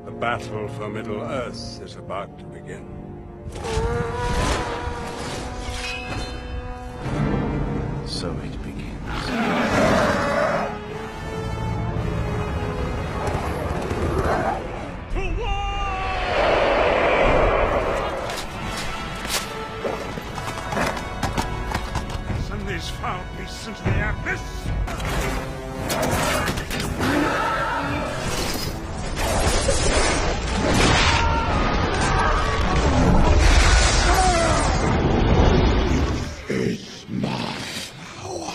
The battle for Middle-earth is about to begin. So it begins. Send these foul beasts into the abyss! It's my power.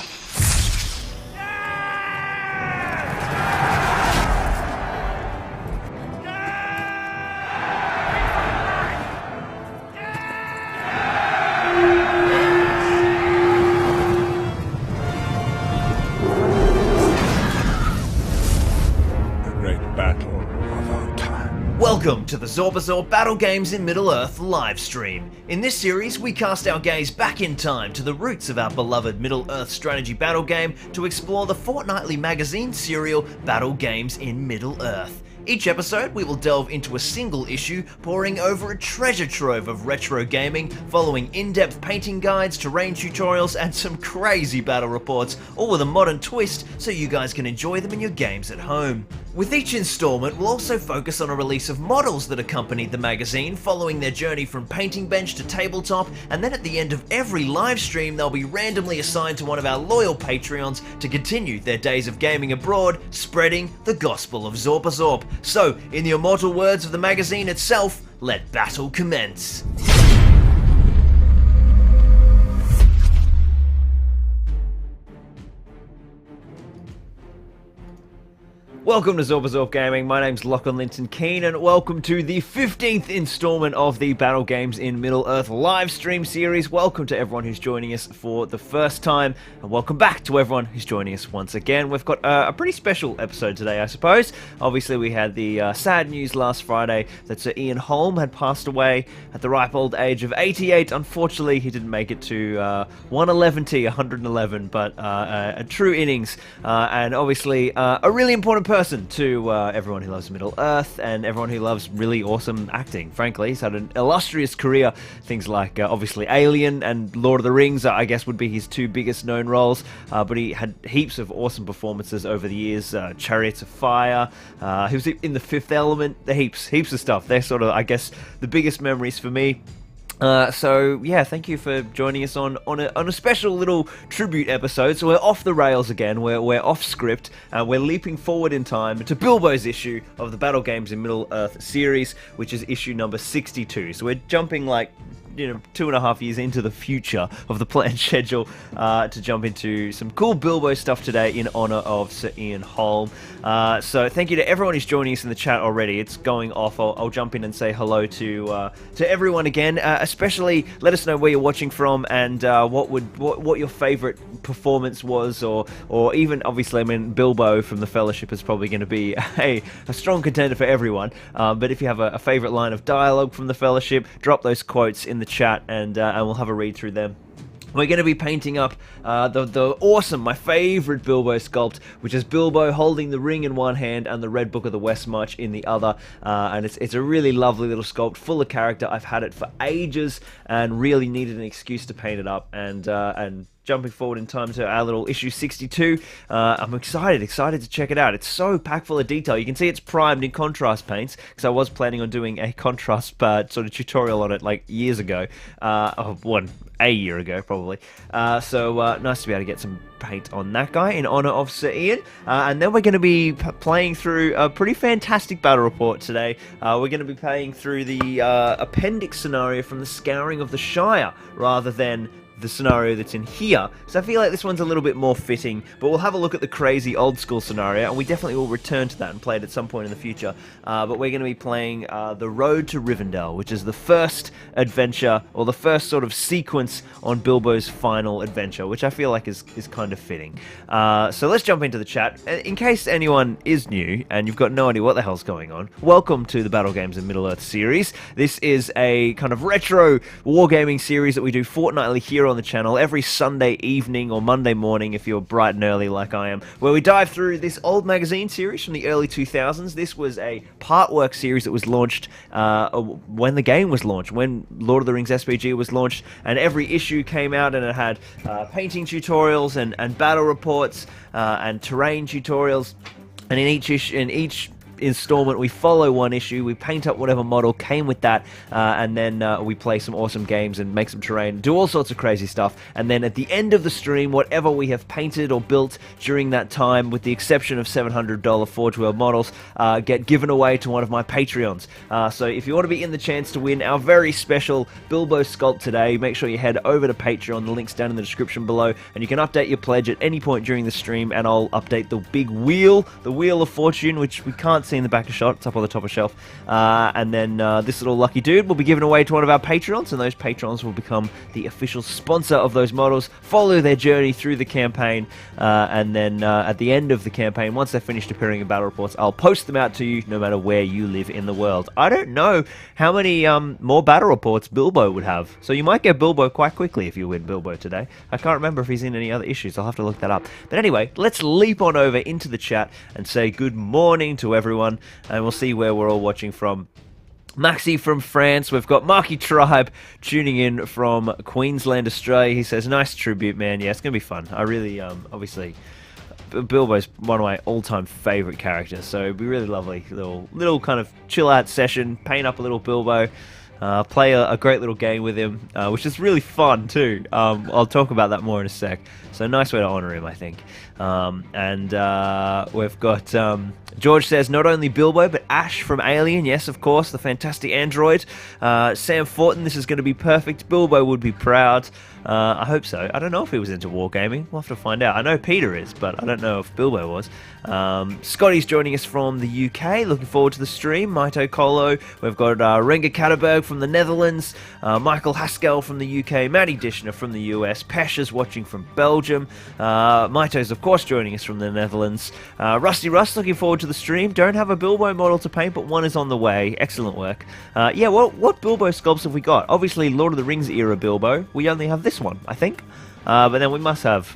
The great battle of our time. Welcome to the Zorpazorp Battle Games in Middle-earth livestream. In this series, we cast our gaze back in time to the roots of our beloved Middle-earth strategy battle game to explore the fortnightly magazine serial Battle Games in Middle-earth. Each episode, we will delve into a single issue, poring over a treasure trove of retro gaming, following in-depth painting guides, terrain tutorials, and some crazy battle reports, all with a modern twist so you guys can enjoy them in your games at home. With each installment, we'll also focus on a release of models that accompanied the magazine, following their journey from painting bench to tabletop, and then at the end of every live stream, they'll be randomly assigned to one of our loyal Patreons to continue their days of gaming abroad, spreading the gospel of Zorpazorp. So, in the immortal words of the magazine itself, let battle commence. Welcome to Zorpazorp Gaming, my name's Lachlan Linton Keane, and welcome to the 15th installment of the Battle Games in Middle-earth live stream series. Welcome to everyone who's joining us for the first time, and welcome back to everyone who's joining us once again. We've got a pretty special episode today, I suppose. Obviously, we had the sad news last Friday that Sir Ian Holm had passed away at the ripe old age of 88. Unfortunately, he didn't make it to 111, but a true innings, and obviously a really important person to everyone who loves Middle-earth and everyone who loves really awesome acting, frankly. He's had an illustrious career. Things like, obviously, Alien and Lord of the Rings, I guess, would be his two biggest known roles, but he had heaps of awesome performances over the years. Chariots of Fire, he was in The Fifth Element, heaps of stuff. They're sort of, I guess, the biggest memories for me. So yeah, thank you for joining us on a special little tribute episode. So we're off the rails again, we're off script, we're leaping forward in time to Bilbo's issue of the Battle Games in Middle-earth series, which is issue number 62. So we're jumping like 2.5 years into the future of the planned schedule to jump into some cool Bilbo stuff today in honor of Sir Ian Holm. So thank you to everyone who's joining us in the chat already. It's going off. I'll jump in and say hello to everyone again. Especially let us know where you're watching from and what your favorite performance was, or even obviously, I mean, Bilbo from the Fellowship is probably going to be a strong contender for everyone. But if you have a favorite line of dialogue from the Fellowship, drop those quotes in the chat and we'll have a read through them. We're going to be painting up the awesome, my favorite Bilbo sculpt, which is Bilbo holding the ring in one hand and the Red Book of the West March in the other. And it's a really lovely little sculpt, full of character. I've had it for ages and really needed an excuse to paint it up. And jumping forward in time to our little issue 62, I'm excited to check it out. It's so packed full of detail. You can see it's primed in contrast paints, because I was planning on doing a contrast sort of tutorial on it like years ago. A year ago, probably. So nice to be able to get some paint on that guy in honor of Sir Ian. And then we're going to be playing through a pretty fantastic battle report today. We're going to be playing through the appendix scenario from the Scouring of the Shire, rather than the scenario that's in here. So I feel like this one's a little bit more fitting, but we'll have a look at the crazy old school scenario, and we definitely will return to that and play it at some point in the future. But we're going to be playing The Road to Rivendell, which is the first adventure, or the first sort of sequence on Bilbo's final adventure, which I feel like is kind of fitting. So let's jump into the chat. In case anyone is new and you've got no idea what the hell's going on, welcome to the Battle Games in Middle-earth series. This is a kind of retro wargaming series that we do fortnightly here here on the channel every Sunday evening or Monday morning if you're bright and early like I am, where we dive through this old magazine series from the early 2000s. This was a partwork series that was launched when the game was launched, when Lord of the Rings SPG was launched, and every issue came out and it had painting tutorials and battle reports and terrain tutorials. And in each installment, we follow one issue, we paint up whatever model came with that, and then we play some awesome games and make some terrain, do all sorts of crazy stuff. And then at the end of the stream, whatever we have painted or built during that time, with the exception of $700 Forge World models, get given away to one of my Patreons. So if you want to be in the chance to win our very special Bilbo sculpt today, make sure you head over to Patreon. The link's down in the description below, and you can update your pledge at any point during the stream, and I'll update the big wheel, the Wheel of Fortune, which we can't see in the back of shot. It's up on the top of shelf. And then this little lucky dude will be given away to one of our patrons, and those patrons will become the official sponsor of those models, follow their journey through the campaign, and then at the end of the campaign, once they're finished appearing in battle reports, I'll post them out to you no matter where you live in the world. I don't know how many more battle reports Bilbo would have, so you might get Bilbo quite quickly if you win Bilbo today. I can't remember if he's in any other issues. I'll have to look that up. But anyway, let's leap on over into the chat and say good morning to everyone, and we'll see where we're all watching from. Maxi from France. We've got Marky Tribe tuning in from Queensland, Australia. He says, nice tribute, man. Yeah, it's going to be fun. I really, obviously, Bilbo's one of my all-time favorite characters, so it'd be really lovely. Little kind of chill-out session, paint up a little Bilbo, play a great little game with him, which is really fun too. I'll talk about that more in a sec. So nice way to honor him, I think. And we've got George says, not only Bilbo, but Ash from Alien. Yes, of course, the fantastic android. Sam Fortin, this is going to be perfect. Bilbo would be proud. I hope so. I don't know if he was into wargaming. We'll have to find out. I know Peter is, but I don't know if Bilbo was. Scotty's joining us from the UK. Looking forward to the stream. Maito Colo. We've got Renga Katterberg from the Netherlands. Michael Haskell from the UK. Maddie Dishner from the US. Pesha's watching from Belgium. Maito's, of course, joining us from the Netherlands. Rusty Rust, looking forward to the stream. Don't have a Bilbo model to paint, but one is on the way. Excellent work. Yeah, what Bilbo sculpts have we got? Obviously, Lord of the Rings era Bilbo. We only have this one, I think. But then we must have,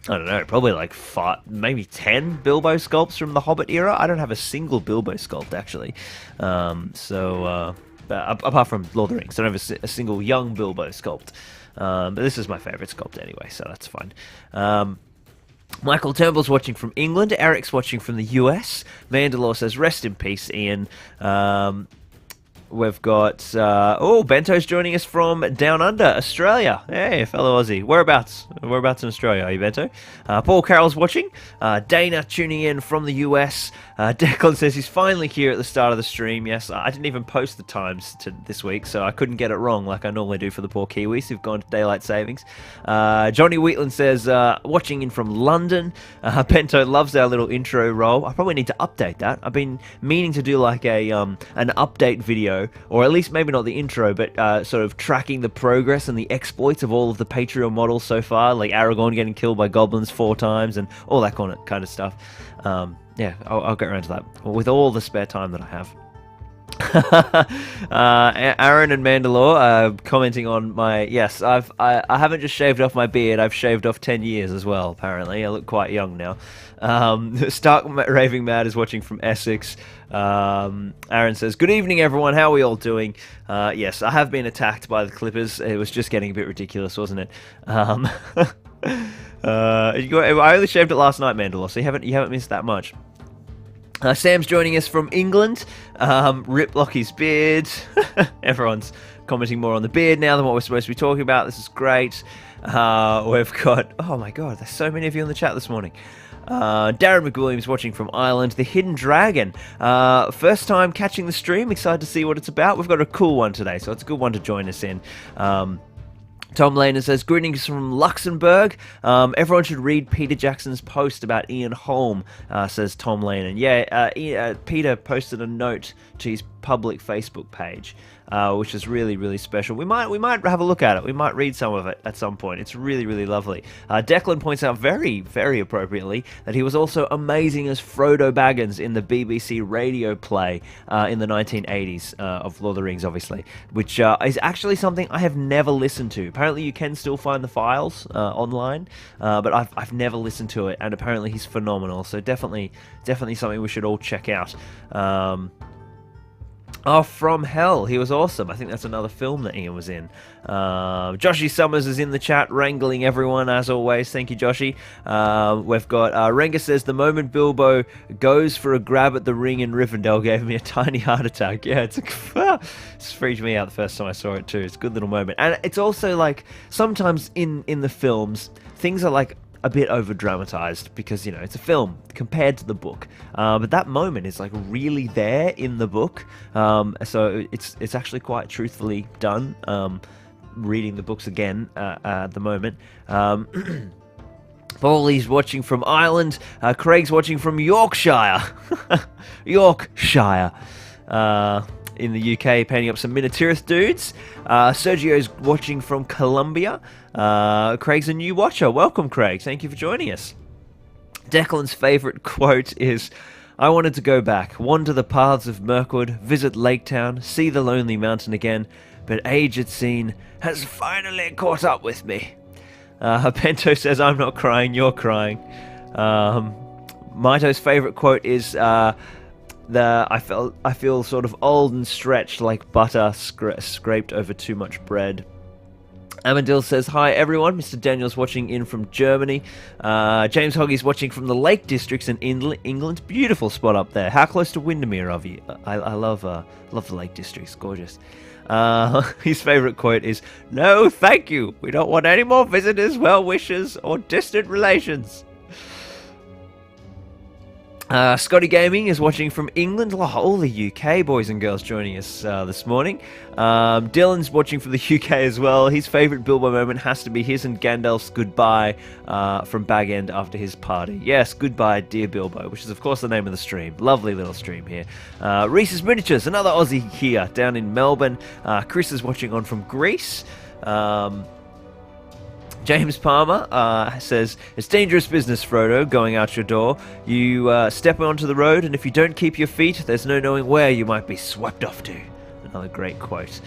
I don't know, probably like 5, maybe 10 Bilbo sculpts from the Hobbit era. I don't have a single Bilbo sculpt, actually. Apart from Lord of the Rings, I don't have a single young Bilbo sculpt. But this is my favourite sculpt anyway, so that's fine. Michael Turnbull's watching from England. Eric's watching from the US. Mandalore says, rest in peace, Ian. We've got, Bento's joining us from down under, Australia. Hey, fellow Aussie. Whereabouts? Whereabouts in Australia are you, Bento? Paul Carroll's watching. Dana tuning in from the US. Declan says he's finally here at the start of the stream. Yes, I didn't even post the times this week, so I couldn't get it wrong like I normally do for the poor Kiwis who've gone to daylight savings. Johnny Wheatland says, watching in from London. Bento loves our little intro roll. I probably need to update that. I've been meaning to do like an update video, or at least maybe not the intro, but sort of tracking the progress and the exploits of all of the Patreon models so far, like Aragorn getting killed by goblins 4 times and all that kind of stuff. Yeah, I'll get around to that with all the spare time that I have. Aaron and Mandalore commenting on my, yes, I haven't just shaved off my beard, I've shaved off 10 years as well, apparently. I look quite young now. Stark Raving Mad is watching from Essex. Aaron says, good evening everyone, how are we all doing? Yes, I have been attacked by the Clippers. It was just getting a bit ridiculous, wasn't it? I only shaved it last night, Mandalore, so you haven't missed that much. Sam's joining us from England. Rip Lockie's beard. Everyone's commenting more on the beard now than what we're supposed to be talking about. This is great. We've got, oh my god, there's so many of you in the chat this morning. Darren McWilliams watching from Ireland. The Hidden Dragon. First time catching the stream. Excited to see what it's about. We've got a cool one today, so it's a good one to join us in. Tom Lehner says, greetings from Luxembourg. Everyone should read Peter Jackson's post about Ian Holm, says Tom Lehner. Yeah, Peter posted a note to his public Facebook page, which is really, really special. We might have a look at it. We might read some of it at some point. It's really, really lovely. Declan points out very, very appropriately that he was also amazing as Frodo Baggins in the BBC radio play in the 1980s of Lord of the Rings, obviously, which is actually something I have never listened to. Apparently, you can still find the files online, but I've never listened to it, and apparently he's phenomenal. So definitely something we should all check out. From Hell, he was awesome. I think that's another film that Ian was in. Joshy Summers is in the chat, wrangling everyone as always. Thank you, Joshy. We've got Renga says, the moment Bilbo goes for a grab at the ring in Rivendell gave me a tiny heart attack. Yeah, it's freaked me out the first time I saw it too. It's a good little moment. And it's also like, sometimes in the films, things are like a bit over dramatized because, you know, it's a film compared to the book, but that moment is like really there in the book, so it's actually quite truthfully done. Reading the books again at the moment. Paulie's watching from Ireland. Craig's watching from Yorkshire. Yorkshire. In the UK, painting up some miniaturist dudes. Sergio's watching from Colombia. Craig's a new watcher. Welcome, Craig. Thank you for joining us. Declan's favourite quote is, I wanted to go back, wander the paths of Mirkwood, visit Lake Town, see the lonely mountain again, but age at scene has finally caught up with me. Pento says, I'm not crying, you're crying. Maito's favourite quote is, I feel sort of old and stretched like butter scraped over too much bread. Amandil says, hi everyone, Mr. Daniel's watching in from Germany. James Hoggy's watching from the Lake Districts in England. Beautiful spot up there. How close to Windermere are you? I love the Lake Districts, gorgeous. His favourite quote is, no thank you, we don't want any more visitors, well-wishers or distant relations. Scotty Gaming is watching from England. Oh, all the UK boys and girls joining us this morning. Dylan's watching from the UK as well. His favourite Bilbo moment has to be his and Gandalf's goodbye from Bag End after his party. Yes, goodbye, dear Bilbo, which is of course the name of the stream. Lovely little stream here. Reese's Miniatures, another Aussie here down in Melbourne. Chris is watching on from Greece. James Palmer says, it's dangerous business, Frodo, going out your door. You step onto the road, and if you don't keep your feet, there's no knowing where you might be swept off to. Another great quote.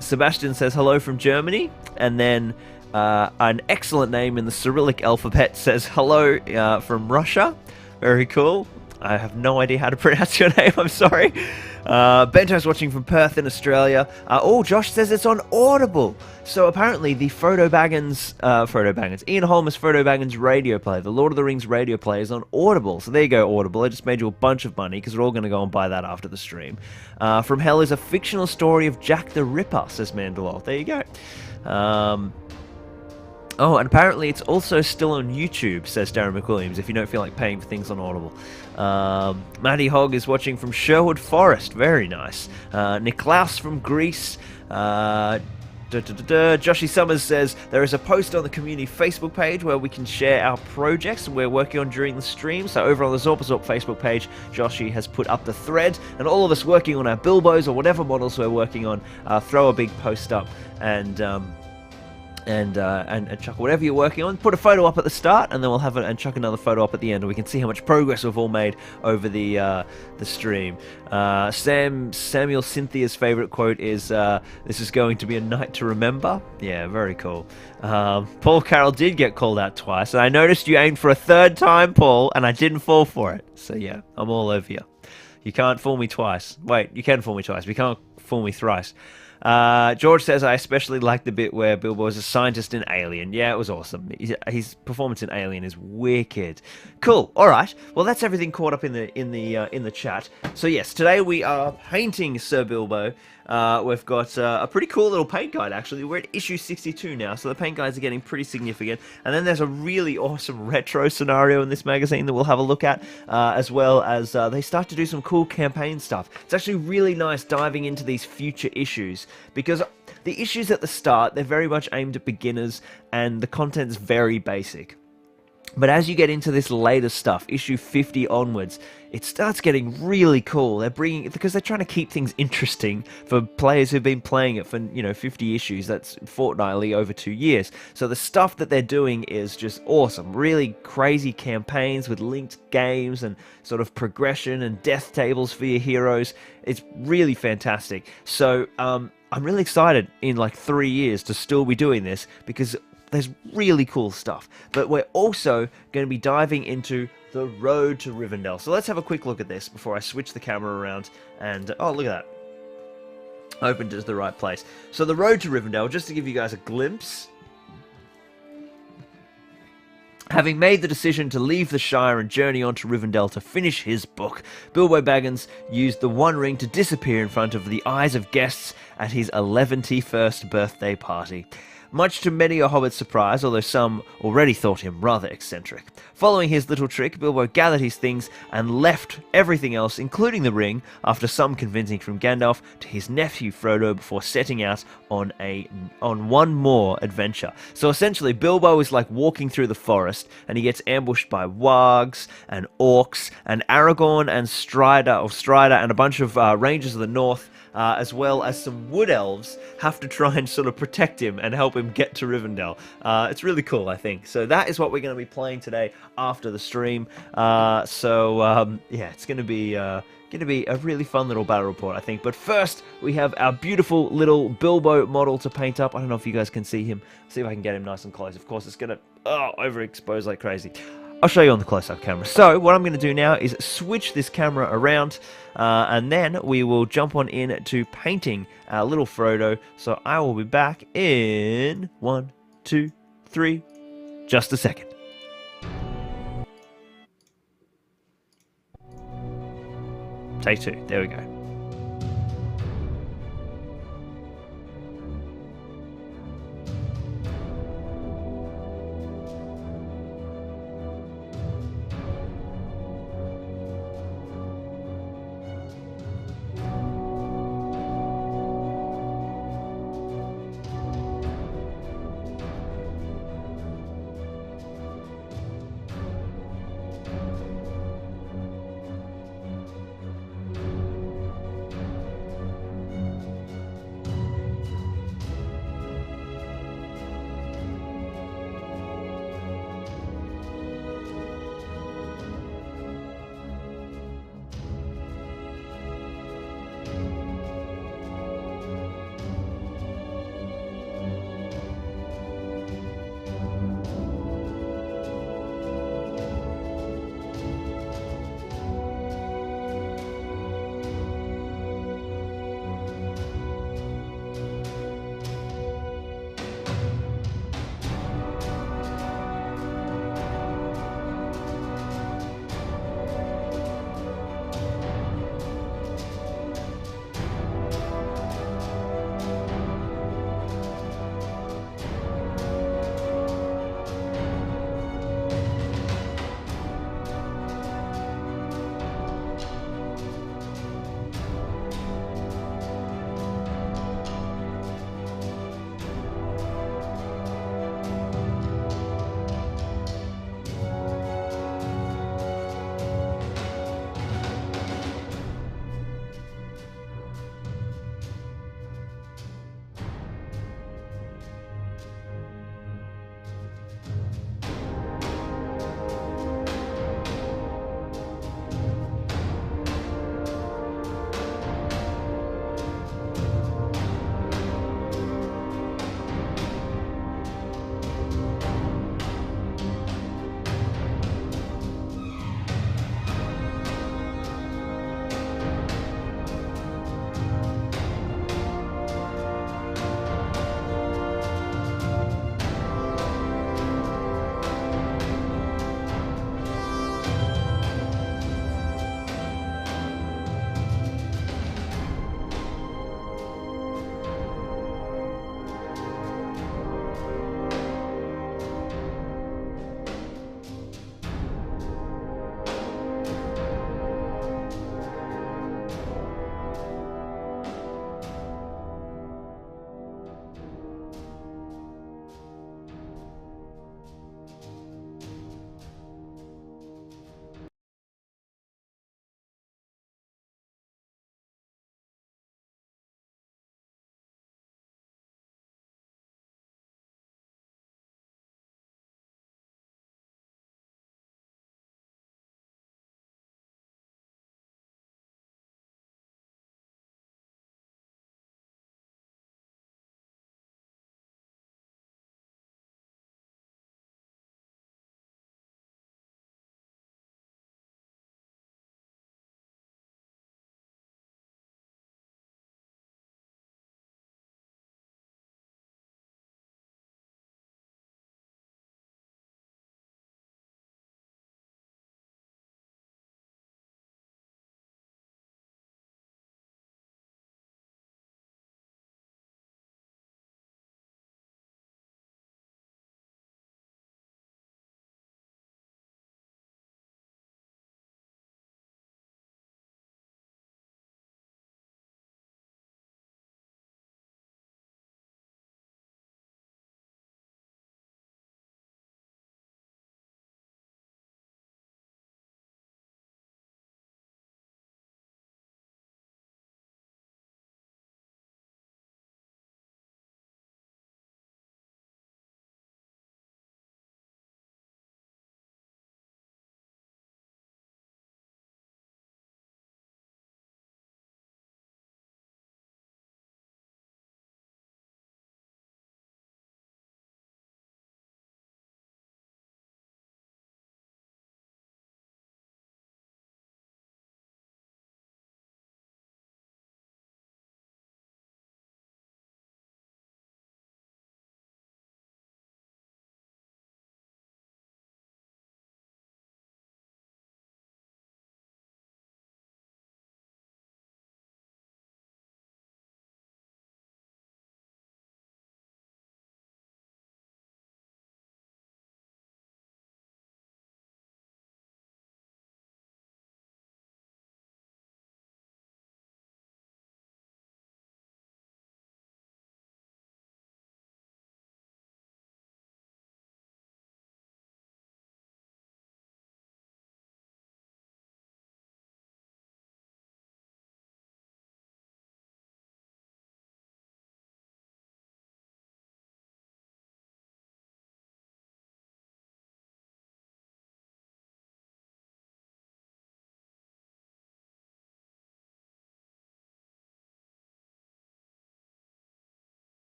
Sebastian says, hello from Germany. And then an excellent name in the Cyrillic alphabet says, hello from Russia. Very cool. I have no idea how to pronounce your name, I'm sorry. Bento's watching from Perth in Australia. Josh says it's on Audible. So apparently the Ian Holm's Frodo Baggins radio play, the Lord of the Rings radio play, is on Audible. So there you go, Audible. I just made you a bunch of money because we're all going to go and buy that after the stream. From Hell is a fictional story of Jack the Ripper, says Mandalore. There you go. And apparently it's also still on YouTube, says Darren McWilliams, if you don't feel like paying for things on Audible. Matty Hogg is watching from Sherwood Forest. Very nice. Niklaus from Greece. Joshy Summers says, there is a post on the community Facebook page where we can share our projects we're working on during the stream. So over on the Zorpazorp Facebook page, Joshy has put up the thread, and all of us working on our Bilbos or whatever models we're working on, throw a big post up and chuck whatever you're working on. Put a photo up at the start, and then we'll have it and chuck another photo up at the end, and we can see how much progress we've all made over the stream. Samuel Cynthia's favorite quote is, "This is going to be a night to remember." Yeah, very cool. Paul Carroll did get called out twice, and I noticed you aimed for a third time, Paul, and I didn't fall for it. So yeah, I'm all over you. You can't fool me twice. Wait, you can fool me twice, but you can't fool me thrice. George says, I especially like the bit where Bilbo is a scientist in Alien. Yeah, it was awesome. His performance in Alien is wicked. Cool. All right. Well, that's everything caught up in the chat. So yes, today we are painting Sir Bilbo. We've got a pretty cool little paint guide, actually. We're at issue 62 now, so the paint guides are getting pretty significant. And then there's a really awesome retro scenario in this magazine that we'll have a look at, as well as they start to do some cool campaign stuff. It's actually really nice diving into these future issues, because the issues at the start, they're very much aimed at beginners, and the content's very basic. But as you get into this later stuff, issue 50 onwards, it starts getting really cool. They're bringing it because they're trying to keep things interesting for players who've been playing it for 50 issues. That's fortnightly over 2 years. So the stuff that they're doing is just awesome. Really crazy campaigns with linked games and sort of progression and death tables for your heroes. It's really fantastic. So I'm really excited in like 3 years to still be doing this because there's really cool stuff. But we're also going to be diving into the road to Rivendell. So let's have a quick look at this before I switch the camera around. And oh, look at that. Opened to the right place. So the road to Rivendell, just to give you guys a glimpse. Having made the decision to leave the Shire and journey on to Rivendell to finish his book, Bilbo Baggins used the One Ring to disappear in front of the eyes of guests at his 111st birthday party. Much to many a hobbit's surprise, although some already thought him rather eccentric. Following his little trick, Bilbo gathered his things and left everything else, including the ring, after some convincing from Gandalf, to his nephew Frodo before setting out on one more adventure. So essentially, Bilbo is like walking through the forest, and he gets ambushed by wargs and orcs and Aragorn and Strider and a bunch of rangers of the north. As well as some wood elves have to try and sort of protect him and help him get to Rivendell. It's really cool, I think. So that is what we're going to be playing today after the stream. Yeah, it's going to be a really fun little battle report, I think. But first, we have our beautiful little Bilbo model to paint up. I don't know if you guys can see him. See if I can get him nice and close. Of course, it's going to overexpose like crazy. I'll show you on the close-up camera. So what I'm going to do now is switch this camera around, and then we will jump on in to painting our little Frodo. So I will be back in 1, 2, 3, just a second. Take 2. There we go.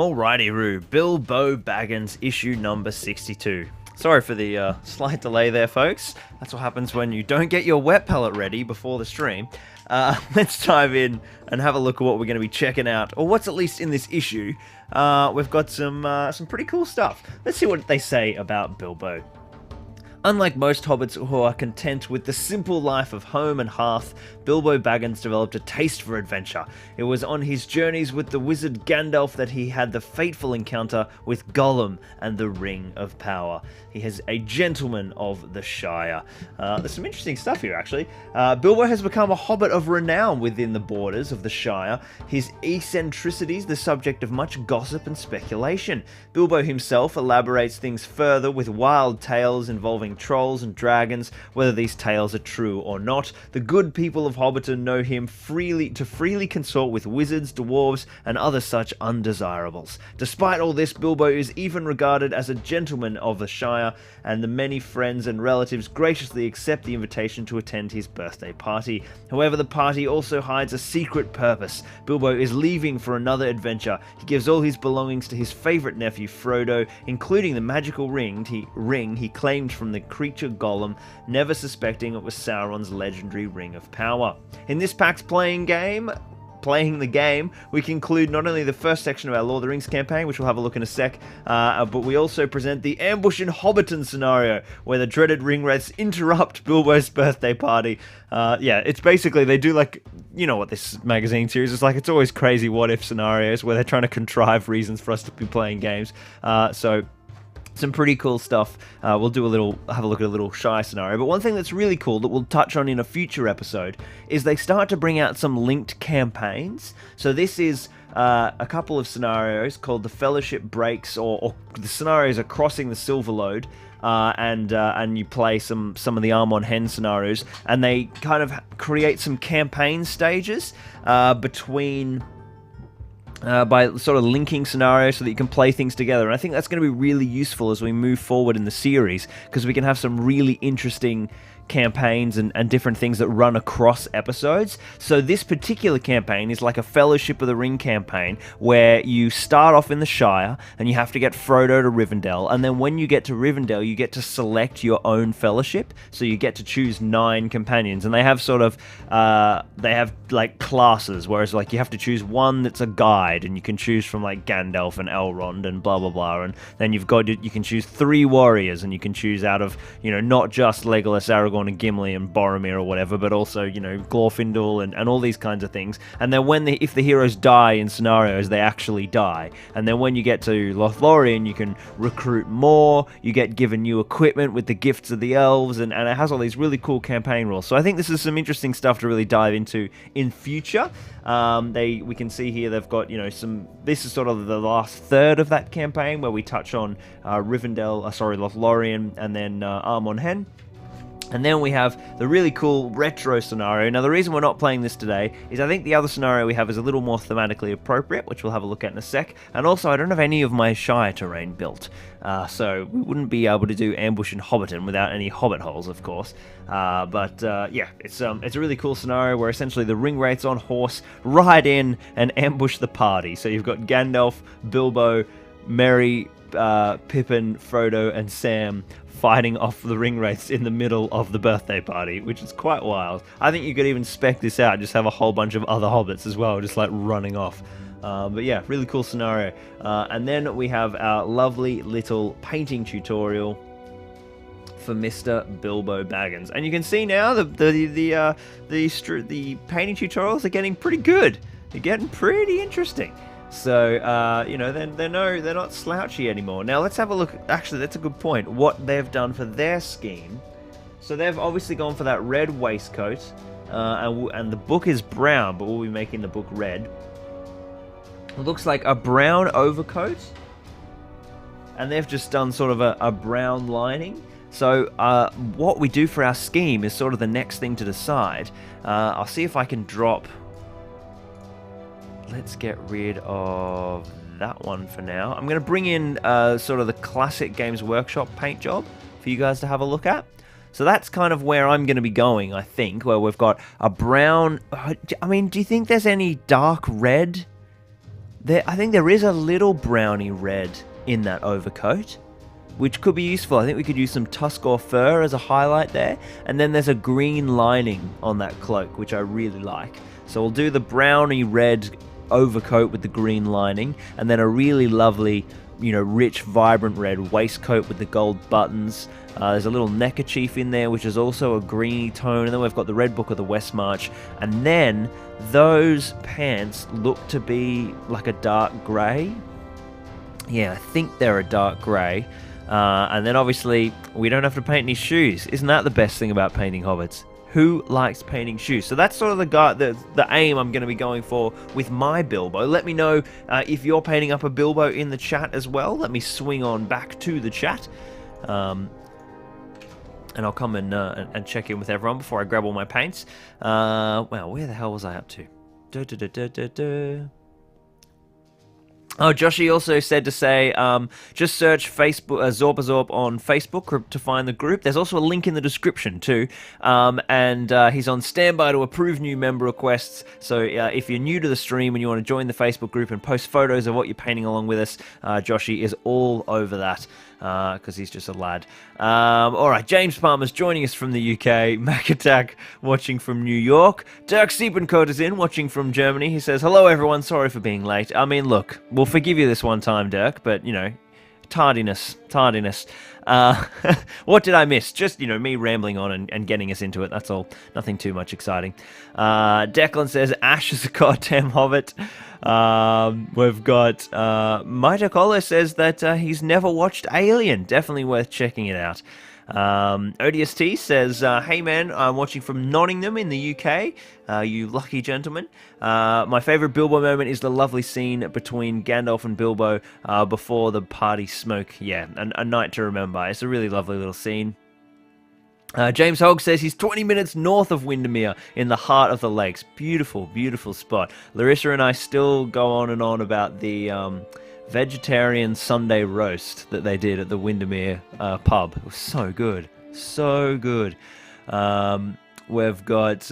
Alrighty, Roo. Bilbo Baggins, issue number 62. Sorry for the slight delay there, folks. That's what happens when you don't get your wet palette ready before the stream. Let's dive in and have a look at what we're going to be checking out, or what's at least in this issue. We've got some pretty cool stuff. Let's see what they say about Bilbo. Unlike most hobbits who are content with the simple life of home and hearth, Bilbo Baggins developed a taste for adventure. It was on his journeys with the wizard Gandalf that he had the fateful encounter with Gollum and the Ring of Power. He is a gentleman of the Shire. There's some interesting stuff here, actually. Bilbo has become a hobbit of renown within the borders of the Shire. His eccentricities the subject of much gossip and speculation. Bilbo himself elaborates things further with wild tales involving trolls and dragons, whether these tales are true or not. The good people of Hobbiton know him freely consort with wizards, dwarves, and other such undesirables. Despite all this, Bilbo is even regarded as a gentleman of the Shire, and the many friends and relatives graciously accept the invitation to attend his birthday party. However, the party also hides a secret purpose. Bilbo is leaving for another adventure. He gives all his belongings to his favourite nephew Frodo, including the magical ring he claimed from the creature Gollum, never suspecting it was Sauron's legendary Ring of Power. In this pack's playing the game, we conclude not only the first section of our Lord of the Rings campaign, which we'll have a look in a sec, but we also present the Ambush in Hobbiton scenario, where the dreaded ringwraiths interrupt Bilbo's birthday party. Yeah, it's basically, they do like, you know what this magazine series is like, it's always crazy what-if scenarios, where they're trying to contrive reasons for us to be playing games. So some pretty cool stuff. We'll have a look at a little Shire scenario. But one thing that's really cool that we'll touch on in a future episode is they start to bring out some linked campaigns. So this is a couple of scenarios called the Fellowship Breaks, or the scenarios are crossing the Silver Lode. And you play some of the Arm on Hen scenarios, and they kind of create some campaign stages between. By sort of linking scenarios so that you can play things together. And I think that's going to be really useful as we move forward in the series, because we can have some really interesting campaigns and different things that run across episodes. So this particular campaign is like a Fellowship of the Ring campaign, where you start off in the Shire and you have to get Frodo to Rivendell, and then when you get to Rivendell you get to select your own fellowship. So you get to choose 9 companions, and they have sort of they have like classes, whereas like you have to choose one that's a guide, and you can choose from like Gandalf and Elrond and blah blah blah, and then you can choose 3 warriors, and you can choose out of, you know, not just Legolas, Aragorn and Gimli and Boromir or whatever, but also, you know, Glorfindel and all these kinds of things. And then if the heroes die in scenarios, they actually die. And then when you get to Lothlorien, you can recruit more, you get given new equipment with the gifts of the elves, and it has all these really cool campaign rules. So I think this is some interesting stuff to really dive into in future. We can see here they've got, you know, this is sort of the last third of that campaign, where we touch on Lothlorien, and then Arm on Hen. And then we have the really cool retro scenario. Now, the reason we're not playing this today is I think the other scenario we have is a little more thematically appropriate, which we'll have a look at in a sec. And also, I don't have any of my Shire terrain built. So we wouldn't be able to do Ambush in Hobbiton without any Hobbit holes, of course. Yeah, it's a really cool scenario where essentially the ringwraiths on horse ride in and ambush the party. So you've got Gandalf, Bilbo, Merry, Pippin, Frodo, and Sam fighting off the ringwraiths in the middle of the birthday party, which is quite wild. I think you could even spec this out, just have a whole bunch of other hobbits as well, just like running off. But yeah, really cool scenario. And then we have our lovely little painting tutorial for Mr. Bilbo Baggins, and you can see now the painting tutorials are getting pretty good. They're getting pretty interesting. So, you know, they're not slouchy anymore. Now, let's have a look. Actually, that's a good point. What they've done for their scheme. So they've obviously gone for that red waistcoat, and the book is brown, but we'll be making the book red. It looks like a brown overcoat, and they've just done sort of a brown lining. So what we do for our scheme is sort of the next thing to decide. I'll see if I can drop... Let's get rid of that one for now. I'm going to bring in sort of the classic Games Workshop paint job for you guys to have a look at. So that's kind of where I'm going to be going, I think, where we've got a brown... I mean, do you think there's any dark red I think there is a little browny red in that overcoat, which could be useful. I think we could use some tusk or fur as a highlight there. And then there's a green lining on that cloak, which I really like. So we'll do the browny red overcoat with the green lining, and then a really lovely, rich, vibrant red waistcoat with the gold buttons. There's a little neckerchief in there, which is also a greeny tone. And then we've got the Red Book of the West March. And then those pants look to be like a dark grey. Yeah, I think they're a dark grey. And then obviously we don't have to paint any shoes. Isn't that the best thing about painting hobbits? Who likes painting shoes? So that's sort of the aim I'm going to be going for with my Bilbo. Let me know if you're painting up a Bilbo in the chat as well. Let me swing on back to the chat. And I'll come and check in with everyone before I grab all my paints. Well, where the hell was I up to? Oh, Joshy also said to say, just search Facebook Zorpazorp on Facebook to find the group. There's also a link in the description too, and he's on standby to approve new member requests. So if you're new to the stream and you want to join the Facebook group and post photos of what you're painting along with us, Joshy is all over that. Because he's just a lad. Alright, James Palmer's joining us from the UK. Mac Attack watching from New York. Dirk Siebencoat is in, watching from Germany. He says, hello everyone, sorry for being late. I mean, look, we'll forgive you this one time, Dirk, but, tardiness. What did I miss? Just, me rambling on and getting us into it, that's all. Nothing too much exciting. Declan says, Ash is a goddamn hobbit. We've got Mitocolo says that he's never watched Alien. Definitely worth checking it out. ODST says, hey man, I'm watching from Nottingham in the UK. You lucky gentleman. My favourite Bilbo moment is the lovely scene between Gandalf and Bilbo before the party smoke. Yeah, a night to remember. It's a really lovely little scene. James Hogg says he's 20 minutes north of Windermere in the heart of the lakes. Beautiful, beautiful spot. Larissa and I still go on and on about the vegetarian Sunday roast that they did at the Windermere pub. It was so good. So good. We've got...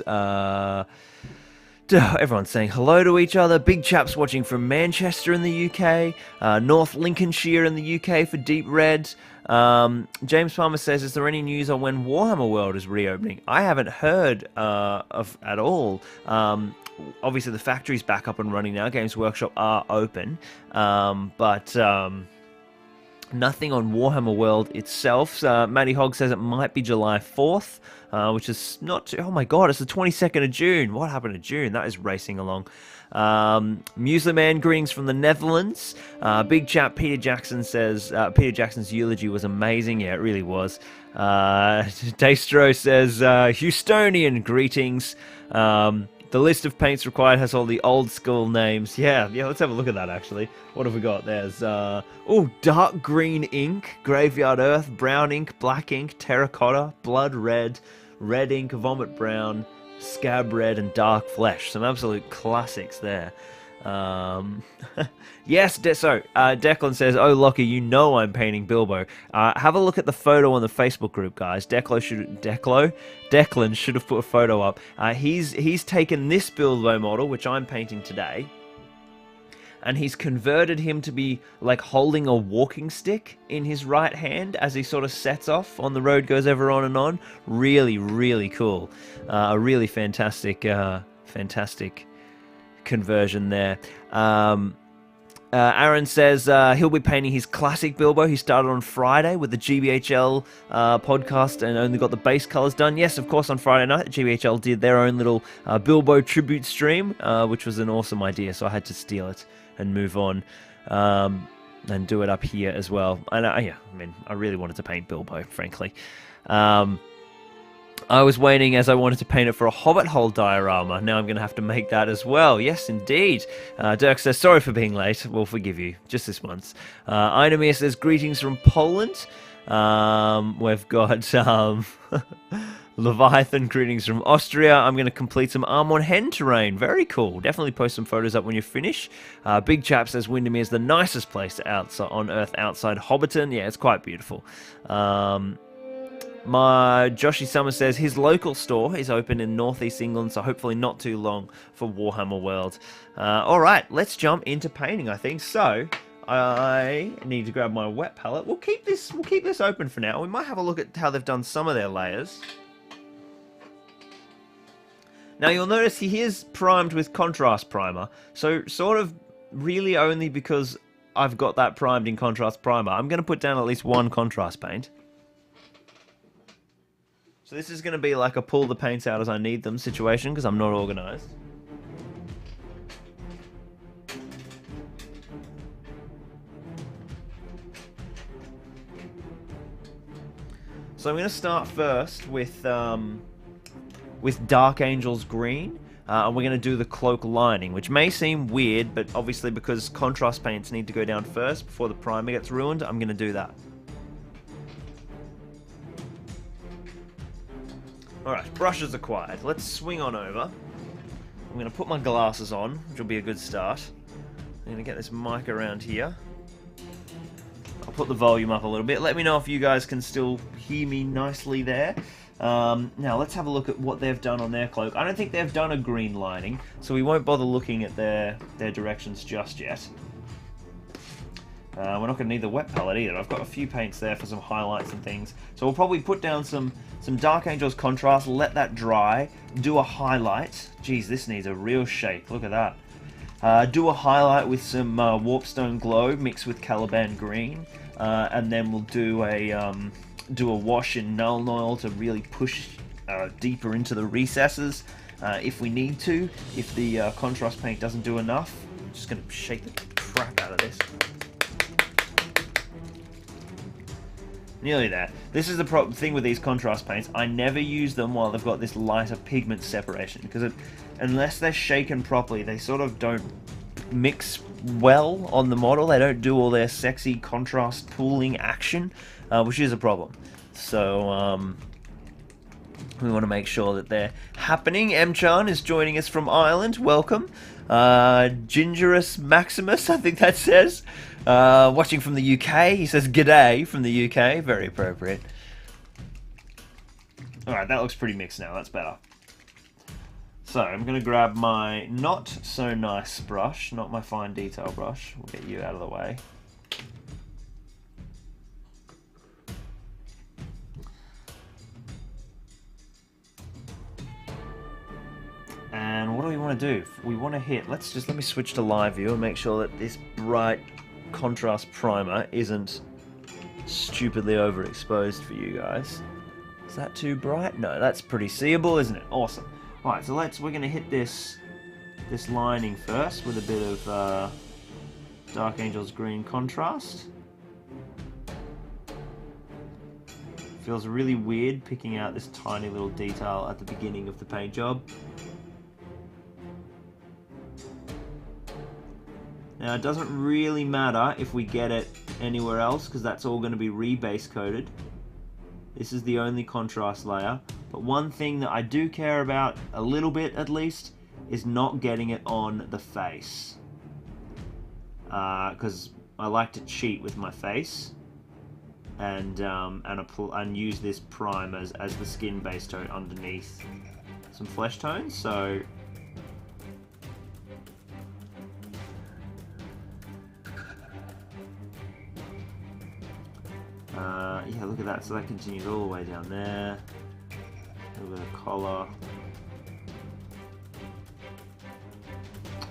everyone's saying hello to each other. Big chaps watching from Manchester in the UK. North Lincolnshire in the UK for Deep Red. James Palmer says, is there any news on when Warhammer World is reopening? I haven't heard of at all. Obviously the factory's back up and running now. Games Workshop are open. But nothing on Warhammer World itself. Matty Hogg says it might be July 4th. Which is not too... Oh my god, it's the 22nd of June. What happened to June? That is racing along. Muesliman, greetings from the Netherlands. Big chap Peter Jackson says... Peter Jackson's eulogy was amazing. Yeah, it really was. Daystro says... Houstonian, greetings. The list of paints required has all the old school names. Yeah, let's have a look at that, actually. What have we got? There's... dark green ink, graveyard earth, brown ink, black ink, terracotta, blood red, red ink, vomit brown, scab red, and dark flesh. Some absolute classics there. Yes, Declan says, oh, Lockie, you know I'm painting Bilbo. Have a look at the photo on the Facebook group, guys. Declan should have put a photo up. He's taken this Bilbo model, which I'm painting today, and he's converted him to be like holding a walking stick in his right hand as he sort of sets off on the road, goes ever on and on. Really, really cool. A really fantastic conversion there. Aaron says he'll be painting his classic Bilbo. He started on Friday with the GBHL podcast and only got the base colours done. Yes, of course, on Friday night, GBHL did their own little Bilbo tribute stream, which was an awesome idea, so I had to steal it and move on and do it up here as well. And I really wanted to paint Bilbo, frankly. I was waiting as I wanted to paint it for a Hobbit Hole diorama. Now I'm going to have to make that as well. Yes, indeed. Dirk says, sorry for being late. We'll forgive you. Just this once. Inomir says, greetings from Poland. We've got Leviathan, greetings from Austria. I'm going to complete some Armor Hen terrain. Very cool. Definitely post some photos up when you finish. Big Chap says, Windermere is the nicest place on Earth outside Hobbiton. Yeah, it's quite beautiful. My Joshy Summer says his local store is open in Northeast England, so hopefully not too long for Warhammer World. All right, let's jump into painting, I think. So I need to grab my wet palette. We'll keep this open for now. We might have a look at how they've done some of their layers. Now you'll notice he is primed with contrast primer, so sort of really only because I've got that primed in contrast primer, I'm going to put down at least one contrast paint. So this is going to be like a pull the paints out as I need them situation because I'm not organised. So I'm going to start first with Dark Angel's Green, and we're going to do the cloak lining, which may seem weird, but obviously because contrast paints need to go down first before the primer gets ruined, I'm going to do that. Alright, brushes acquired. Let's swing on over. I'm going to put my glasses on, which will be a good start. I'm going to get this mic around here. I'll put the volume up a little bit. Let me know if you guys can still hear me nicely there. Now let's have a look at what they've done on their cloak. I don't think they've done a green lining, so we won't bother looking at their directions just yet. We're not going to need the wet palette either. I've got a few paints there for some highlights and things. So we'll probably put down some Dark Angel's contrast, let that dry, do a highlight. Geez, this needs a real shake. Look at that. Do a highlight with some Warpstone Glow mixed with Caliban Green, and then we'll do a wash in Null Oil to really push deeper into the recesses if we need to. If the contrast paint doesn't do enough, I'm just going to shake the crap out of this. Nearly there. This is the thing with these contrast paints. I never use them while they've got this lighter pigment separation, because unless they're shaken properly, they sort of don't mix well on the model. They don't do all their sexy contrast pooling action, which is a problem. So we want to make sure that they're happening. M-Chan is joining us from Ireland. Welcome. Gingerous Maximus, I think that says. Watching from the UK. He says g'day from the UK. Very appropriate. Alright, that looks pretty mixed now. That's better. So, I'm going to grab my not so nice brush, not my fine detail brush. We'll get you out of the way. And what do we want to do? We want to hit, let me switch to live view and make sure that this bright contrast primer isn't stupidly overexposed for you guys. Is that too bright? No, that's pretty seeable, isn't it? Awesome. Alright, so we're going to hit this lining first with a bit of Dark Angel's Green contrast. Feels really weird picking out this tiny little detail at the beginning of the paint job. Now, it doesn't really matter if we get it anywhere else, because that's all going to be rebase coated. This is the only contrast layer. But one thing that I do care about, a little bit at least, is not getting it on the face. Because I like to cheat with my face. And use this prime as the skin base tone underneath some flesh tones. So yeah, look at that. So that continues all the way down there. A little bit of collar.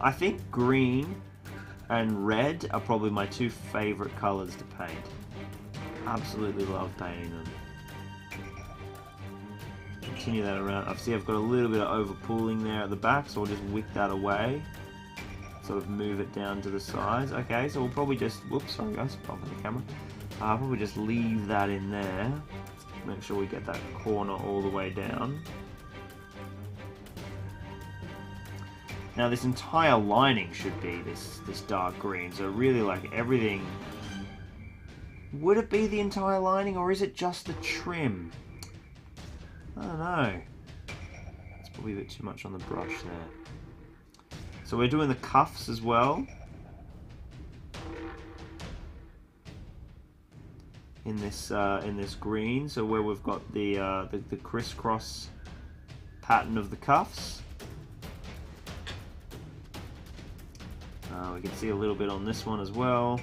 I think green and red are probably my two favorite colors to paint. Absolutely love painting them. Continue that around. I've got a little bit of over pooling there at the back, so I'll just wick that away. Sort of move it down to the sides. Okay, so we'll probably just, whoops, sorry guys, pop in the camera. I'll probably just leave that in there. Make sure we get that corner all the way down. Now this entire lining should be this dark green, so really like everything. Would it be the entire lining, or is it just the trim? I don't know. It's probably a bit too much on the brush there. So we're doing the cuffs as well. in this green. So where we've got the crisscross pattern of the cuffs. We can see a little bit on this one as well.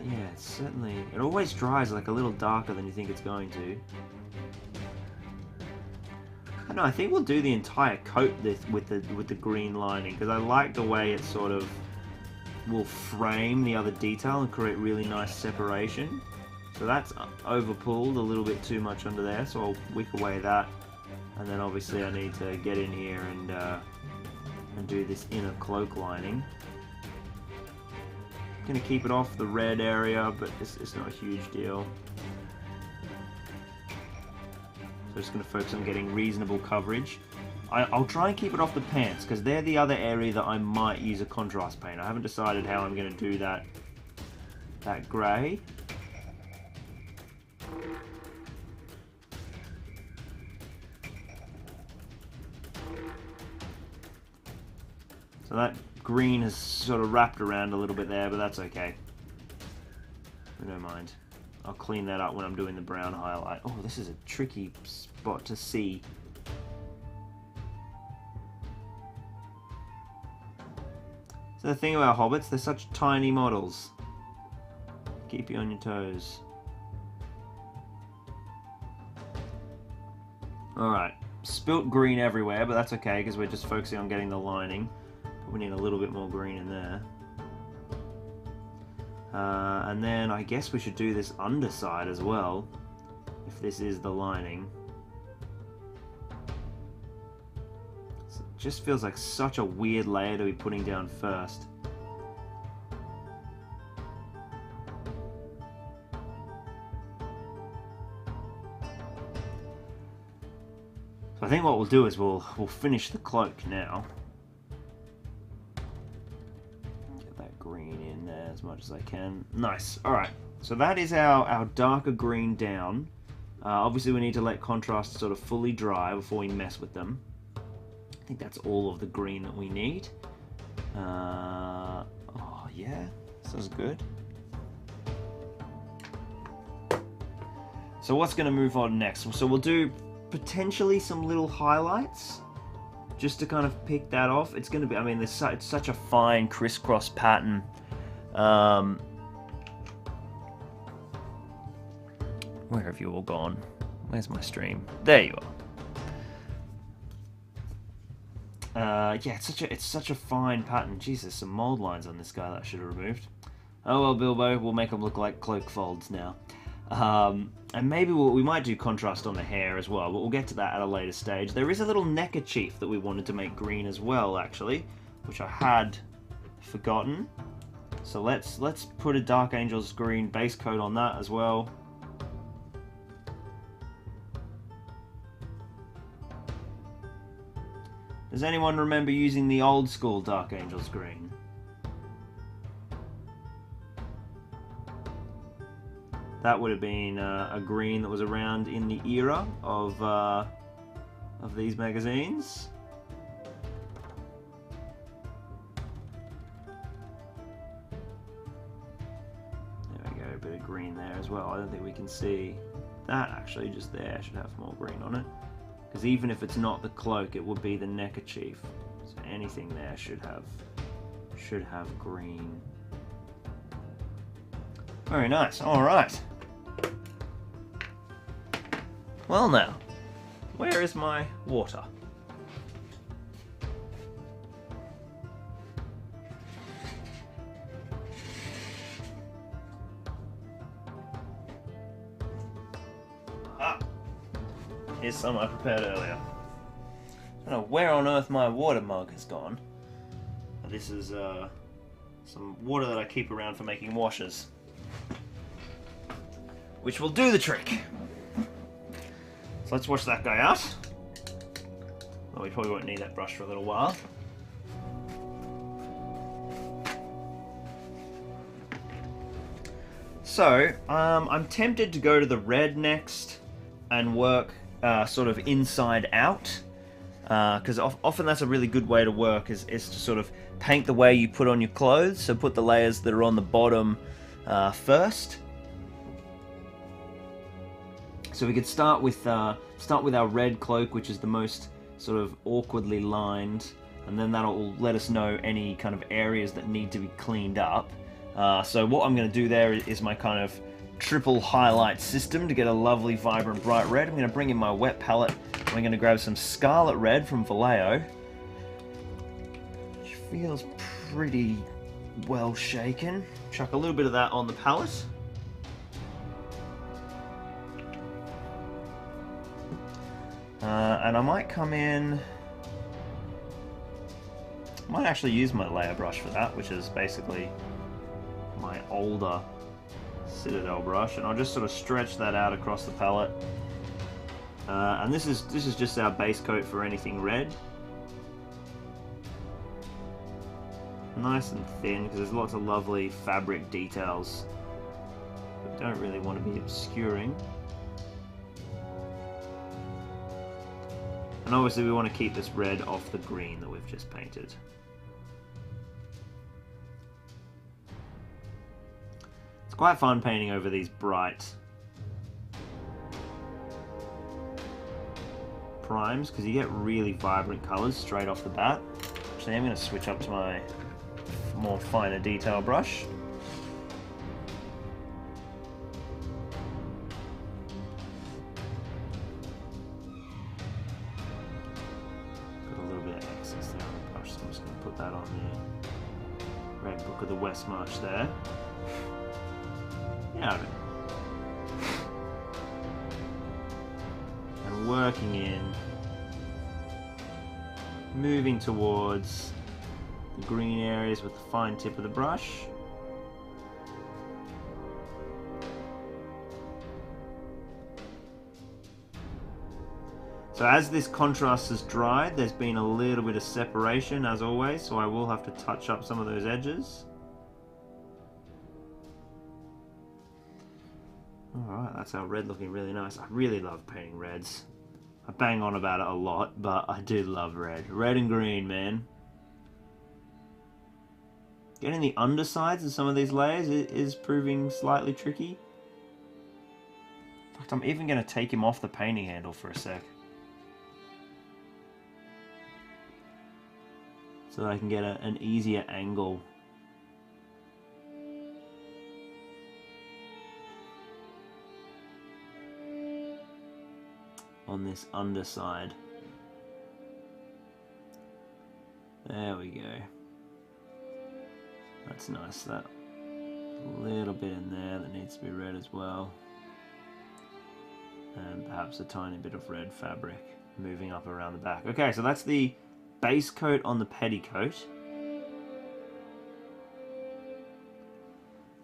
Yeah, it's certainly... It always dries like a little darker than you think it's going to. I don't know, I think we'll do the entire coat with the green lining, because I like the way it sort of will frame the other detail and create really nice separation. So that's overpulled a little bit too much under there, so I'll wick away that. And then obviously I need to get in here and do this inner cloak lining. I'm going to keep it off the red area, but it's not a huge deal. So I'm just going to focus on getting reasonable coverage. I'll try and keep it off the pants, because they're the other area that I might use a contrast paint. I haven't decided how I'm going to do that grey. So that green has sort of wrapped around a little bit there, but that's okay. I don't mind. I'll clean that up when I'm doing the brown highlight. Oh, this is a tricky spot to see. So the thing about hobbits, they're such tiny models. Keep you on your toes. Alright, spilt green everywhere, but that's okay because we're just focusing on getting the lining. But we need a little bit more green in there. And then I guess we should do this underside as well, if this is the lining. Just feels like such a weird layer to be putting down first. So I think what we'll do is we'll finish the cloak now. Get that green in there as much as I can. Nice. Alright, so that is our darker green down. Obviously we need to let contrasts sort of fully dry before we mess with them. I think that's all of the green that we need. Oh yeah, this is good. So what's going to move on next? So we'll do potentially some little highlights, just to kind of pick that off. It's going to be, I mean, it's such a fine crisscross pattern. Where have you all gone? Where's my stream? There you are. Yeah, it's such a fine pattern. Jesus, some mold lines on this guy that I should have removed. Oh well, Bilbo, we'll make them look like cloak folds now. And maybe we might do contrast on the hair as well, but we'll get to that at a later stage. There is a little neckerchief that we wanted to make green as well, actually, which I had forgotten. So let's put a Dark Angels green base coat on that as well. Does anyone remember using the old school Dark Angels green? That would have been a green that was around in the era of these magazines. There we go, a bit of green there as well. I don't think we can see that actually, just there should have more green on it. Because even if it's not the cloak, it would be the neckerchief. So anything there should have green. Very nice. All right. Well now, where is my water? Here's some I prepared earlier. I don't know where on earth my water mug has gone. This is some water that I keep around for making washes, which will do the trick. So let's wash that guy out. Well, we probably won't need that brush for a little while. So, I'm tempted to go to the red next, and work sort of inside out, because often that's a really good way to work, is to sort of paint the way you put on your clothes. So put the layers that are on the bottom first. So we could start with our red cloak, which is the most sort of awkwardly lined, and then that'll let us know any kind of areas that need to be cleaned up. So what I'm going to do there is my kind of triple highlight system to get a lovely, vibrant, bright red. I'm going to bring in my wet palette. I'm going to grab some scarlet red from Vallejo, which feels pretty well shaken. Chuck a little bit of that on the palette. And I might come in... I might actually use my layer brush for that, which is basically my older Citadel brush, and I'll just sort of stretch that out across the palette. And this is just our base coat for anything red. Nice and thin, because there's lots of lovely fabric details that don't really want to be obscuring. And obviously we want to keep this red off the green that we've just painted. It's quite fun painting over these bright primes, because you get really vibrant colours straight off the bat. Actually, I'm going to switch up to my more finer detail brush. That on the Red Book of the West March there. Yeah, and working in, moving towards the green areas with the fine tip of the brush. So as this contrast has dried, there's been a little bit of separation as always, so I will have to touch up some of those edges. Alright, that's our red looking really nice. I really love painting reds. I bang on about it a lot, but I do love red. Red and green, man. Getting the undersides of some of these layers is proving slightly tricky. In fact, I'm even going to take him off the painting handle for a sec, so that I can get an easier angle. On this underside. There we go. That's nice. That little bit in there that needs to be red as well. And perhaps a tiny bit of red fabric moving up around the back. Okay, so that's the base coat on the petticoat.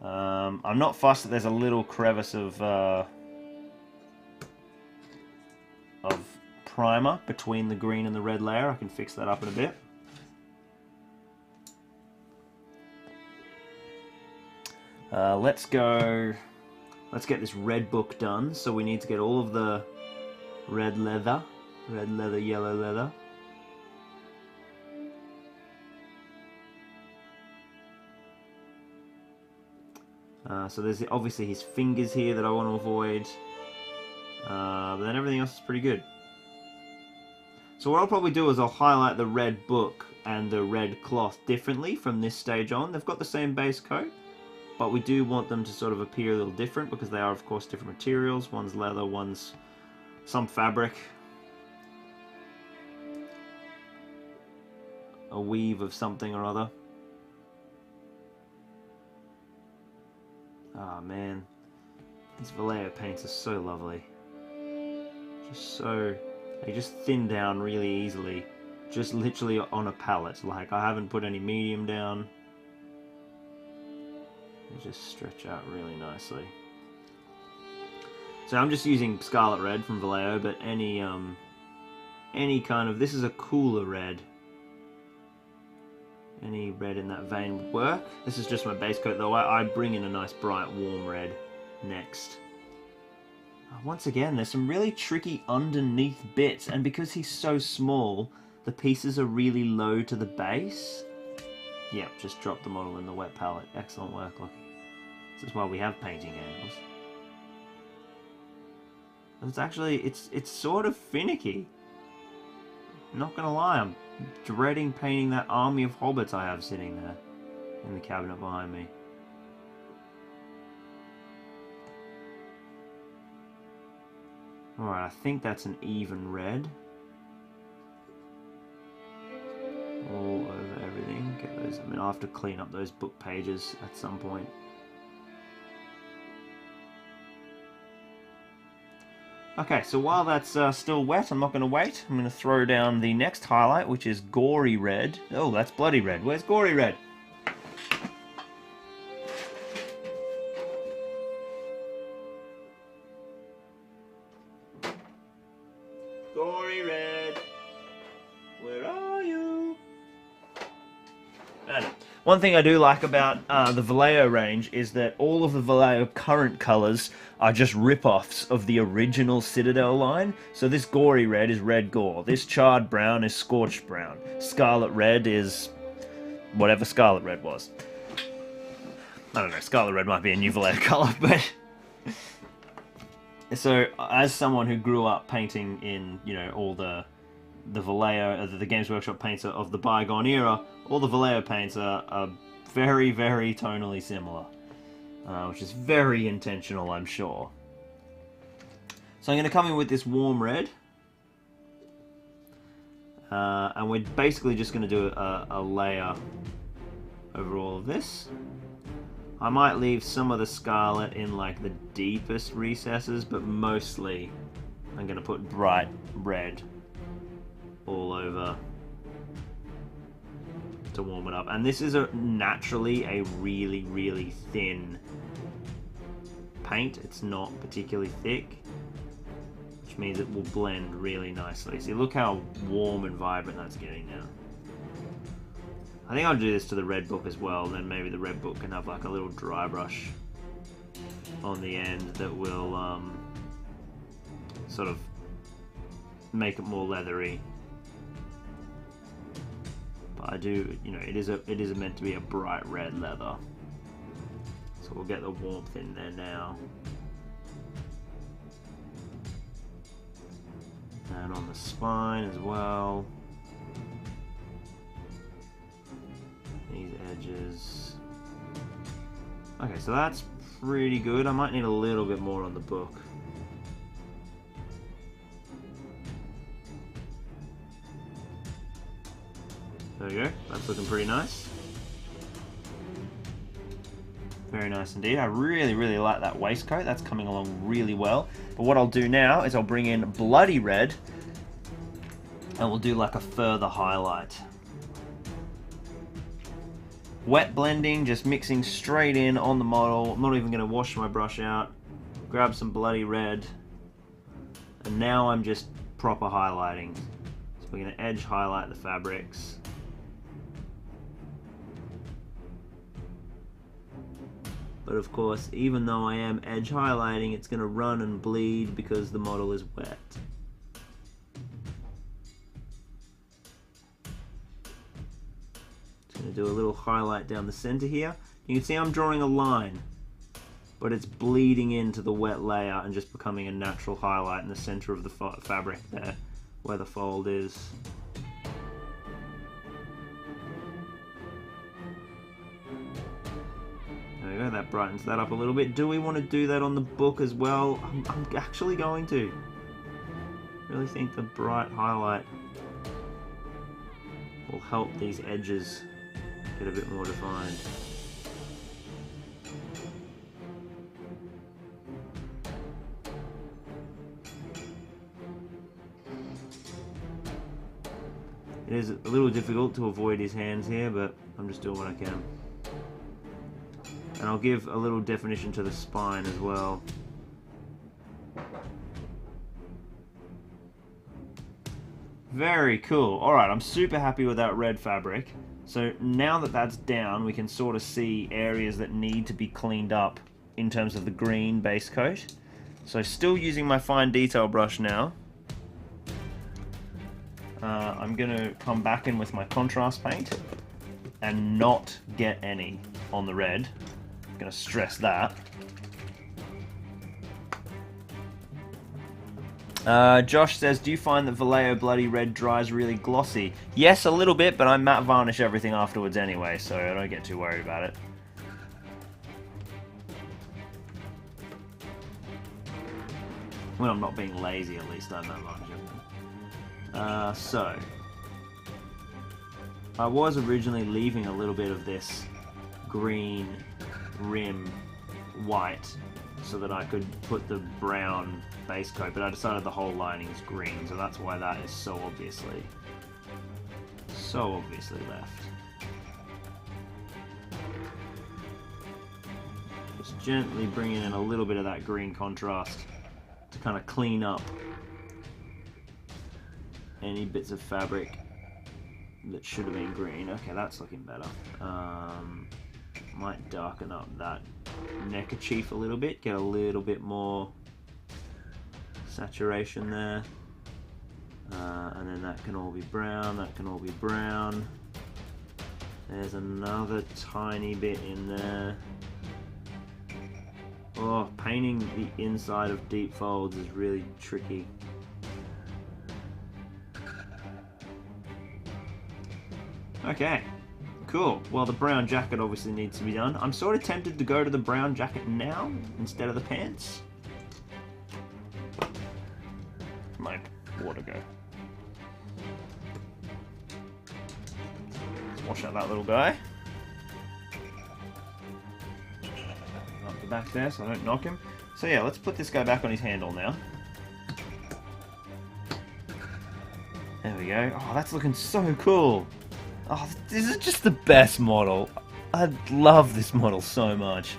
I'm not fussed that there's a little crevice of primer between the green and the red layer. I can fix that up in a bit. Let's get this red book done. So we need to get all of the red leather, yellow leather. So there's obviously his fingers here that I want to avoid, but then everything else is pretty good. So what I'll probably do is I'll highlight the red book and the red cloth differently from this stage on. They've got the same base coat, but we do want them to sort of appear a little different because they are, of course, different materials. One's leather, one's some fabric, a weave of something or other. Ah, man, these Vallejo paints are so lovely. They just thin down really easily, just literally on a palette. Like, I haven't put any medium down. They just stretch out really nicely. So I'm just using Scarlet Red from Vallejo, but any kind of, this is a cooler red. Any red in that vein would work. This is just my base coat though. I bring in a nice bright warm red next. once again, there's some really tricky underneath bits, and because he's so small, the pieces are really low to the base. Yep, just drop the model in the wet palette. Excellent work, look. This is why we have painting angles. It's actually, it's sort of finicky. Not gonna lie, I'm dreading painting that army of hobbits I have sitting there in the cabinet behind me. Alright, I think that's an even red. All over everything. Get those. I mean, I'll have to clean up those book pages at some point. Okay, so while that's still wet, I'm not going to wait. I'm going to throw down the next highlight, which is gory red. Oh, that's bloody red. Where's gory red? Gory red, where are you? One thing I do like about the Vallejo range is that all of the Vallejo current colours are just rip-offs of the original Citadel line. So this gory red is red gore, this charred brown is scorched brown, scarlet red is whatever scarlet red was. I don't know, scarlet red might be a new Vallejo colour, but... So, as someone who grew up painting in, you know, all the Vallejo, the Games Workshop paints of the bygone era, all the Vallejo paints are very, very tonally similar, which is very intentional, I'm sure. So I'm going to come in with this warm red, and we're basically just going to do a layer over all of this. I might leave some of the scarlet in like the deepest recesses, but mostly I'm going to put bright red all over to warm it up. And this is naturally a really, really thin paint. It's not particularly thick, which means it will blend really nicely. See, look how warm and vibrant that's getting now. I think I'll do this to the red book as well, then maybe the red book can have like a little dry brush on the end that will sort of make it more leathery. But I do, you know, it is meant to be a bright red leather. So we'll get the warmth in there now. And on the spine as well. These edges. Okay, so that's pretty good. I might need a little bit more on the book. There we go. That's looking pretty nice. Very nice indeed. I really, really like that waistcoat. That's coming along really well. But what I'll do now is I'll bring in bloody red and we'll do like a further highlight. Wet blending, just mixing straight in on the model. I'm not even going to wash my brush out. Grab some bloody red. And now I'm just proper highlighting. So we're going to edge highlight the fabrics. But of course, even though I am edge highlighting, it's going to run and bleed because the model is wet. Going to do a little highlight down the center here. You can see I'm drawing a line, but it's bleeding into the wet layer and just becoming a natural highlight in the center of the fabric there, where the fold is. There we go, that brightens that up a little bit. Do we want to do that on the book as well? I'm actually going to. Really think the bright highlight will help these edges get a bit more defined. It is a little difficult to avoid his hands here, but I'm just doing what I can. And I'll give a little definition to the spine as well. Very cool. Alright, I'm super happy with that red fabric. So now that that's down, we can sort of see areas that need to be cleaned up in terms of the green base coat. So still using my fine detail brush now. I'm going to come back in with my contrast paint and not get any on the red. I'm going to stress that. Josh says, do you find that Vallejo Bloody Red dries really glossy? Yes, a little bit, but I matte varnish everything afterwards anyway, so I don't get too worried about it. When I'm not being lazy, at least I matte varnish everything. So, I was originally leaving a little bit of this green rim white so that I could put the brown base coat, but I decided the whole lining is green, so that's why that is so obviously left. Just gently bringing in a little bit of that green contrast to kind of clean up any bits of fabric that should have been green. Okay, that's looking better. Might darken up that neckerchief a little bit, get a little bit more saturation there. And then that can all be brown, that can all be brown. There's another tiny bit in there. Oh, painting the inside of deep folds is really tricky. Okay, cool. Well, the brown jacket obviously needs to be done. I'm sort of tempted to go to the brown jacket now instead of the pants. My water go. Let's wash out that little guy. Knock the back there so I don't knock him. So yeah, let's put this guy back on his handle now. There we go. Oh, that's looking so cool. Oh, this is just the best model. I love this model so much.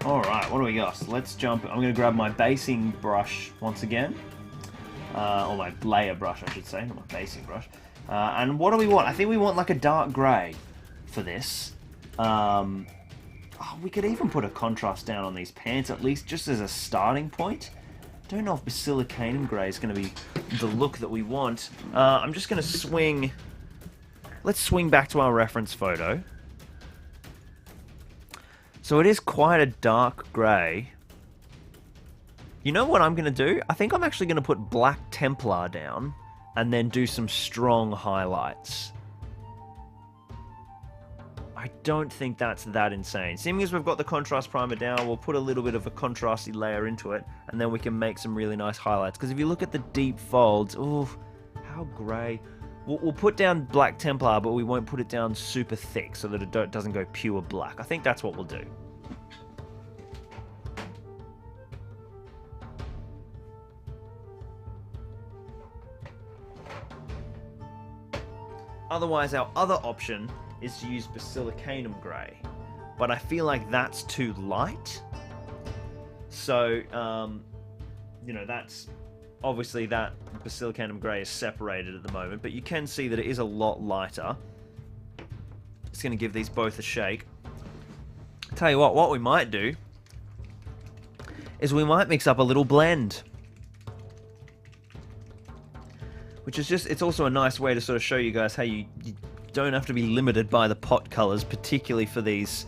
Alright, what do we got? So let's jump. I'm going to grab my basing brush once again. Or my layer brush, I should say, not my basing brush. And what do we want? I think we want like a dark grey for this. Oh, we could even put a contrast down on these pants, at least just as a starting point. Don't know if Basilicanum Grey is going to be the look that we want. I'm just going to swing... Let's swing back to our reference photo. So it is quite a dark grey. You know what I'm going to do? I think I'm actually going to put Black Templar down and then do some strong highlights. I don't think that's that insane. Seeing as we've got the contrast primer down, we'll put a little bit of a contrasty layer into it, and then we can make some really nice highlights. Because if you look at the deep folds, ooh, how grey. We'll put down Black Templar, but we won't put it down super thick so that it doesn't go pure black. I think that's what we'll do. Otherwise, our other option is to use Basilicanum Grey, but I feel like that's too light. So, you know, that's obviously that Basilicanum Grey is separated at the moment, but you can see that it is a lot lighter. It's going to give these both a shake. Tell you what we might do is we might mix up a little blend. Which is just, it's also a nice way to sort of show you guys how you don't have to be limited by the pot colors, particularly for these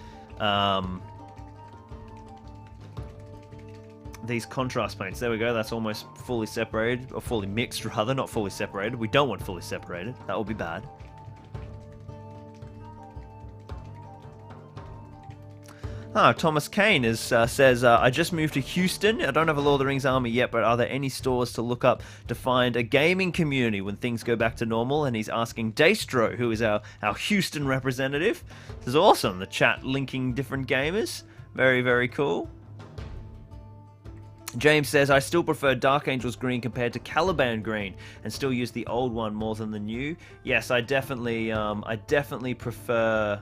contrast paints. There we go, that's almost fully separated, or fully mixed rather, not fully separated. We don't want fully separated, that will be bad. Thomas Kane says, I just moved to Houston. I don't have a Lord of the Rings army yet, but are there any stores to look up to find a gaming community when things go back to normal? And he's asking Daystro, who is our Houston representative. This is awesome, the chat linking different gamers. Very, very cool. James says, I still prefer Dark Angels green compared to Caliban green and still use the old one more than the new. Yes, I definitely prefer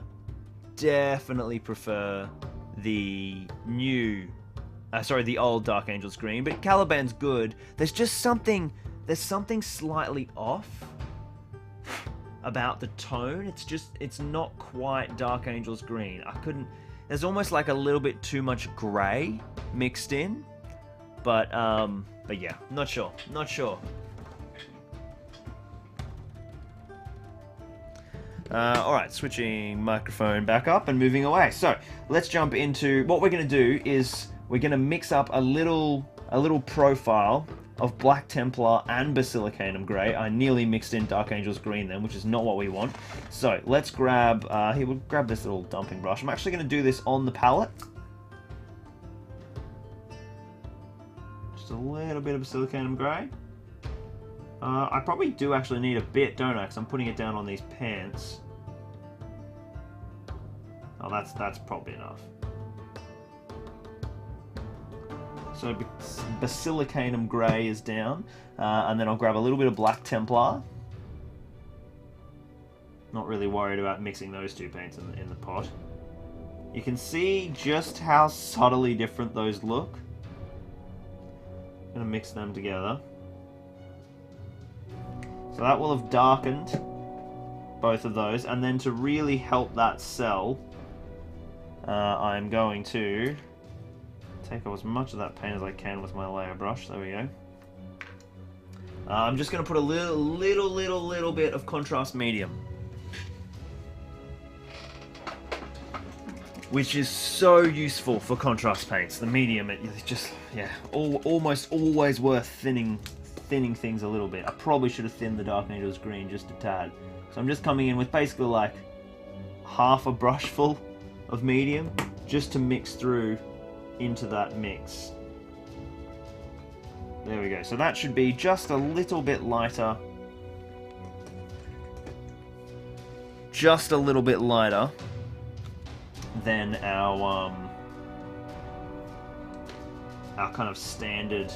the new, the old Dark Angels green, but Caliban's good. There's something slightly off about the tone. It's not quite Dark Angels green. there's almost like a little bit too much grey mixed in. But yeah, not sure. Alright, switching microphone back up and moving away. So, let's jump into... What we're going to do is we're going to mix up a little profile of Black Templar and Basilicanum Grey. I nearly mixed in Dark Angel's Green then, which is not what we want. So, let's grab... here, we'll grab this little dumping brush. I'm actually going to do this on the palette. Just a little bit of Basilicanum Grey. I probably do actually need a bit, don't I? Because I'm putting it down on these pants. Oh, that's probably enough. So Basilicanum Grey is down, and then I'll grab a little bit of Black Templar. Not really worried about mixing those two paints in the pot. You can see just how subtly different those look. I'm gonna mix them together. So that will have darkened both of those, and then to really help that sell, I'm going to take off as much of that paint as I can with my layer brush. There we go. I'm just going to put a little bit of contrast medium, which is so useful for contrast paints. The medium, it's just, yeah, almost always worth thinning things a little bit. I probably should have thinned the Dark Angel's Green just a tad. So I'm just coming in with basically like half a brush full of medium just to mix through into that mix. There we go. So that should be just a little bit lighter. Just a little bit lighter than our kind of standard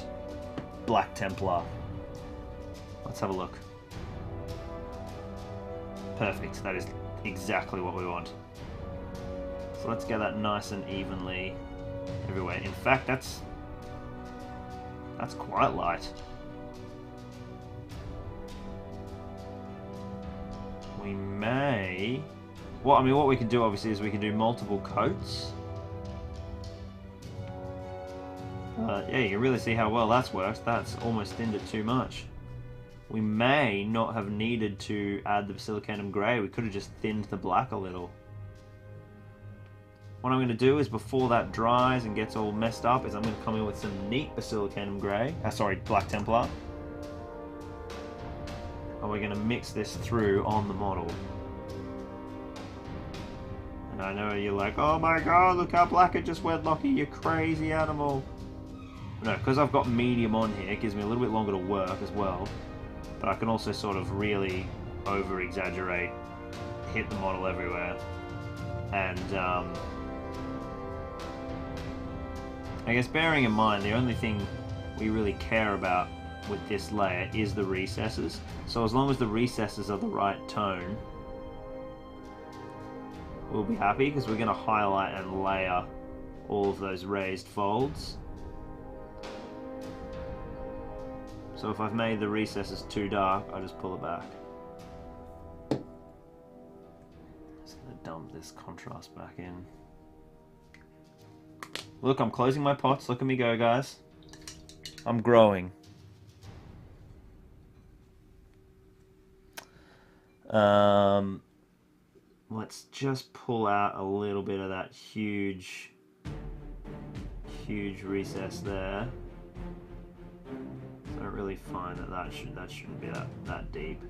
Black Templar. Let's have a look. Perfect. That is exactly what we want. So let's get that nice and evenly everywhere. In fact, that's quite light. We may... Well, I mean, what we can do, obviously, is we can do multiple coats. Yeah, you can really see how well that's worked. That's almost thinned it too much. We may not have needed to add the Basilicanum Grey. We could have just thinned the black a little. What I'm going to do is, before that dries and gets all messed up, is I'm going to come in with some neat Basilicanum Grey. Sorry, Black Templar. And we're going to mix this through on the model. And I know you're like, oh my god, look how black it just went, Lockie, you crazy animal. No, because I've got medium on here, it gives me a little bit longer to work as well. But I can also sort of really over-exaggerate, hit the model everywhere. And, I guess bearing in mind, the only thing we really care about with this layer is the recesses. So as long as the recesses are the right tone, we'll be happy, because we're going to highlight and layer all of those raised folds. So if I've made the recesses too dark, I just pull it back. Just going to dump this contrast back in. Look, I'm closing my pots. Look at me go, guys. I'm growing. Let's just pull out a little bit of that huge recess there. I don't really find that shouldn't be that deep.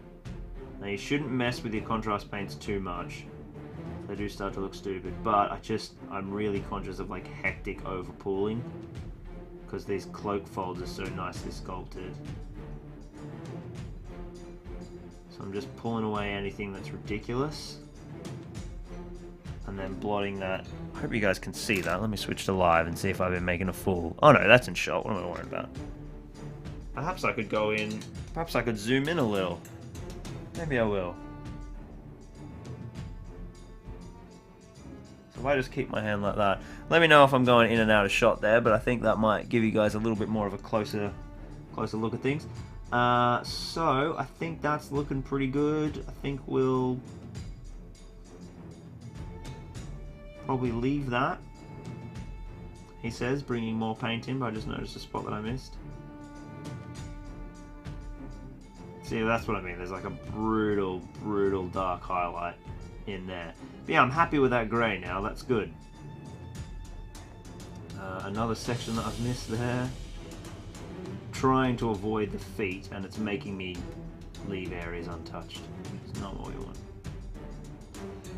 Now you shouldn't mess with your contrast paints too much. They do start to look stupid, but I'm really conscious of like hectic overpooling, because these cloak folds are so nicely sculpted. So I'm just pulling away anything that's ridiculous, and then blotting that. I hope you guys can see that. Let me switch to live and see if I've been making a fool. Oh no, that's in shot. What am I worried about? Perhaps I could go in. Perhaps I could zoom in a little. Maybe I will. So if I just keep my hand like that, let me know if I'm going in and out of shot there, but I think that might give you guys a little bit more of a closer look at things. So I think that's looking pretty good. I think we'll Probably leave that. He says, bringing more paint in, but I just noticed a spot that I missed. See, that's what I mean. There's like a brutal, brutal dark highlight in there. But yeah, I'm happy with that grey now. That's good. Another section that I've missed there. Trying to avoid the feet, and it's making me leave areas untouched. It's not what we want.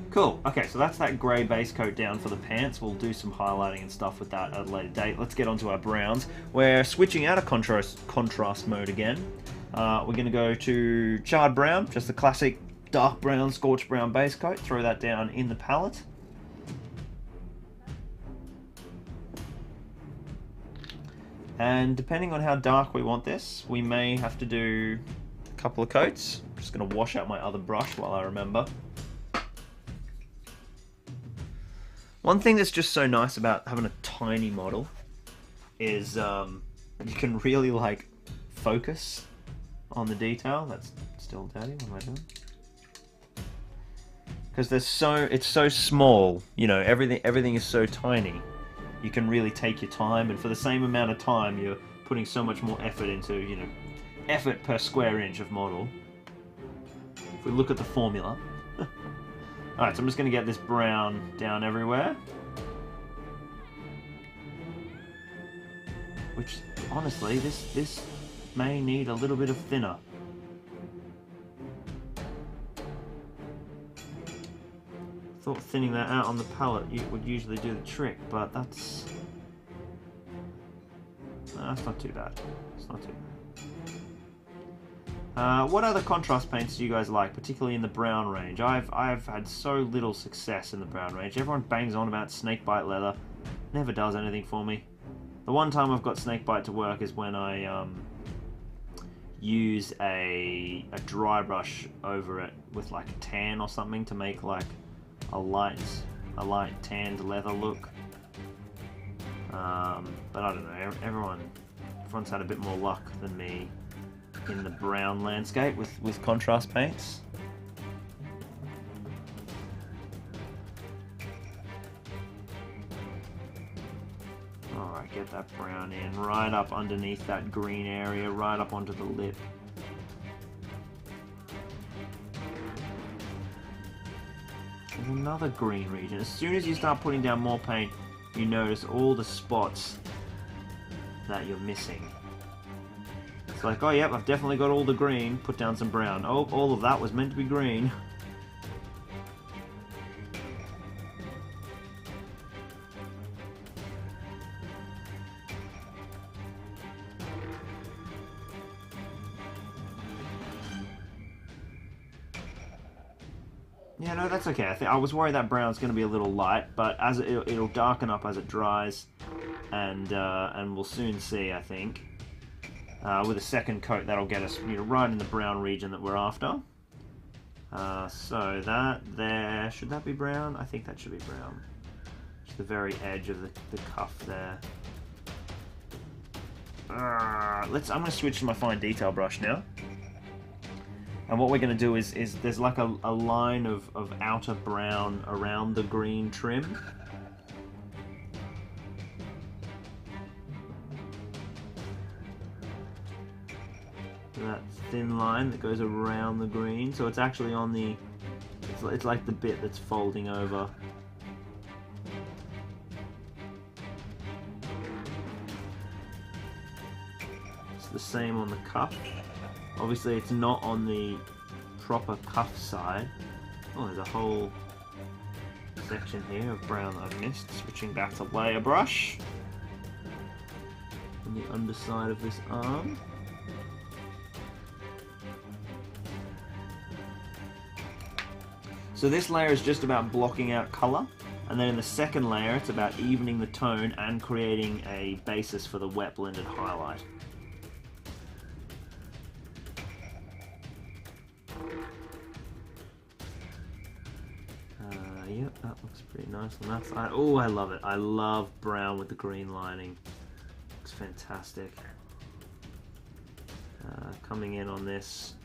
Cool. Okay, so that's that grey base coat down for the pants. We'll do some highlighting and stuff with that at a later date. Let's get onto our browns. We're switching out of contrast mode again. We're going to go to charred brown, just the classic dark brown, scorched brown base coat. Throw that down in the palette. And depending on how dark we want this, we may have to do a couple of coats. I'm just going to wash out my other brush while I remember. One thing that's just so nice about having a tiny model is you can really like focus on the detail. That's still dirty. What am I doing? Because it's so small. You know, everything is so tiny. You can really take your time, and for the same amount of time, you're putting so much more effort into, you know, effort per square inch of model. If we look at the formula. Alright, so I'm just going to get this brown down everywhere. Which, honestly, this may need a little bit of thinner. Thought thinning that out on the palette would usually do the trick, but that's not too bad. It's not too bad. What other contrast paints do you guys like, particularly in the brown range? I've had so little success in the brown range. Everyone bangs on about snakebite leather. Never does anything for me. The one time I've got snakebite to work is when I use a dry brush over it with like a tan or something to make like a light tanned leather look. But I don't know, everyone's had a bit more luck than me in the brown landscape with contrast paints. Alright, get that brown in right up underneath that green area, right up onto the lip. There's another green region. As soon as you start putting down more paint, you notice all the spots that you're missing. It's like, oh yep, I've definitely got all the green, put down some brown. Oh, all of that was meant to be green. Yeah, no, that's okay. I was worried that brown's going to be a little light, but as it'll darken up as it dries, and we'll soon see, I think. With a second coat, that'll get us, you know, right in the brown region that we're after. So that there, should that be brown? I think that should be brown. Just the very edge of the cuff there. I'm going to switch to my fine detail brush now. And what we're going to do is there's like a line of outer brown around the green trim. That thin line that goes around the green, so it's actually on the, it's like the bit that's folding over. It's the same on the cuff. Obviously it's not on the proper cuff side. Oh, there's a whole section here of brown that I've missed. Switching back to layer brush. On the underside of this arm. So this layer is just about blocking out colour, and then in the second layer it's about evening the tone and creating a basis for the wet blended highlight. Yep, that looks pretty nice on that side. Oh, I love it. I love brown with the green lining. Looks fantastic. Coming in on this.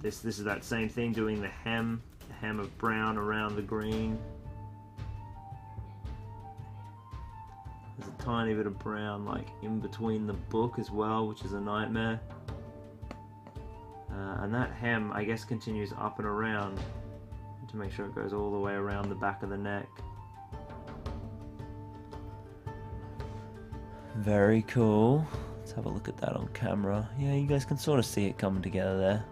This is that same thing, doing the hem of brown around the green. There's a tiny bit of brown like in between the book as well, which is a nightmare. And that hem, I guess, continues up and around to make sure it goes all the way around the back of the neck. Very cool. Let's have a look at that on camera. Yeah, you guys can sort of see it coming together there.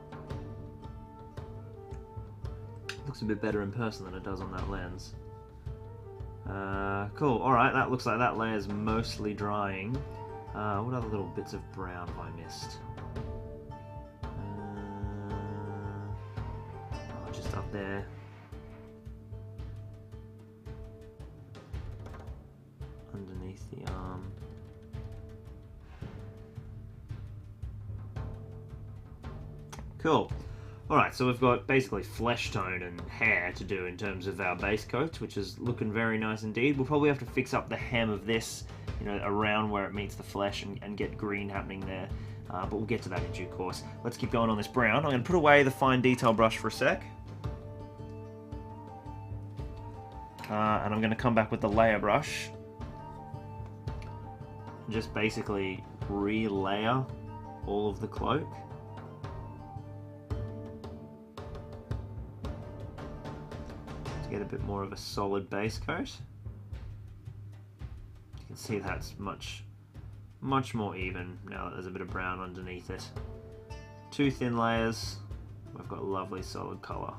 Looks a bit better in person than it does on that lens. Cool. Alright, that looks like that layer's mostly drying. What other little bits of brown have I missed? Just up there. Underneath the arm. Cool. Alright, so we've got basically flesh tone and hair to do in terms of our base coat, which is looking very nice indeed. We'll probably have to fix up the hem of this, you know, around where it meets the flesh and get green happening there. But we'll get to that in due course. Let's keep going on this brown. I'm going to put away the fine detail brush for a sec. And I'm going to come back with the layer brush. Just basically re-layer all of the cloak. To get a bit more of a solid base coat. You can see that's much more even now that there's a bit of brown underneath it. 2 thin layers. We've got a lovely solid colour.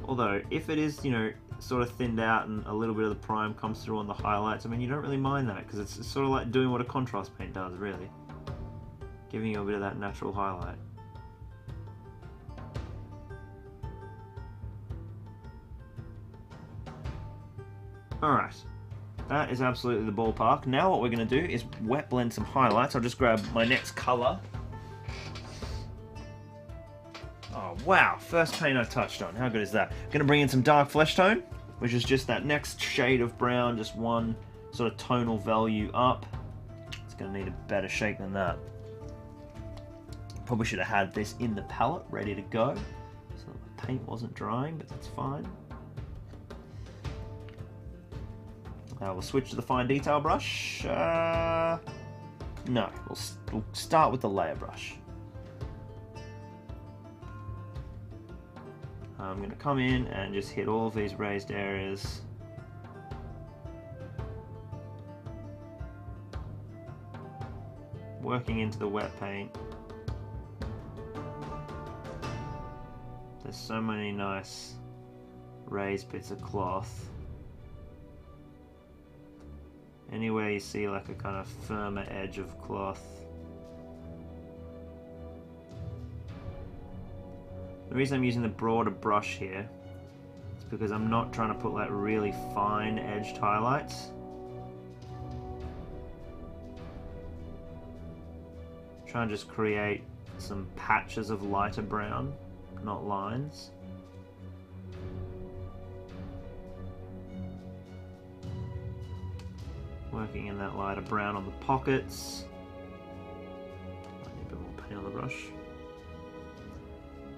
Although, if it is, you know, sort of thinned out and a little bit of the prime comes through on the highlights, I mean, you don't really mind that, because it's sort of like doing what a contrast paint does, really. Giving you a bit of that natural highlight. Alright, that is absolutely the ballpark. Now what we're going to do is wet blend some highlights. I'll just grab my next colour. Oh wow, first paint I touched on. How good is that? Going to bring in some dark flesh tone, which is just that next shade of brown, just one sort of tonal value up. It's going to need a better shake than that. Probably should have had this in the palette, ready to go. So the paint wasn't drying, but that's fine. We'll switch to the fine detail brush. No, we'll start with the layer brush. I'm going to come in and just hit all of these raised areas. Working into the wet paint. There's so many nice raised bits of cloth. Anywhere you see like a kind of firmer edge of cloth. The reason I'm using the broader brush here is because I'm not trying to put like really fine edged highlights. I'm trying to just create some patches of lighter brown, not lines. Working in that lighter brown on the pockets. I need a bit more paint on the brush.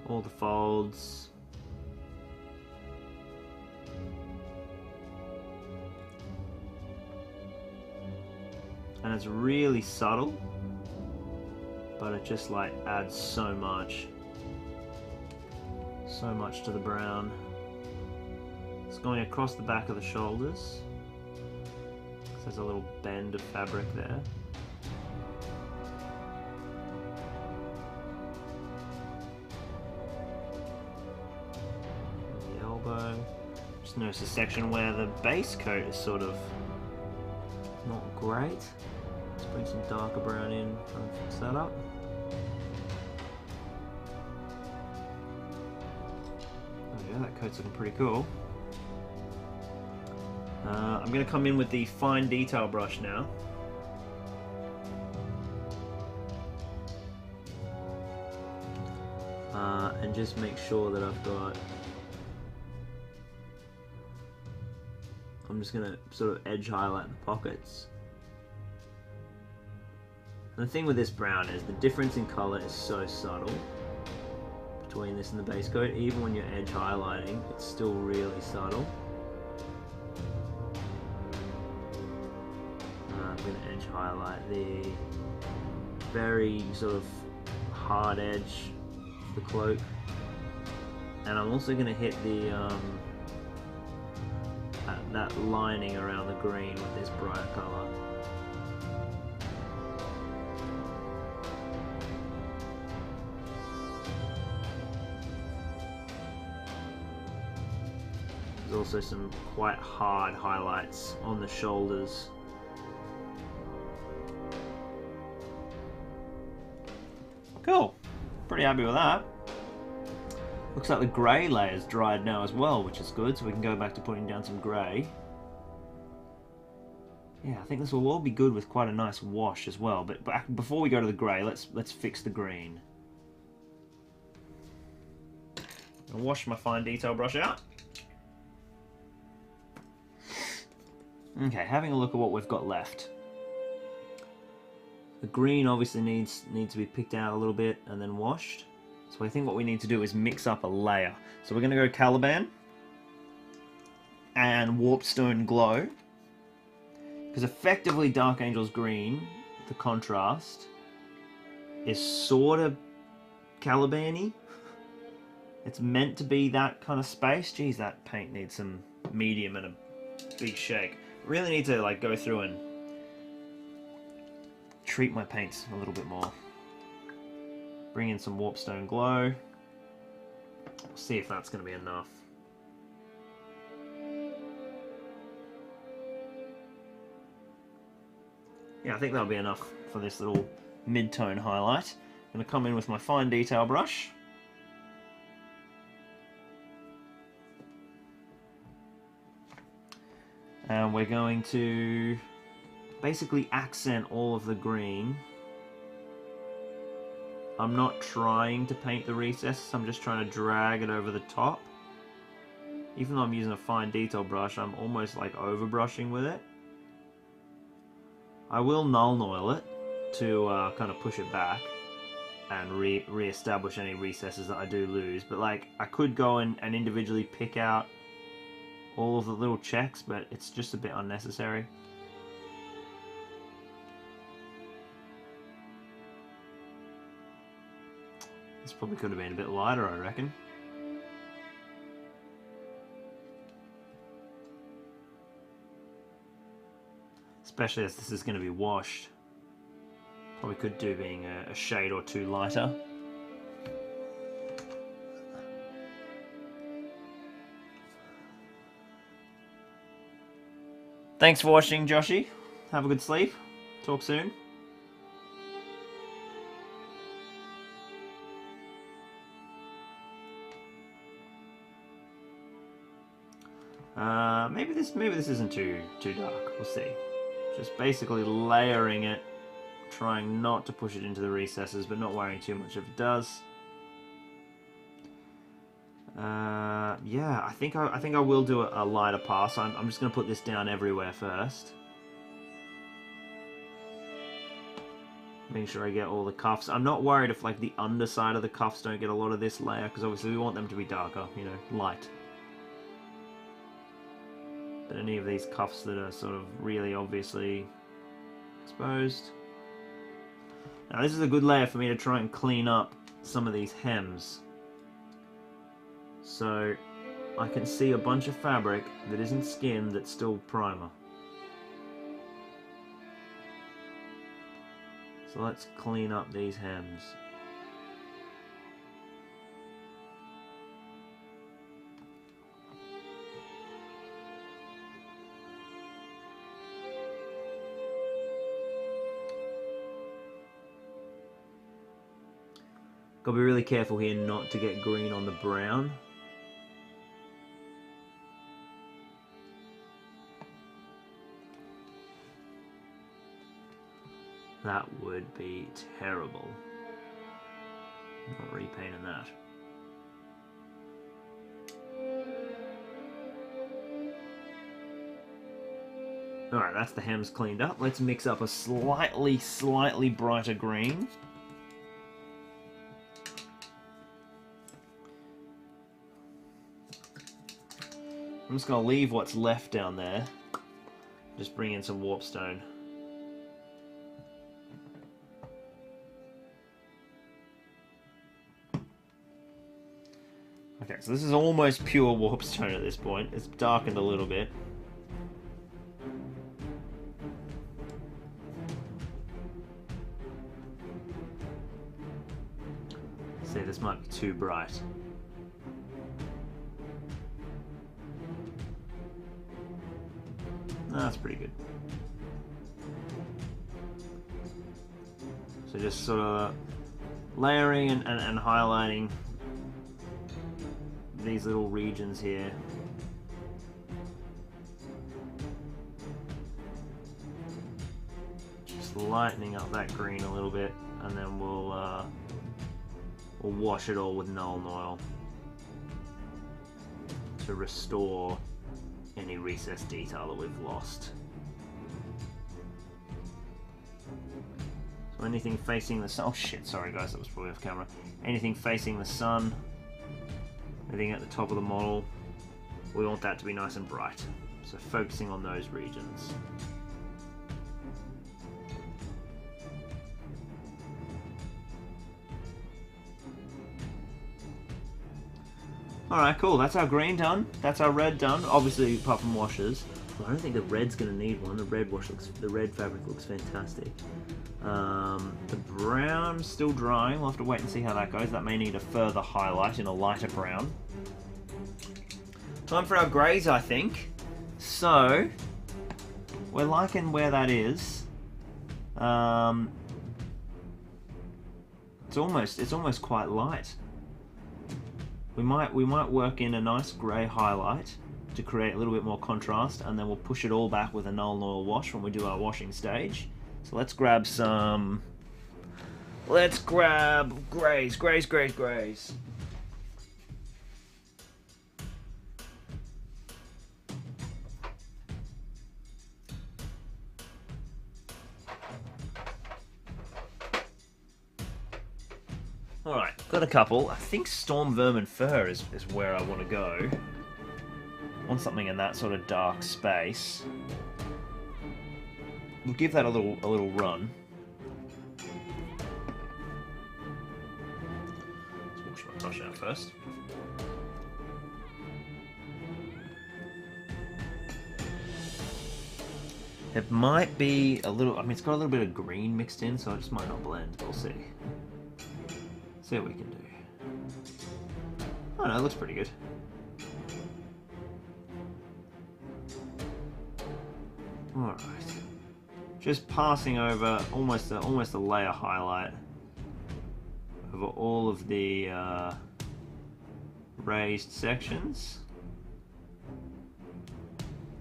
All the folds. And it's really subtle, but it just like adds so much to the brown. It's going across the back of the shoulders. There's a little bend of fabric there. The elbow. Just notice a section where the base coat is sort of not great. Let's bring some darker brown in, try and fix that up. Oh yeah, that coat's looking pretty cool. I'm going to come in with the fine detail brush now. And just make sure that I've got... I'm just going to sort of edge highlight the pockets. And the thing with this brown is the difference in colour is so subtle between this and the base coat. Even when you're edge highlighting, it's still really subtle. I'm going to edge highlight the very sort of hard edge of the cloak, and I'm also going to hit the that lining around the green with this brighter colour. There's also some quite hard highlights on the shoulders. Cool. Pretty happy with that. Looks like the grey layer's dried now as well, which is good, so we can go back to putting down some grey. Yeah, I think this will all be good with quite a nice wash as well, but before we go to the grey, let's fix the green. I'll wash my fine detail brush out. Okay, having a look at what we've got left. The green obviously needs to be picked out a little bit and then washed. So I think what we need to do is mix up a layer. So we're going to go Caliban and Warpstone Glow. Because effectively Dark Angel's green, the contrast, is sort of Caliban-y. It's meant to be that kind of space. Geez, that paint needs some medium and a big shake. Really need to like go through and treat my paints a little bit more. Bring in some Warpstone Glow. We'll see if that's going to be enough. Yeah, I think that'll be enough for this little mid-tone highlight. I'm going to come in with my fine detail brush. And we're going to basically accent all of the green. I'm not trying to paint the recesses, I'm just trying to drag it over the top. Even though I'm using a fine detail brush, I'm almost like over brushing with it. I will null oil it to kind of push it back and re-establish any recesses that I do lose. But like, I could go and individually pick out all of the little checks, but it's just a bit unnecessary. This probably could have been a bit lighter, I reckon. Especially as this is going to be washed. Probably could do being a shade or two lighter. Thanks for watching, Joshy. Have a good sleep. Talk soon. Maybe this isn't too dark. We'll see. Just basically layering it, trying not to push it into the recesses, but not worrying too much if it does. Yeah, I think I will do a lighter pass. I'm just going to put this down everywhere first. Making sure I get all the cuffs. I'm not worried if like the underside of the cuffs don't get a lot of this layer, because obviously we want them to be darker, you know, light. But any of these cuffs that are sort of really obviously exposed. Now this is a good layer for me to try and clean up some of these hems. So I can see a bunch of fabric that isn't skin that's still primer. So let's clean up these hems. Gotta be really careful here not to get green on the brown. That would be terrible. Not repainting that. Alright, that's the hems cleaned up. Let's mix up a slightly brighter green. I'm just going to leave what's left down there. Just bring in some warpstone. Okay, so this is almost pure warpstone at this point. It's darkened a little bit. See, this might be too bright. No, that's pretty good. So just sort of layering and highlighting these little regions here. Just lightening up that green a little bit, and then we'll wash it all with Nuln Oil to restore any recessed detail that we've lost. So anything facing the sun, oh shit, sorry guys, that was probably off camera. Anything facing the sun, anything at the top of the model, we want that to be nice and bright. So focusing on those regions. Alright, cool. That's our green done. That's our red done. Obviously, apart from washes. Well, I don't think the red's going to need one. The red fabric looks fantastic. The brown's still drying. We'll have to wait and see how that goes. That may need a further highlight in a lighter brown. Time for our greys, I think. So, we're liking where that is. It's almost quite light. We might work in a nice grey highlight to create a little bit more contrast, and then we'll push it all back with a Nuln Oil wash when we do our washing stage. So let's grab some. Let's grab greys. Alright, got a couple. I think Storm Vermin Fur is where I want to go. Want something in that sort of dark space. We'll give that a little run. Let's wash my brush out first. It might be a little, I mean, it's got a little bit of green mixed in, so it just might not blend. We'll see. See what we can do. Oh no, it looks pretty good. Alright. Just passing over almost a layer highlight over all of the raised sections.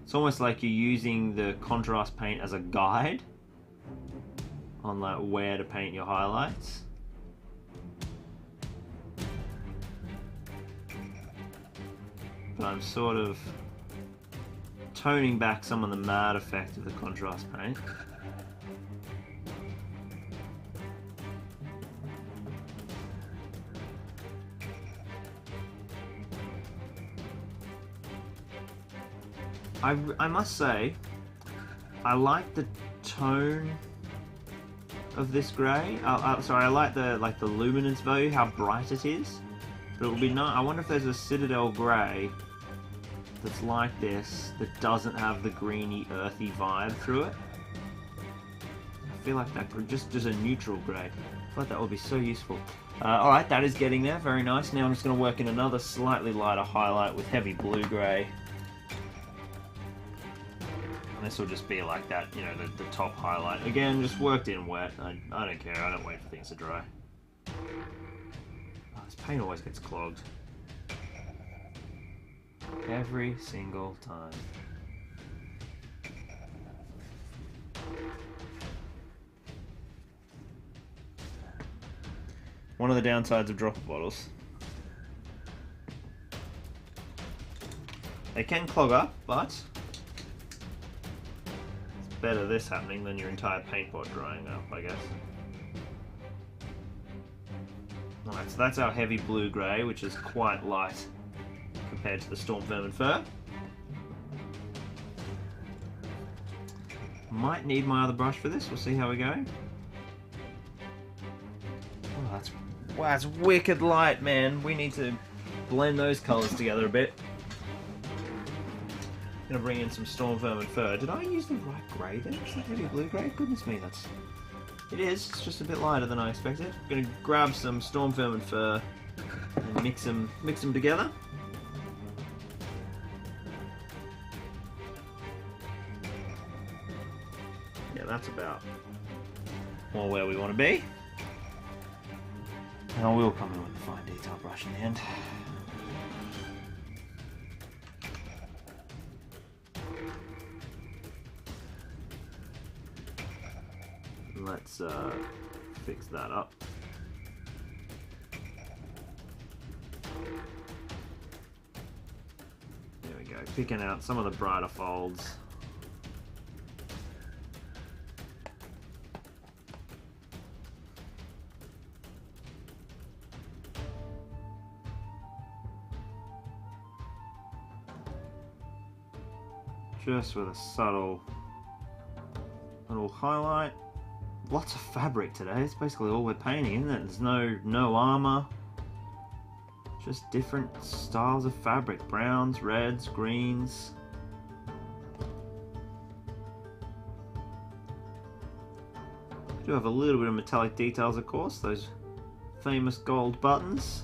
It's almost like you're using the contrast paint as a guide on like where to paint your highlights. But I'm sort of toning back some of the matte effect of the contrast paint. I must say, I like the tone of this grey. Sorry, I like the luminance value, how bright it is. But it would be nice. I wonder if there's a Citadel grey that's like this that doesn't have the greeny, earthy vibe through it. I feel like that just a neutral grey. I feel like that would be so useful. Alright, that is getting there. Very nice. Now I'm just going to work in another slightly lighter highlight with heavy blue grey. And this will just be like that, you know, the top highlight. Again, just worked in wet. I don't care. I don't wait for things to dry. Oh, this paint always gets clogged. Every single time. One of the downsides of dropper bottles. They can clog up, but it's better this happening than your entire paint pot drying up, I guess. Alright, so that's our heavy blue grey, which is quite light compared to the Storm Vermin Fur. Might need my other brush for this, we'll see how we go. Oh, that's wicked light, man. We need to blend those colours together a bit. Gonna bring in some storm vermin fur. Did I use the right grey then? Is that heavy blue grey? Goodness me, that's... It is. It's just a bit lighter than I expected. Gonna grab some storm vermin fur and mix them together. Yeah, that's about more where we want to be. And I will come in with the fine detail brush in the end. Let's fix that up. There we go, picking out some of the brighter folds. Just with a subtle little highlight. Lots of fabric today. It's basically all we're painting, isn't it? There's no armor. Just different styles of fabric. Browns, reds, greens. We do have a little bit of metallic details, of course. Those famous gold buttons.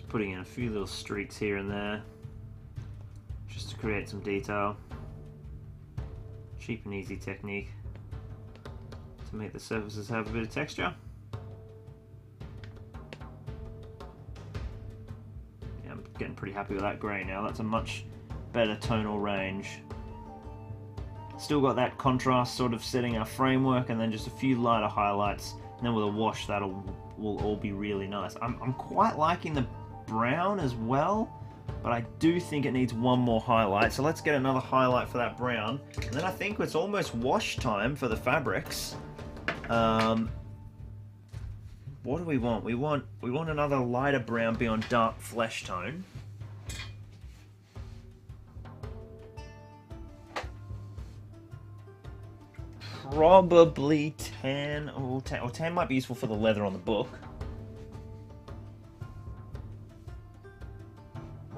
Putting in a few little streaks here and there just to create some detail. Cheap and easy technique to make the surfaces have a bit of texture. Yeah, I'm getting pretty happy with that grey now. That's a much better tonal range. Still got that contrast sort of setting our framework, and then just a few lighter highlights, and then with a wash that'll will all be really nice. I'm quite liking the brown as well, but I do think it needs one more highlight, so let's get another highlight for that brown, and then I think it's almost wash time for the fabrics. What do we want? We want another lighter brown beyond dark flesh tone. Probably tan. Or tan might be useful for the leather on the book.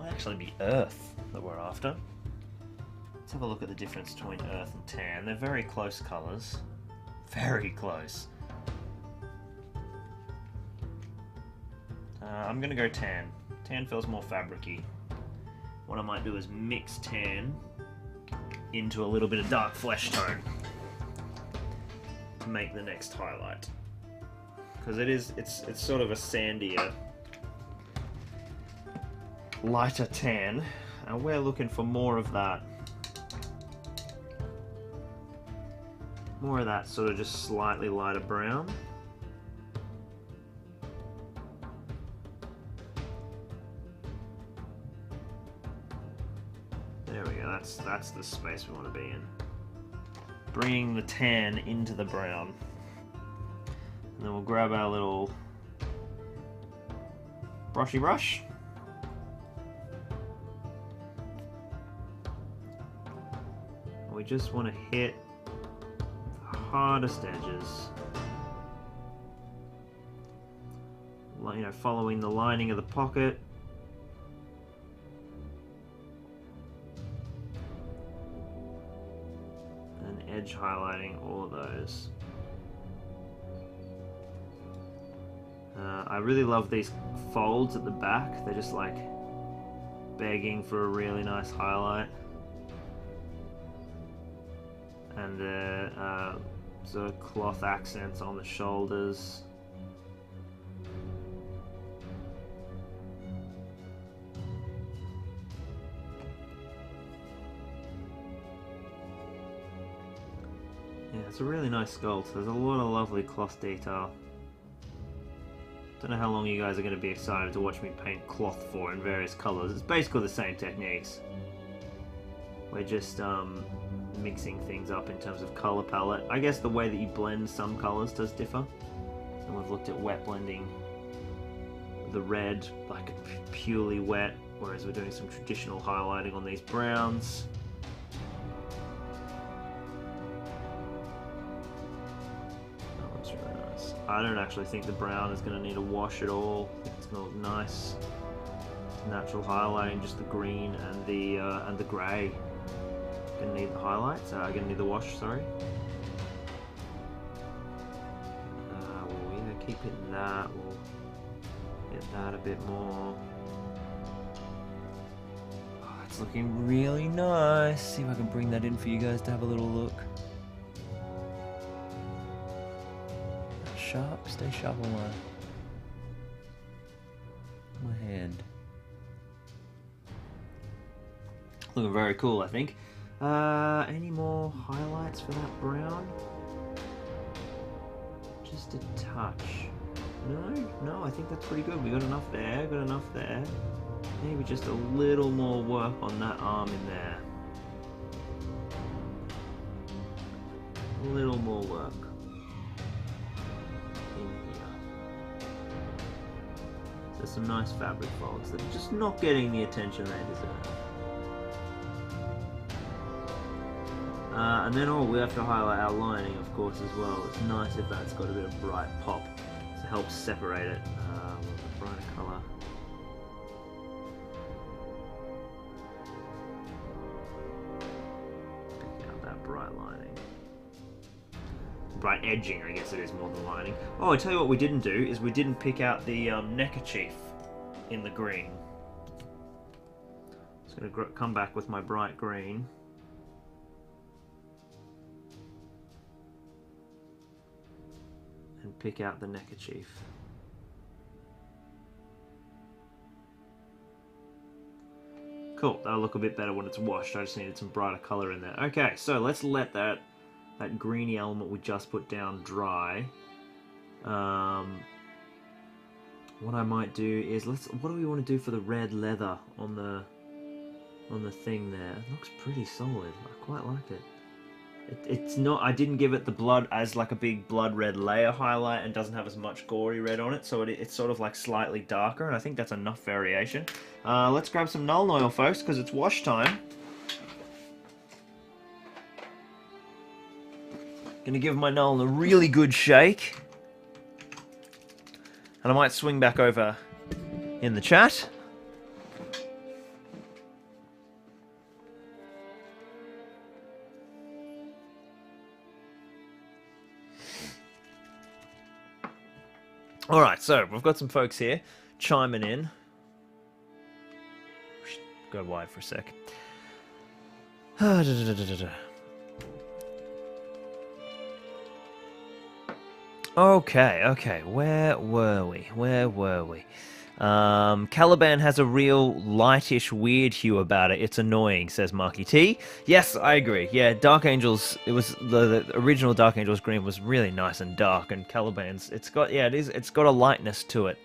Actually be earth that we're after. Let's have a look at the difference between earth and tan. They're very close colours. Very close. I'm going to go tan. Tan feels more fabric-y. What I might do is mix tan into a little bit of dark flesh tone to make the next highlight. Because it's sort of a sandier, lighter tan, and we're looking for more of that sort of just slightly lighter brown. There we go, that's the space we want to be in. Bringing the tan into the brown, and then we'll grab our little brushy brush. We just want to hit the hardest edges, you know, following the lining of the pocket. And edge highlighting all of those. I really love these folds at the back. They're just like begging for a really nice highlight. And the sort of cloth accents on the shoulders. Yeah, it's a really nice sculpt. There's a lot of lovely cloth detail. Don't know how long you guys are going to be excited to watch me paint cloth for in various colours. It's basically the same techniques. We're just mixing things up in terms of colour palette. I guess the way that you blend some colours does differ. So And we've looked at wet blending the red, like purely wet, whereas we're doing some traditional highlighting on these browns. That looks really nice. I don't actually think the brown is going to need a wash at all. I think it's going to look nice. Natural highlighting, just the green and the grey. Going to need the highlights. Going to need the wash. Sorry. We'll either keep hitting that. We'll hit that a bit more. Oh, it's looking really nice. See if I can bring that in for you guys to have a little look. Sharp. Stay sharp on my hand. Looking very cool, I think. Any more highlights for that brown? Just a touch. No, I think that's pretty good. We got enough there, Maybe just a little more work on that arm in there. A little more work in here. There's some nice fabric folds that are just not getting the attention they deserve. And then we have to highlight our lining, of course, as well. It's nice if that's got a bit of bright pop to help separate it with a brighter colour. Pick out that bright lining. Bright edging, I guess it is more than lining. Oh, I tell you what we didn't do, is we didn't pick out the neckerchief in the green. Just going to come back with my bright green. And pick out the neckerchief. Cool, that'll look a bit better when it's washed. I just needed some brighter colour in there. Okay, so let's let that greeny element we just put down dry. What I might do is what do we want to do for the red leather on the thing there? It looks pretty solid. I quite like it. It's not. I didn't give it the blood as like a big blood red layer highlight, and doesn't have as much gory red on it, so it's sort of like slightly darker, and I think that's enough variation. Let's grab some Nuln Oil, folks, because it's wash time. Gonna give my Nuln a really good shake, and I might swing back over in the chat. Alright, so we've got some folks here chiming in. Go wide for a sec. Okay, where were we? Caliban has a real lightish, weird hue about it. It's annoying, says Marky T. Yes, I agree. Yeah, Dark Angels, it was the original Dark Angels green was really nice and dark, and Caliban's, it's got a lightness to it.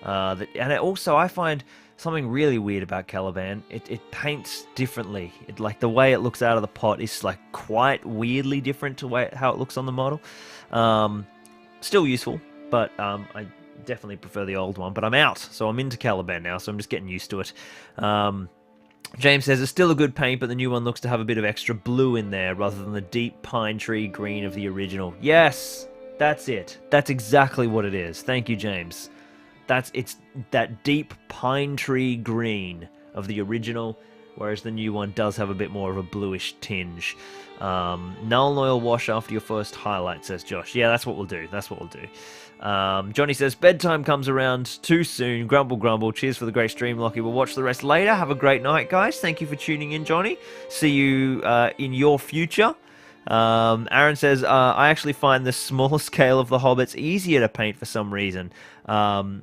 And it also, I find something really weird about Caliban. It paints differently. Like the way it looks out of the pot is like quite weirdly different to how it looks on the model. Still useful, but I definitely prefer the old one, but I'm out, so I'm into Caliban now, so I'm just getting used to it. James says it's still a good paint, but the new one looks to have a bit of extra blue in there rather than the deep pine tree green of the original. Yes, that's it. That's exactly what it is. Thank you, James. It's that deep pine tree green of the original, whereas the new one does have a bit more of a bluish tinge. Nuln Oil wash after your first highlight, says Josh. Yeah, that's what we'll do. Johnny says, bedtime comes around too soon. Grumble, grumble. Cheers for the great stream, Lockie. We'll watch the rest later. Have a great night, guys. Thank you for tuning in, Johnny. See you in your future. Aaron says, I actually find the small scale of the Hobbits easier to paint for some reason. That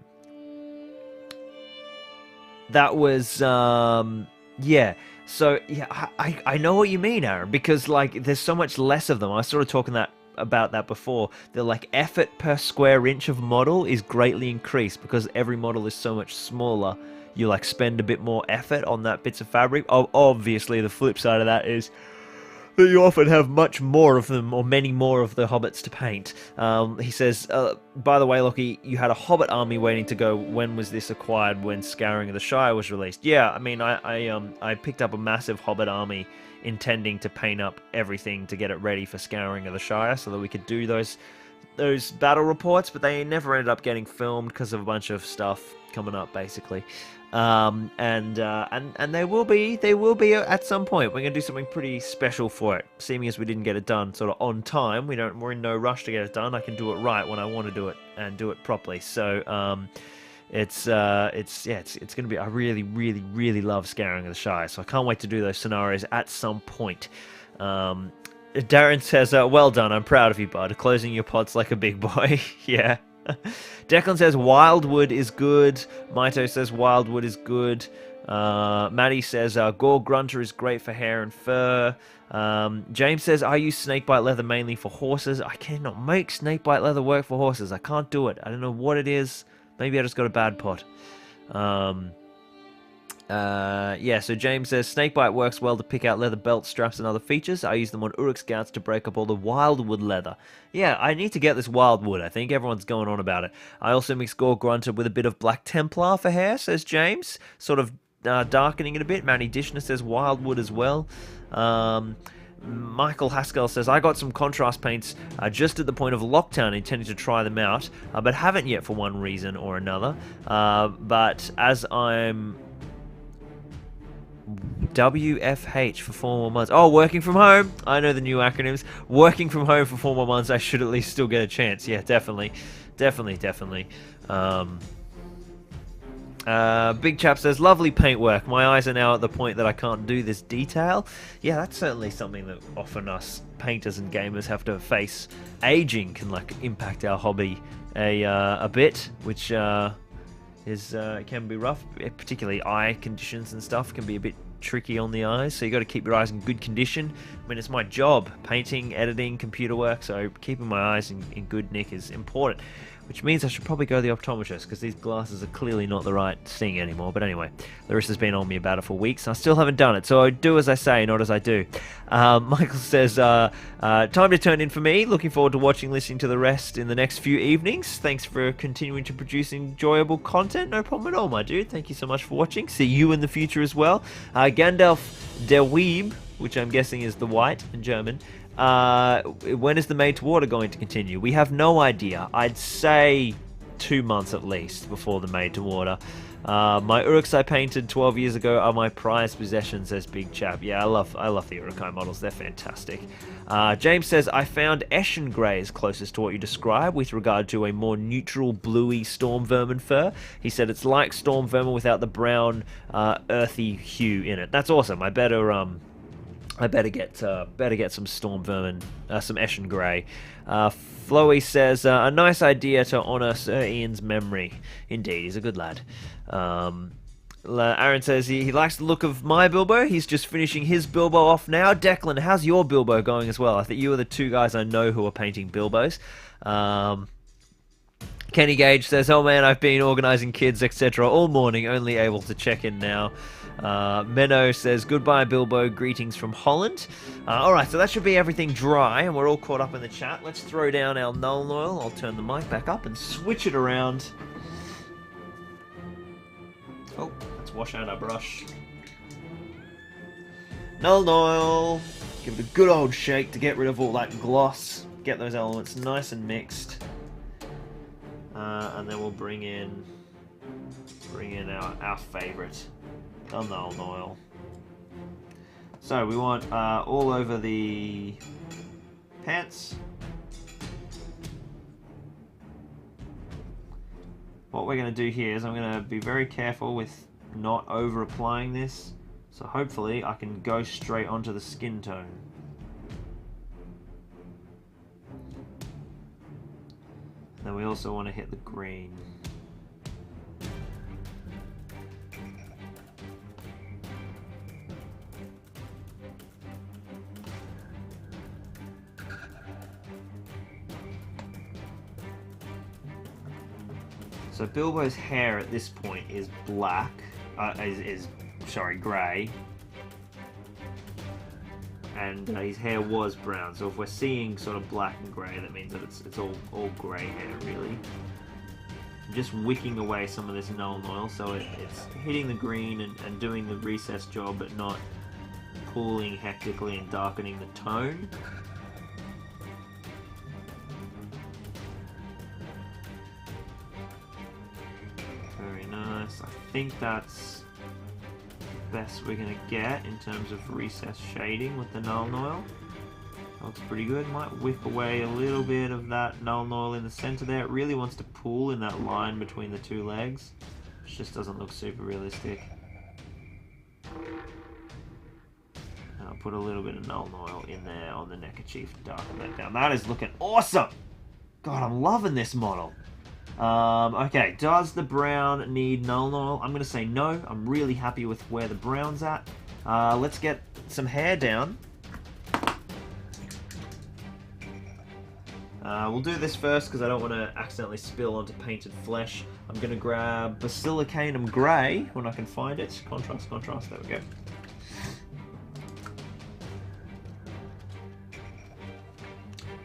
was, yeah. So, yeah, I know what you mean, Aaron, because, like, there's so much less of them. I was sort of talking about that before. The, like, effort per square inch of model is greatly increased because every model is so much smaller. You, like, spend a bit more effort on that bits of fabric. Obviously, the flip side of that is that you often have much more of them, or many more of the hobbits to paint. He says, by the way, Lockie, you had a hobbit army waiting to go. When was this acquired? When Scouring of the Shire was released? Yeah, I mean, I picked up a massive hobbit army intending to paint up everything to get it ready for Scouring of the Shire so that we could do those battle reports, but they never ended up getting filmed because of a bunch of stuff coming up, basically. And they will be at some point. We're gonna do something pretty special for it. Seeming as we didn't get it done sort of on time, we're in no rush to get it done. I can do it right when I want to do it and do it properly. So it's gonna be. I really love Scouring of the Shire, so I can't wait to do those scenarios at some point. Darren says, well done, I'm proud of you, bud. Closing your pots like a big boy. Yeah. Declan says Wildwood is good. Maito says Wildwood is good. Maddie says Gore Grunter is great for hair and fur. James says I use snakebite leather mainly for horses. I cannot make snakebite leather work for horses. I can't do it. I don't know what it is. Maybe I just got a bad pot. Yeah, so James says snakebite works well to pick out leather belts, straps, and other features. I use them on Uruk Scouts to break up all the wildwood leather. Yeah, I need to get this wildwood. I think everyone's going on about it. I also mix Gore Grunter with a bit of Black Templar for hair, says James, sort of darkening it a bit. Manny Dishner says wildwood as well. Michael Haskell says, I got some contrast paints just at the point of lockdown, intending to try them out, but haven't yet for one reason or another. But as I'm... WFH for 4 more months. Oh, working from home. I know the new acronyms. Working from home for 4 more months. I should at least still get a chance. Yeah, definitely. Big Chap says, lovely paintwork. My eyes are now at the point that I can't do this detail. Yeah, that's certainly something that often us painters and gamers have to face. Aging can impact our hobby a bit, which can be rough. Particularly eye conditions and stuff can be a bit tricky on the eyes, so you got to keep your eyes in good condition. I mean, it's my job, painting, editing, computer work, so keeping my eyes in good nick is important, which means I should probably go to the optometrist, because these glasses are clearly not the right thing anymore. But anyway, Larissa's been on me about it for weeks, and I still haven't done it, so I do as I say, not as I do. Michael says, time to turn in for me. Looking forward to listening to the rest in the next few evenings. Thanks for continuing to produce enjoyable content. No problem at all, my dude. Thank you so much for watching. See you in the future as well. Gandalf der Weeb, which I'm guessing is the white in German. When is the Made to Order going to continue? We have no idea. I'd say 2 months at least before the Made to Order. My Uruks I painted 12 years ago are my prized possessions, says Big Chap. Yeah, I love the Urukai models. They're fantastic. James says, I found Eshin Grey is closest to what you describe with regard to a more neutral bluey storm vermin fur. He said it's like storm vermin without the brown earthy hue in it. That's awesome. I better get some storm vermin, some Eshin Grey. Floey says, a nice idea to honour Sir Ian's memory. Indeed, he's a good lad. Aaron says he likes the look of my Bilbo. He's just finishing his Bilbo off now. Declan, how's your Bilbo going as well? I think you are the two guys I know who are painting Bilbos. Kenny Gage says, oh man, I've been organising kids, etc. all morning, only able to check in now. Menno says, goodbye Bilbo, greetings from Holland. Alright, so that should be everything dry, and we're all caught up in the chat. Let's throw down our Null Oil. I'll turn the mic back up and switch it around. Oh, let's wash out our brush. Null Oil. Give it a good old shake to get rid of all that gloss. Get those elements nice and mixed. And then we'll bring in our favourite. Null Oil. So we want all over the pants. What we're going to do here is I'm going to be very careful with not over applying this, so hopefully I can go straight onto the skin tone. And then we also want to hit the green. So Bilbo's hair at this point is black, sorry, grey. and his hair was brown. So if we're seeing sort of black and grey, that means that it's all grey hair, really. I'm just wicking away some of this Nuln Oil, so it's hitting the green and doing the recess job, but not pooling hectically and darkening the tone. Very nice. I think that's the best we're going to get in terms of recess shading with the Nuln Oil. Looks pretty good. Might whip away a little bit of that Nuln Oil in the center there. It really wants to pool in that line between the two legs, which just doesn't look super realistic. And I'll put a little bit of Nuln Oil in there on the neckerchief to darken that down. That is looking awesome! God, I'm loving this model. Okay, does the brown need Nuln Oil? I'm going to say no. I'm really happy with where the brown's at. Let's get some hair down. We'll do this first because I don't want to accidentally spill onto painted flesh. I'm going to grab Basilicanum Grey when I can find it. Contrast, contrast, there we go.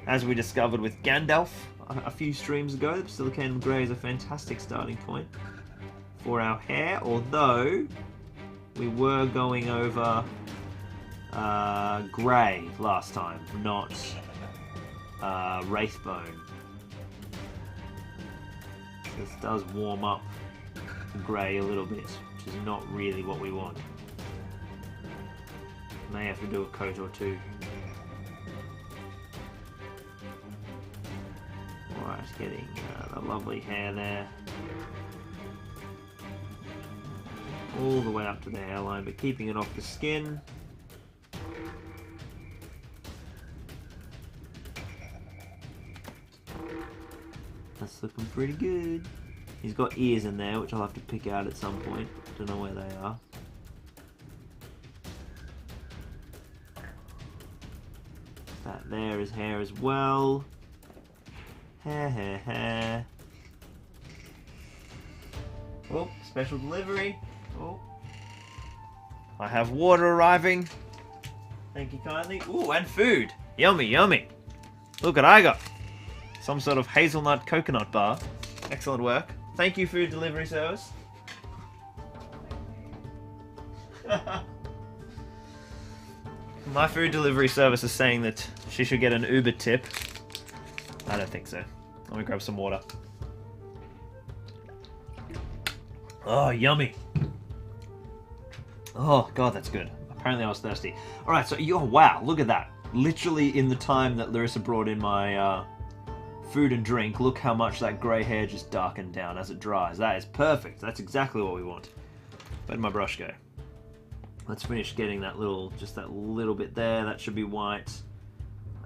As we discovered with Gandalf a few streams ago, the Basilicanum Grey is a fantastic starting point for our hair, although we were going over grey last time, not Wraithbone. This does warm up the grey a little bit, which is not really what we want. May have to do a coat or two. Alright, getting the lovely hair there. All the way up to the hairline, but keeping it off the skin. That's looking pretty good. He's got ears in there, which I'll have to pick out at some point. Don't know where they are. That there is hair as well. Hair, hair, hair. Oh, special delivery. Oh. I have water arriving. Thank you kindly. Ooh, and food. Yummy, yummy. Look what I got. Some sort of hazelnut coconut bar. Excellent work. Thank you, food delivery service. My food delivery service is saying that she should get an Uber tip. I don't think so. Let me grab some water. Oh, yummy. Oh, God, that's good. Apparently I was thirsty. Alright, so, oh, wow, look at that. Literally in the time that Larissa brought in my food and drink, look how much that grey hair just darkened down as it dries. That is perfect. That's exactly what we want. Where'd my brush go? Let's finish getting that little, just that little bit there. That should be white.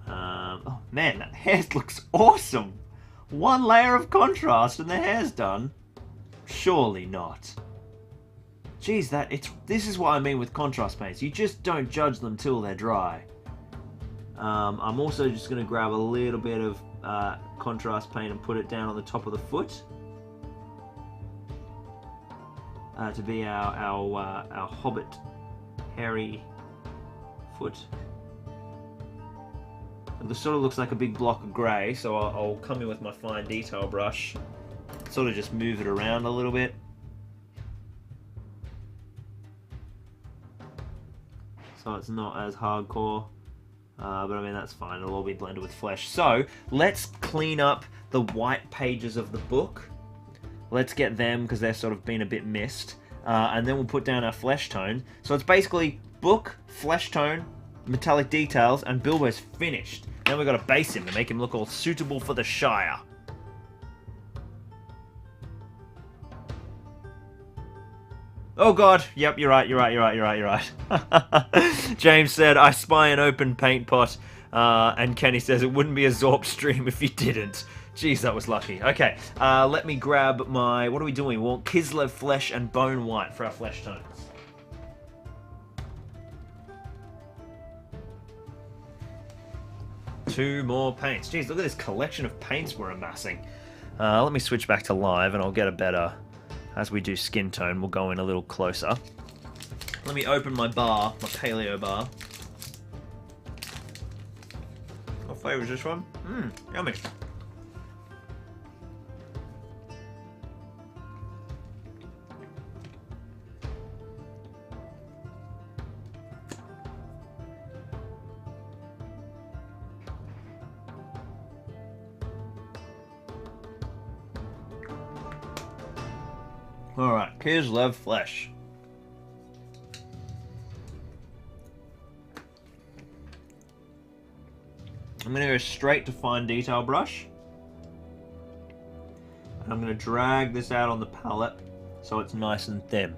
Oh man, that hair looks awesome. One layer of contrast and the hair's done. Surely not. Geez, this is what I mean with contrast paints. You just don't judge them till they're dry. I'm also just going to grab a little bit of contrast paint and put it down on the top of the foot to be our hobbit hairy foot. It sort of looks like a big block of grey, so I'll come in with my fine detail brush, sort of just move it around a little bit. So it's not as hardcore, but I mean that's fine, it'll all be blended with flesh. So let's clean up the white pages of the book. Let's get them, because they're sort of been a bit missed, and then we'll put down our flesh tone. So it's basically book, flesh tone, metallic details, and Bilbo's finished. Then we've got to base him to make him look all suitable for the Shire. Oh god, yep, you're right. James said, I spy an open paint pot, and Kenny says it wouldn't be a Zorp stream if you didn't. Jeez, that was lucky. Okay, let me grab my, what are we doing? We want Kislev flesh and bone white for our flesh tones. Two more paints. Jeez, look at this collection of paints we're amassing. Let me switch back to live and I'll get a better, as we do skin tone, we'll go in a little closer. Let me open my bar, my paleo bar. flavour is this one? Yummy. Alright, kids love flesh. I'm going to go straight to fine detail brush. And I'm going to drag this out on the palette so it's nice and thin.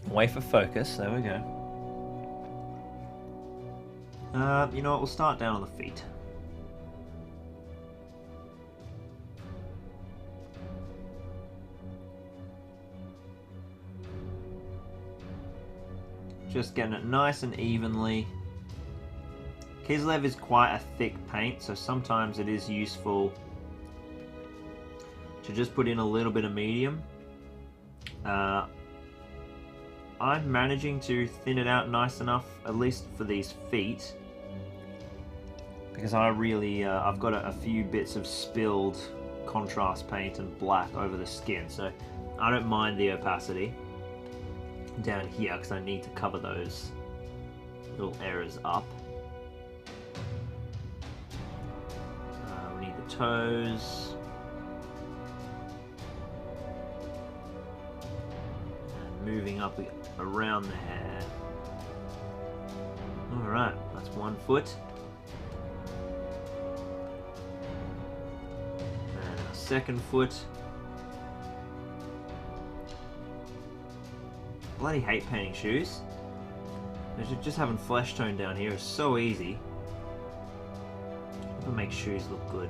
Wait for focus, there we go. You know what, we'll start down on the feet. Just getting it nice and evenly. Kislev is quite a thick paint, so sometimes it is useful to just put in a little bit of medium. I'm managing to thin it out nice enough, at least for these feet, because I really, I've got a few bits of spilled contrast paint and black over the skin, so I don't mind the opacity down here because I need to cover those little errors up. We need the toes. And moving up around the hair. Alright, that's 1 foot. And a second foot. Bloody hate painting shoes. Just having flesh tone down here is so easy. It makes shoes look good.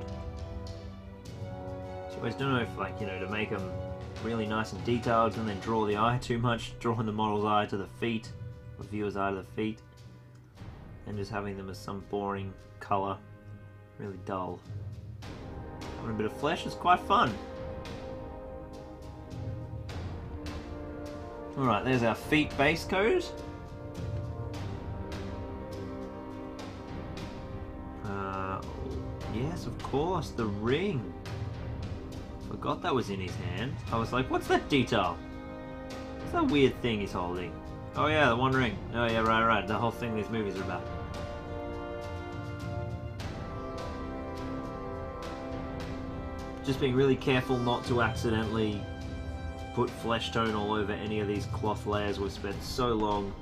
So I always don't know if, like, you know, to make them really nice and detailed and then draw the eye too much, drawing the model's eye to the feet, the viewer's eye to the feet, and just having them as some boring colour, really dull. Having a bit of flesh is quite fun. Alright, there's our feet base coat. Yes, of course, the ring. Forgot that was in his hand. I was like, what's that detail? What's that weird thing he's holding? Oh yeah, the one ring. Oh yeah, right. The whole thing these movies are about. Just being really careful not to accidentally put flesh tone all over any of these cloth layers we've spent so long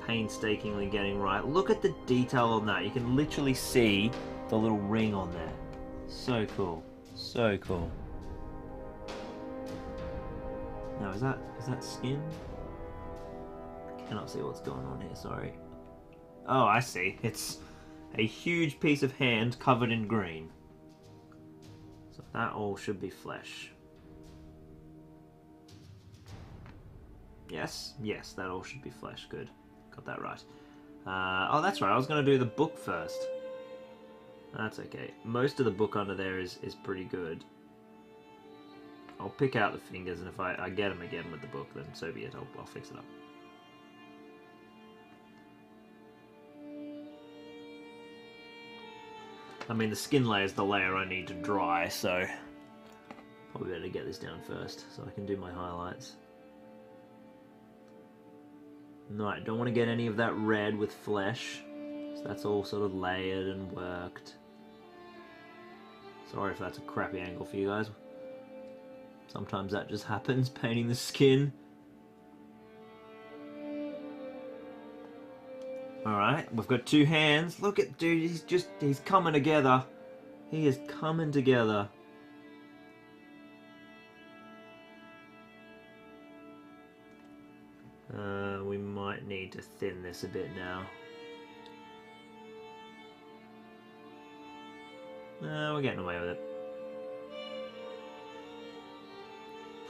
painstakingly getting right. Look at the detail on that. You can literally see the little ring on there. So cool. So cool. Now is that skin? I cannot see what's going on here, sorry. Oh, I see. It's a huge piece of hand covered in green. So that all should be flesh. Yes, that all should be flesh. Good. Got that right. Oh, that's right. I was going to do the book first. That's okay. Most of the book under there is pretty good. I'll pick out the fingers, and if I get them again with the book, then so be it. I'll fix it up. I mean, the skin layer is the layer I need to dry, so probably better get this down first so I can do my highlights. No, I don't want to get any of that red with flesh, so that's all sort of layered and worked. Sorry if that's a crappy angle for you guys. Sometimes that just happens, painting the skin. Alright, we've got two hands. Look at, dude, he's coming together. He is coming together. We might need to thin this a bit now. We're getting away with it.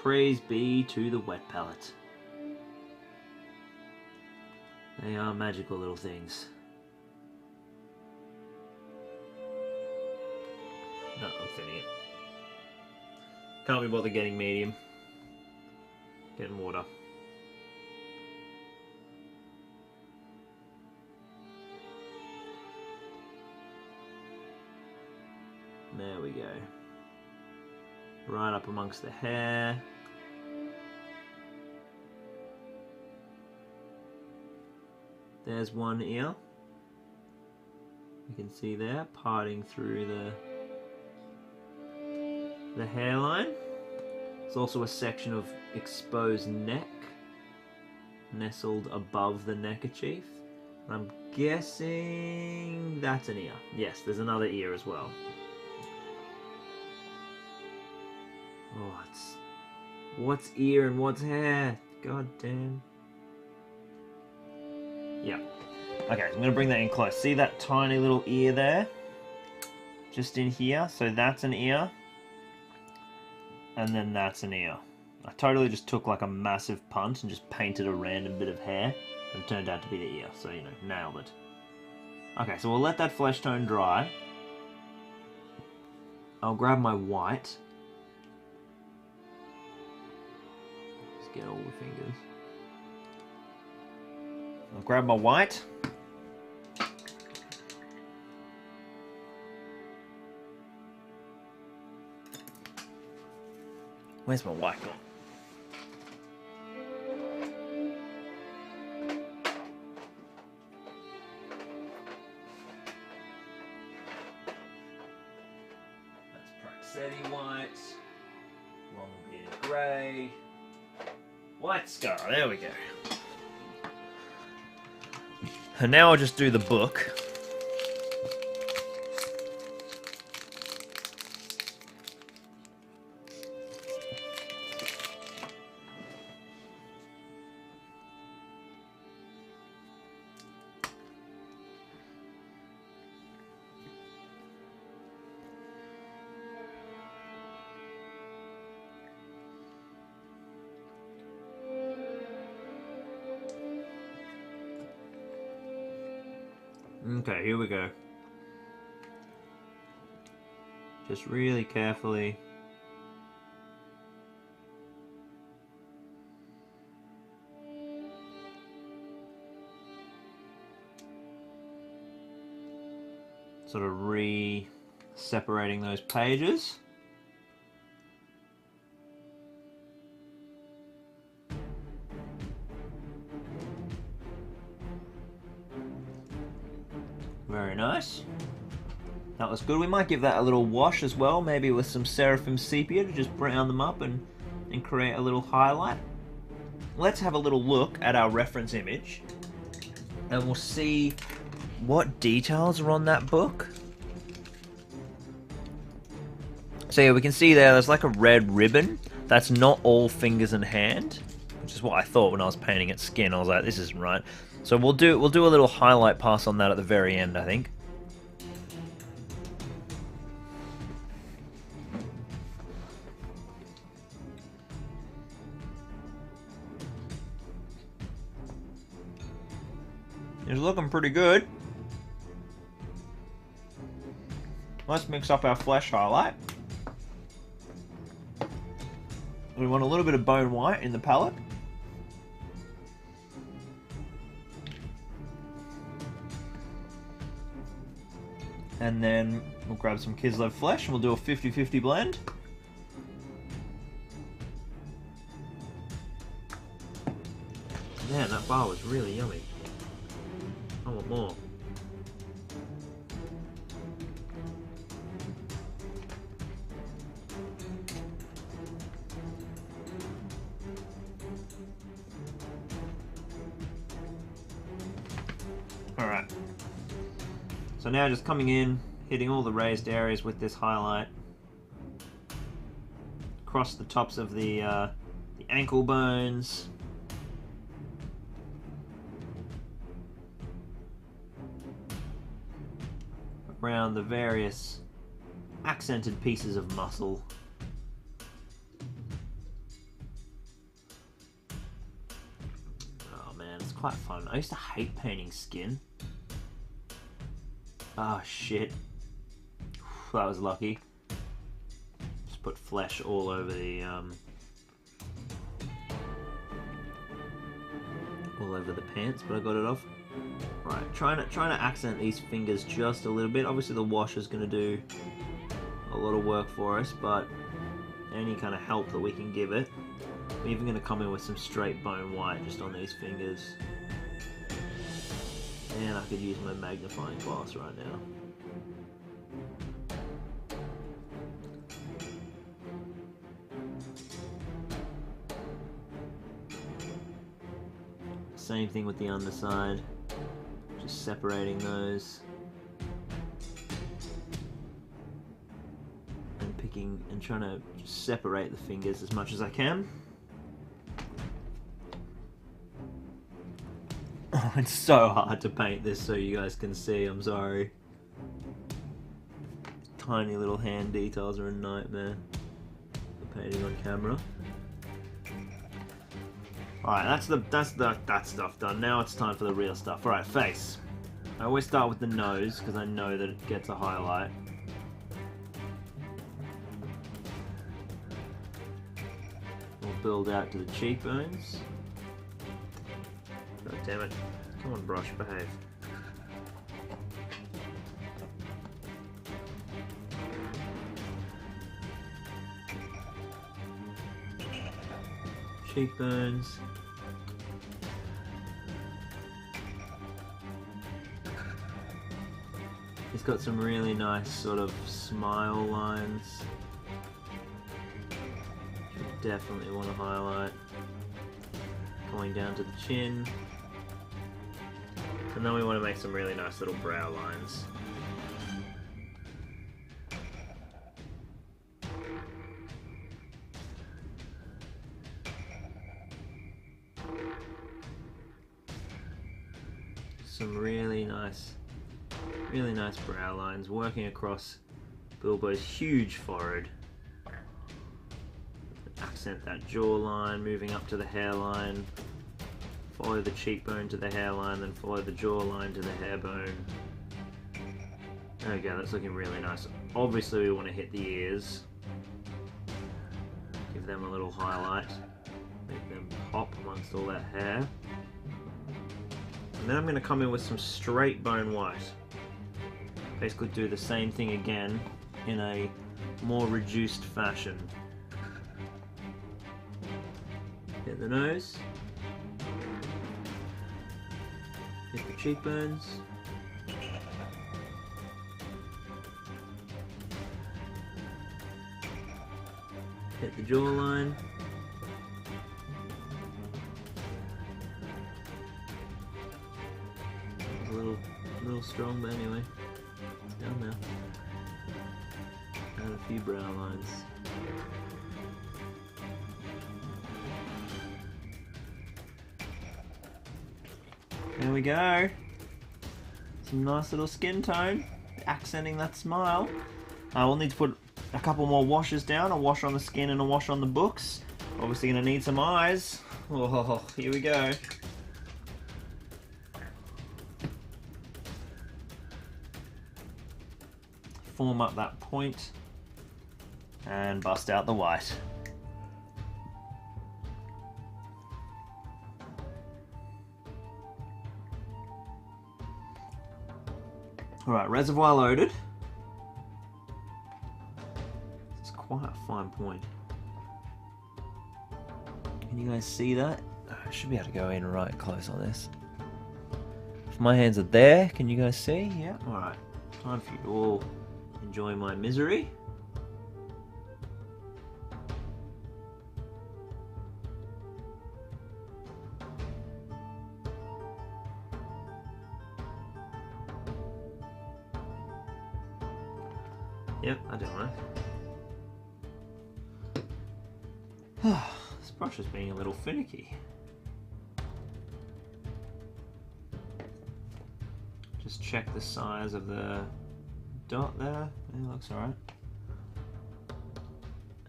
Praise be to the wet palette. They are magical little things. No, I'm thinning it. Can't be bothered getting medium. Getting water. There we go. Right up amongst the hair. There's one ear. You can see there, parting through the hairline. There's also a section of exposed neck, nestled above the neckerchief. I'm guessing that's an ear. Yes, there's another ear as well. Oh, what's ear and what's hair? God damn. Yeah. Okay, I'm going to bring that in close. See that tiny little ear there? Just in here. So that's an ear. And then that's an ear. I totally just took like a massive punt and just painted a random bit of hair. And it turned out to be the ear. So, you know, nailed it. Okay, so we'll let that flesh tone dry. I'll grab my white. Just get all the fingers. I'll grab my white. Where's my white gone? That's Praxetti white. Long bearded grey. White scar, there we go. And now I'll just do the book. Okay, here we go. Just really carefully. Sort of separating those pages. Very nice. That was good. We might give that a little wash as well, maybe with some Seraphim Sepia to just brown them up and create a little highlight. Let's have a little look at our reference image and we'll see what details are on that book. So yeah, we can see there's like a red ribbon. That's not all fingers and hand, which is what I thought when I was painting its skin. I was like, this isn't right. So we'll do a little highlight pass on that at the very end, I think. It's looking pretty good. Let's mix up our flesh highlight. We want a little bit of bone white in the palette. And then we'll grab some Kislev flesh and we'll do a 50-50 blend. Man, that bar was really yummy. I want more. Alright. So now just coming in, hitting all the raised areas with this highlight. Across the tops of the ankle bones. Around the various accented pieces of muscle. Oh man, it's quite fun. I used to hate painting skin. Oh shit. That was lucky. Just put flesh all over the pants, but I got it off. Right, trying to accent these fingers just a little bit. Obviously the wash is going to do a lot of work for us, but any kind of help that we can give it. I'm even going to come in with some straight bone white just on these fingers. And I could use my magnifying glass right now. Same thing with the underside, just separating those and picking and trying to just separate the fingers as much as I can. Oh, it's so hard to paint this so you guys can see, I'm sorry. Tiny little hand details are a nightmare for painting on camera. Alright, that's that stuff done. Now it's time for the real stuff. Alright, face. I always start with the nose because I know that it gets a highlight. We'll build out to the cheekbones. God damn it. Come on, brush, behave. Cheekbones. He's got some really nice sort of smile lines. Definitely want to highlight. Going down to the chin. And then we want to make some really nice little brow lines. Some really nice brow lines working across Bilbo's huge forehead. Accent that jawline, moving up to the hairline. Follow the cheekbone to the hairline, then follow the jawline to the hairbone. There we go, that's looking really nice. Obviously we want to hit the ears. Give them a little highlight. Make them pop amongst all that hair. And then I'm going to come in with some straight bone white. Basically do the same thing again in a more reduced fashion. Hit the nose. Hit the cheekbones. Hit the jawline. A little strong, but anyway, it's down now. Add a few brow lines. There we go. Some nice little skin tone, accenting that smile. We'll need to put a couple more washes down, a wash on the skin and a wash on the books. Obviously gonna need some eyes. Oh, here we go. Form up that point and bust out the white. Alright, reservoir loaded. It's quite a fine point. Can you guys see that? I should be able to go in right close on this. If my hands are there, can you guys see? Yeah, alright. Time for you to all enjoy my misery. Yep, I don't know. This brush is being a little finicky. Just check the size of the dot there. It looks alright.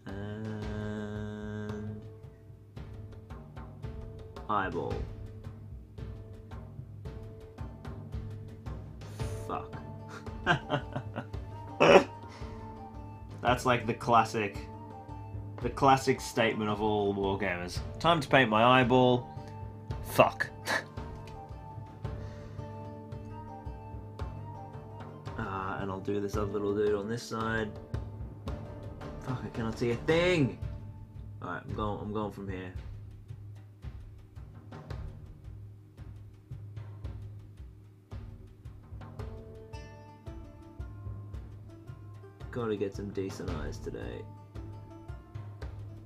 And eyeball. Fuck. That's like the classic statement of all wargamers. Time to paint my eyeball. Fuck. And I'll do this other little dude on this side. I cannot see a thing. Alright, I'm going from here. Gotta get some decent eyes today.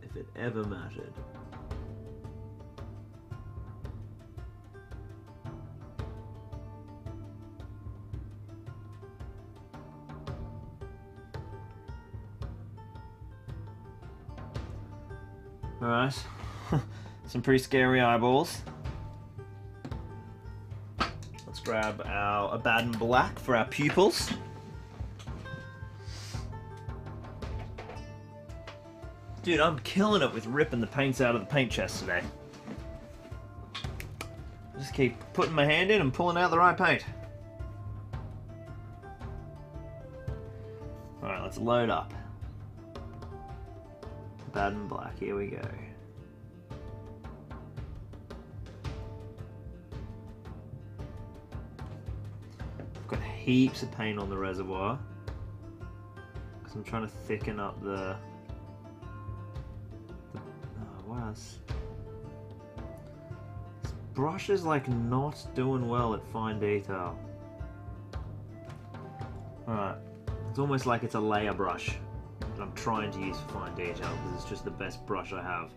If it ever mattered. Alright. Some pretty scary eyeballs. Let's grab our Abaddon Black for our pupils. Dude, I'm killing it with ripping the paints out of the paint chest today. I just keep putting my hand in and pulling out the right paint. Alright, let's load up. Abaddon Black, here we go. I've got heaps of paint on the reservoir. Because I'm trying to thicken up the this brush is like not doing well at fine detail. Alright, it's almost like it's a layer brush that I'm trying to use for fine detail because it's just the best brush I have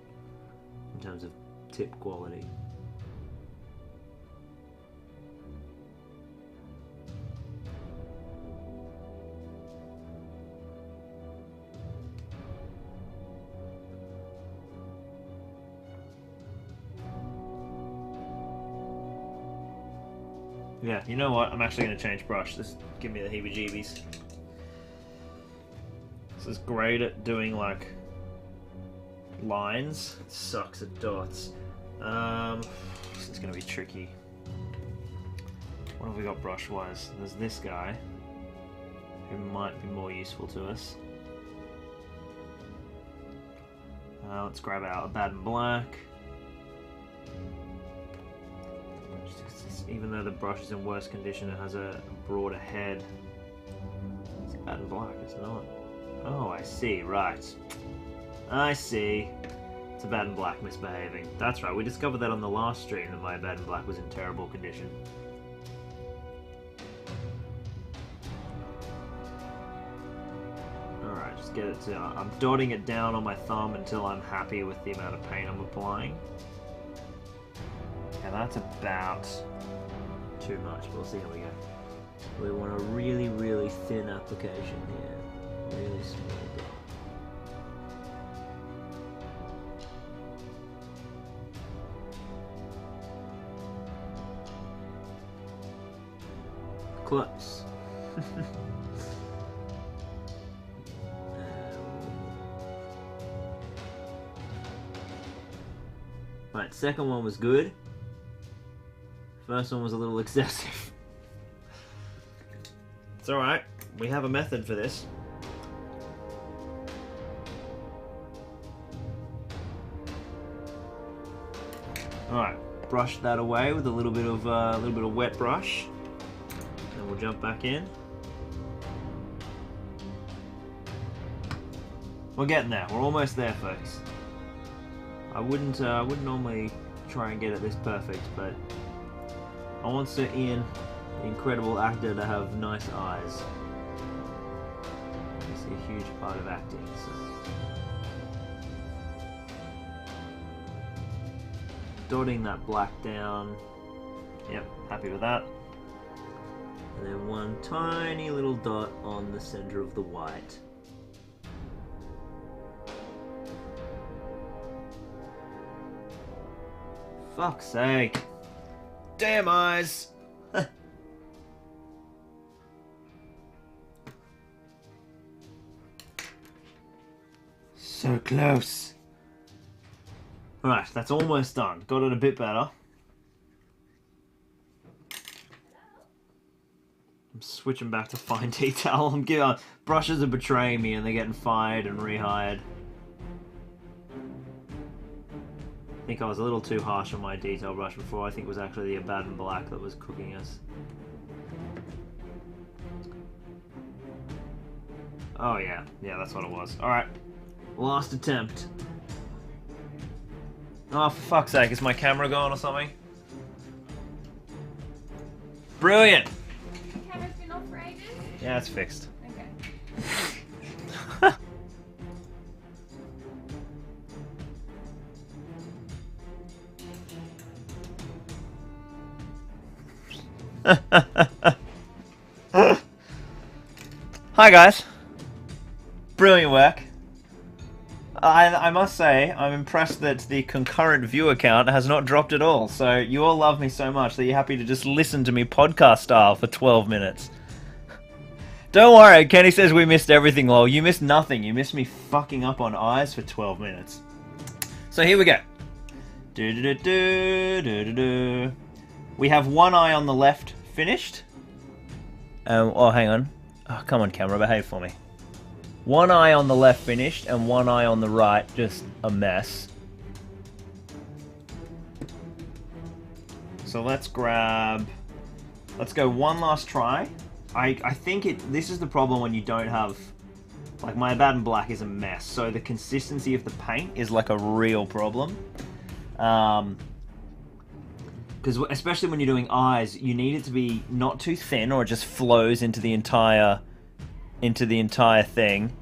in terms of tip quality. Yeah, you know what? I'm actually going to change brush. This give me the heebie-jeebies. This is great at doing like lines. It sucks at dots. This is going to be tricky. What have we got brush-wise? There's this guy who might be more useful to us. Let's grab out Abaddon Black. Even though the brush is in worse condition, it has a broader head. It's Abaddon Black, it's not. Oh, I see, right. I see. It's Abaddon Black misbehaving. That's right, we discovered that on the last stream, that my Abaddon Black was in terrible condition. Alright, just get it to... I'm dotting it down on my thumb until I'm happy with the amount of paint I'm applying. And that's about... too much. We'll see how we go. We want a really, really thin application here. Really small dot. Close. Right, second one was good. First one was a little excessive. It's alright, we have a method for this. Alright, brush that away with a little bit of wet brush. Then we'll jump back in. We're getting there, we're almost there, folks. I wouldn't normally try and get it this perfect, but I want Sir Ian, the incredible actor, to have nice eyes. It's a huge part of acting, so. Dotting that black down. Yep, happy with that. And then one tiny little dot on the center of the white. Fuck's sake. Damn eyes! So close. Alright, that's almost done. Got it a bit better. I'm switching back to fine detail. I'm giving brushes are betraying me and they're getting fired and rehired. I think I was a little too harsh on my detail brush before. I think it was actually the Abaddon Black that was cooking us. Oh yeah, that's what it was. Alright, Last attempt. Oh, for fuck's sake, is my camera gone or something? Brilliant! The camera's been off for ages? Yeah, it's fixed. Okay. Hi guys. Brilliant work. I must say, I'm impressed that the concurrent viewer count has not dropped at all. So you all love me so much that you're happy to just listen to me podcast style for 12 minutes. Don't worry, Kenny says we missed everything, lol. You missed nothing. You missed me fucking up on eyes for 12 minutes. So here we go. We have one eye on the left finished. Oh, hang on. Oh, come on, camera, behave for me. One eye on the left finished, and one eye on the right just a mess. So let's go one last try. I think this is the problem when you don't have, like, my bad and black is a mess, so the consistency of the paint is like a real problem. Because especially when you're doing eyes, you need it to be not too thin or it just flows into the entire thing.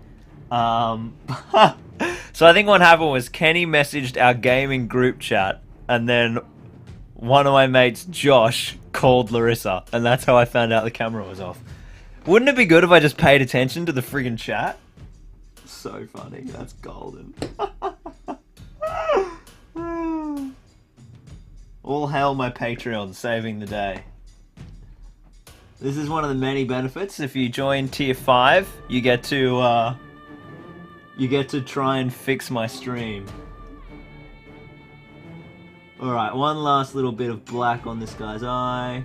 So I think what happened was Kenny messaged our gaming group chat, and then one of my mates, Josh, called Larissa, and that's how I found out the camera was off. Wouldn't it be good if I just paid attention to the friggin' chat? So funny. That's golden. All hail my Patreon, saving the day. This is one of the many benefits. If you join Tier 5, you get to try and fix my stream. Alright, one last little bit of black on this guy's eye.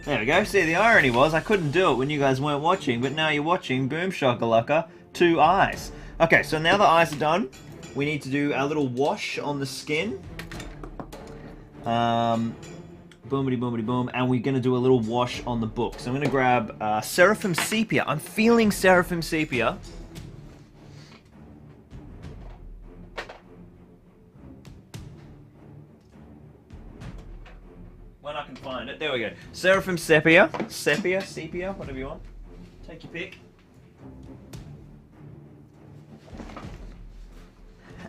There we go. See, the irony was I couldn't do it when you guys weren't watching, but now you're watching. Boom shakalaka, 2 eyes. Okay, so now the eyes are done. We need to do our little wash on the skin. Boomity boomity boom. And we're going to do a little wash on the book. So I'm going to grab Seraphim Sepia. I'm feeling Seraphim Sepia. When I can find it. There we go. Seraphim Sepia. Sepia, whatever you want. Take your pick.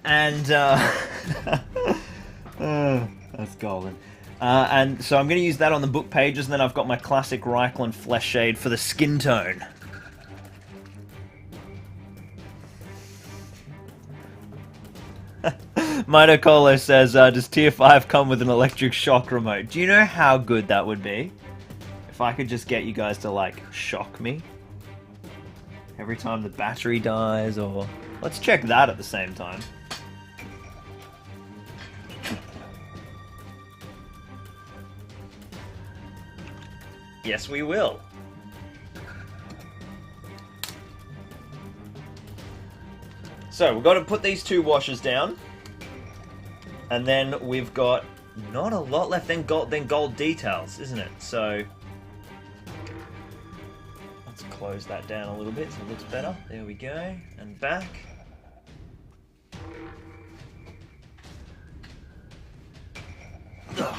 And, that's golden. And so I'm going to use that on the book pages, and then I've got my classic Reichland Flesh Shade for the skin tone. Mitocolo says, does Tier 5 come with an electric shock remote? Do you know how good that would be? If I could just get you guys to, like, shock me every time the battery dies, or... Let's check that at the same time. Yes, we will. So, we've got to put these 2 washers down. And then we've got not a lot left, then gold details, isn't it? So, let's close that down a little bit so it looks better. There we go. And back. Ugh.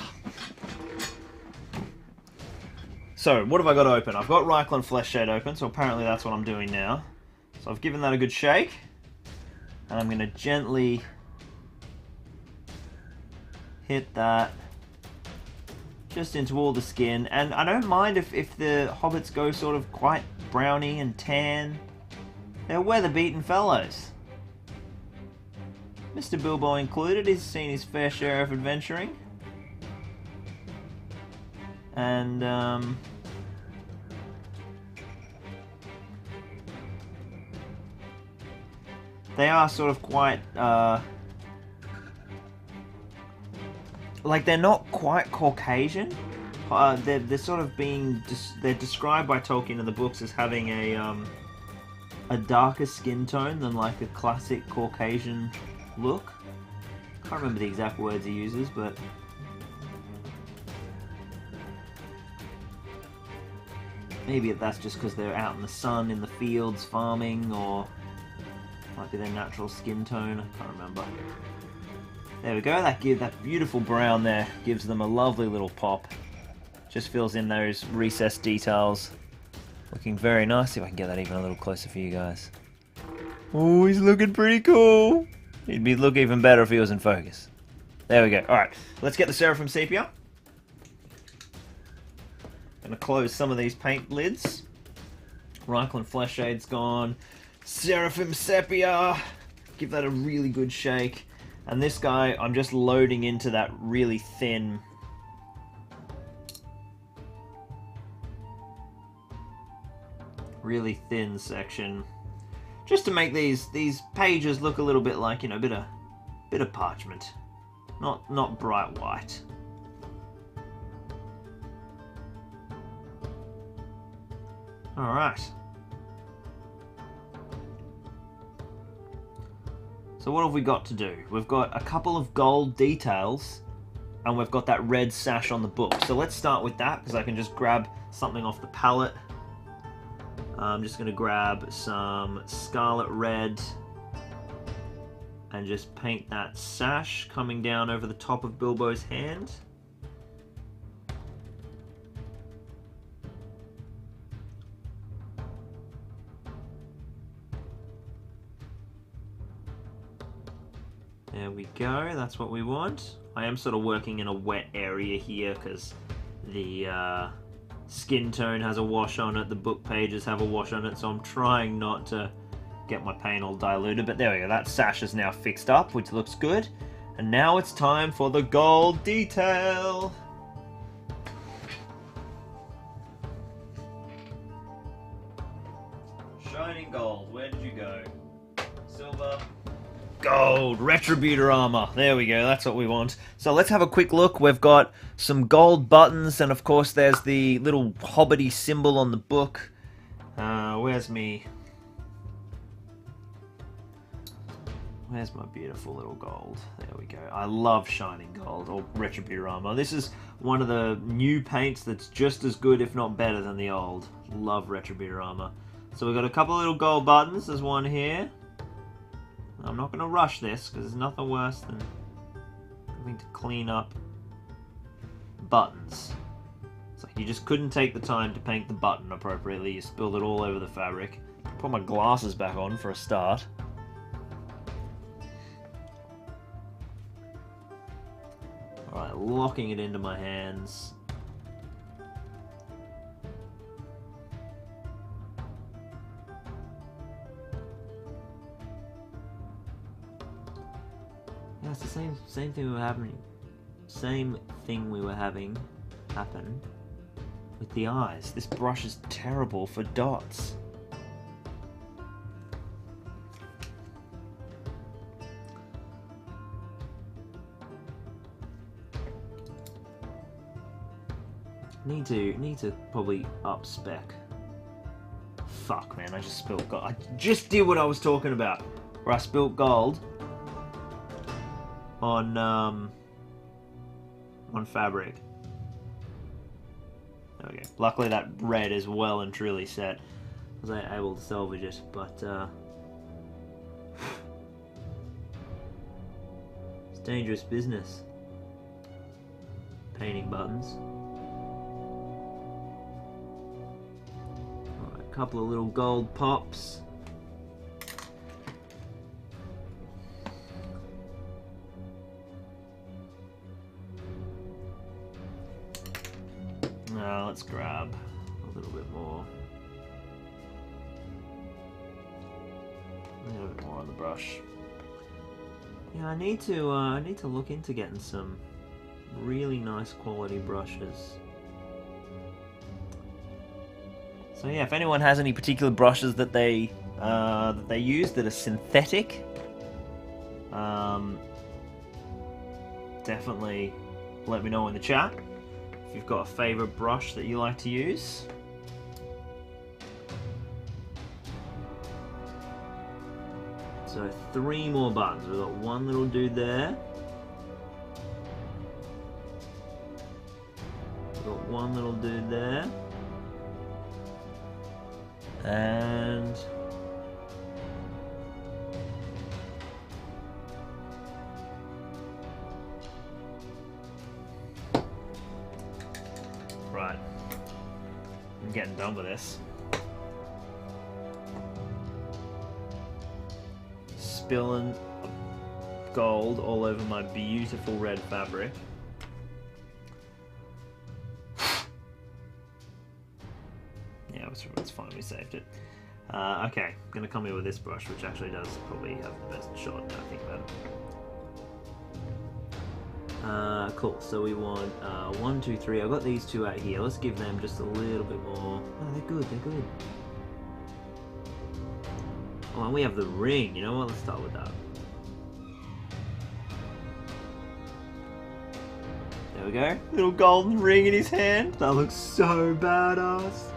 So, what have I got to open? I've got Reichland Flesh Shade open, so apparently that's what I'm doing now. So I've given that a good shake. And I'm going to gently hit that just into all the skin. And I don't mind if the hobbits go sort of quite browny and tan. They're weather-beaten fellows. Mr. Bilbo included. He's seen his fair share of adventuring. And, they are sort of quite, like, they're not quite Caucasian. They're sort of being, they're described by Tolkien in the books as having a darker skin tone than, like, a classic Caucasian look. Can't remember the exact words he uses, but... Maybe that's just because they're out in the sun, in the fields, farming, or might be their natural skin tone. I can't remember. There we go. That beautiful brown there gives them a lovely little pop. Just fills in those recessed details. Looking very nice. See if I can get that even a little closer for you guys. Oh, he's looking pretty cool. He'd look even better if he was in focus. There we go. Alright, let's get the Seraphim Sepia. Gonna close some of these paint lids. Reichland Flesh Shade's gone. Seraphim Sepia. Give that a really good shake. And this guy, I'm just loading into that really thin section, just to make these pages look a little bit like, you know, a bit of parchment, not bright white. All right. So what have we got to do? We've got a couple of gold details, and we've got that red sash on the book. So let's start with that, because I can just grab something off the palette. I'm just going to grab some scarlet red and just paint that sash coming down over the top of Bilbo's hand. There we go, that's what we want. I am sort of working in a wet area here because the skin tone has a wash on it, the book pages have a wash on it, so I'm trying not to get my paint all diluted. But there we go, that sash is now fixed up, which looks good. And now it's time for the gold detail. Shining gold, where did you go? Silver. Gold, retributor armor. There we go, that's what we want. So let's have a quick look. We've got some gold buttons, and of course there's the little hobbity symbol on the book. Where's my beautiful little gold? There we go. I love shining gold, or retributor armor. This is one of the new paints that's just as good, if not better, than the old. Love retributor armor. So we've got a couple of little gold buttons. There's one here. I'm not going to rush this, because there's nothing worse than having to clean up buttons. It's like you just couldn't take the time to paint the button appropriately. You spilled it all over the fabric. Put my glasses back on for a start. Alright, locking it into my hands. Yeah, it's the same thing we were having. Same thing we were having happen with the eyes. This brush is terrible for dots. Need to probably up spec. Fuck, man! I just spilled gold. I just did what I was talking about, where I spilled gold on fabric. There we go. Luckily that red is well and truly set. I was able to salvage it, but it's dangerous business. Painting buttons. Alright, a couple of little gold pops. Now let's grab a little bit more. A little bit more on the brush. Yeah, I need to look into getting some really nice quality brushes. So yeah, if anyone has any particular brushes that they use that are synthetic, definitely let me know in the chat. If you've got a favorite brush that you like to use. So 3 more buttons. We've got one little dude there. We've got one little dude there. And right, I'm getting done with this. Spilling gold all over my beautiful red fabric. Yeah, it's fine, we saved it. Okay, I'm going to come in with this brush, which actually does probably have the best shot now I think about it. Cool, so we want 1, 2, 3. I've got these two out here. Let's give them just a little bit more. Oh, they're good, they're good. Oh, and we have the ring. You know what? Let's start with that. There we go. Little golden ring in his hand. That looks so badass.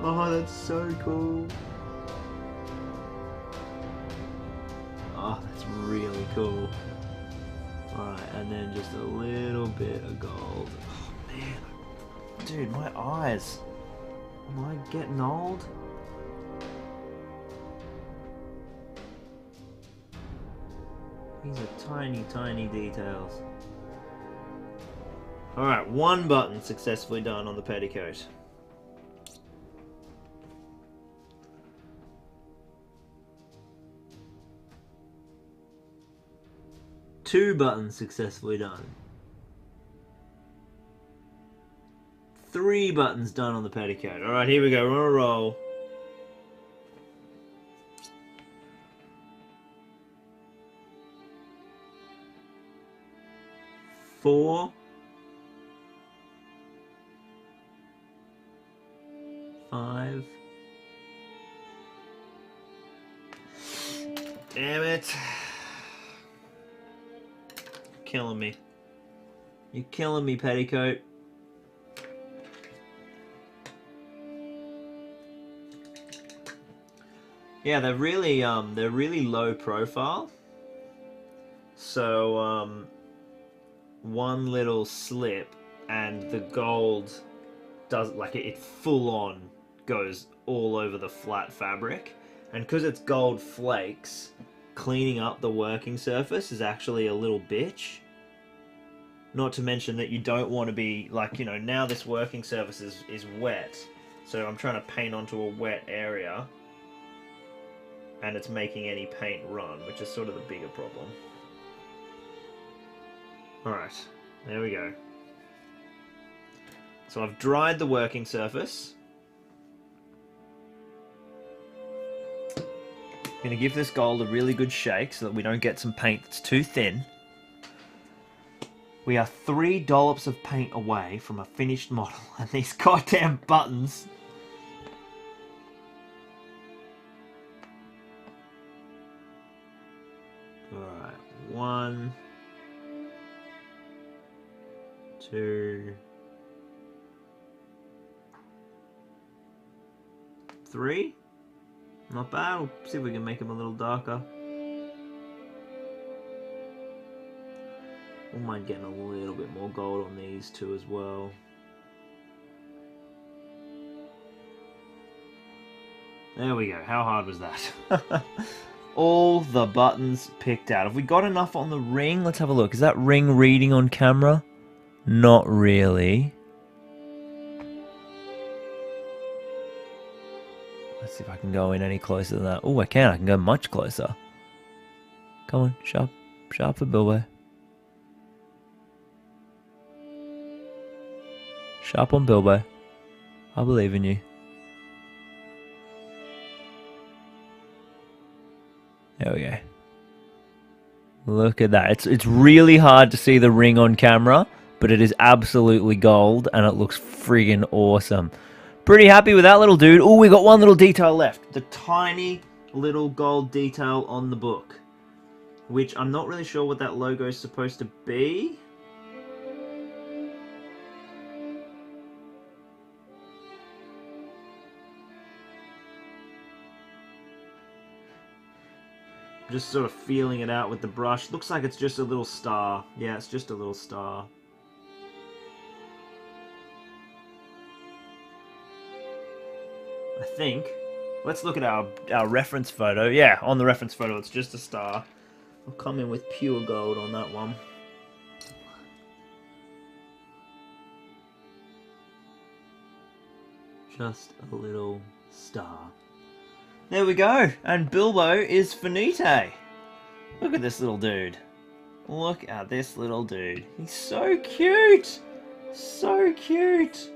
Oh, that's so cool. Oh, that's really cool. Alright, and then just a little bit of gold. Oh, man. Dude, my eyes. Am I getting old? These are tiny, tiny details. Alright, 1 button successfully done on the petticoat. Two buttons successfully done. 3 buttons done on the petticoat. Alright, here we go, we're on a roll. 4, 5. Damn it. Killing me. You're killing me, petticoat. Yeah, they're really low profile. So one little slip and the gold does like it full on goes all over the flat fabric, and because it's gold flakes, cleaning up the working surface is actually a little bitch. Not to mention that you don't want to be like, you know, now this working surface is wet, so I'm trying to paint onto a wet area and it's making any paint run, which is sort of the bigger problem. Alright, there we go. So I've dried the working surface. I'm going to give this gold a really good shake so that we don't get some paint that's too thin. We are 3 dollops of paint away from a finished model, and these goddamn buttons. Alright, 1, 2, 3. Not bad. We'll see if we can make them a little darker. Wouldn't mind getting a little bit more gold on these two as well. There we go. How hard was that? All the buttons picked out. Have we got enough on the ring? Let's have a look. Is that ring reading on camera? Not really. Let's see if I can go in any closer than that. Oh, I can. I can go much closer. Come on, sharp. Sharp for Bilbo. Sharp on Bilbo. I believe in you. There we go. Look at that. It's really hard to see the ring on camera, but it is absolutely gold, and it looks friggin' awesome. Pretty happy with that little dude. Oh, we got one little detail left. The tiny little gold detail on the book, which I'm not really sure what that logo is supposed to be. Just sort of feeling it out with the brush. Looks like it's just a little star. Yeah, it's just a little star. I think. Let's look at our reference photo. Yeah, on the reference photo, it's just a star. I'll come in with pure gold on that one. Just a little star. There we go. And Bilbo is finite. Look at this little dude. Look at this little dude. He's so cute. So cute.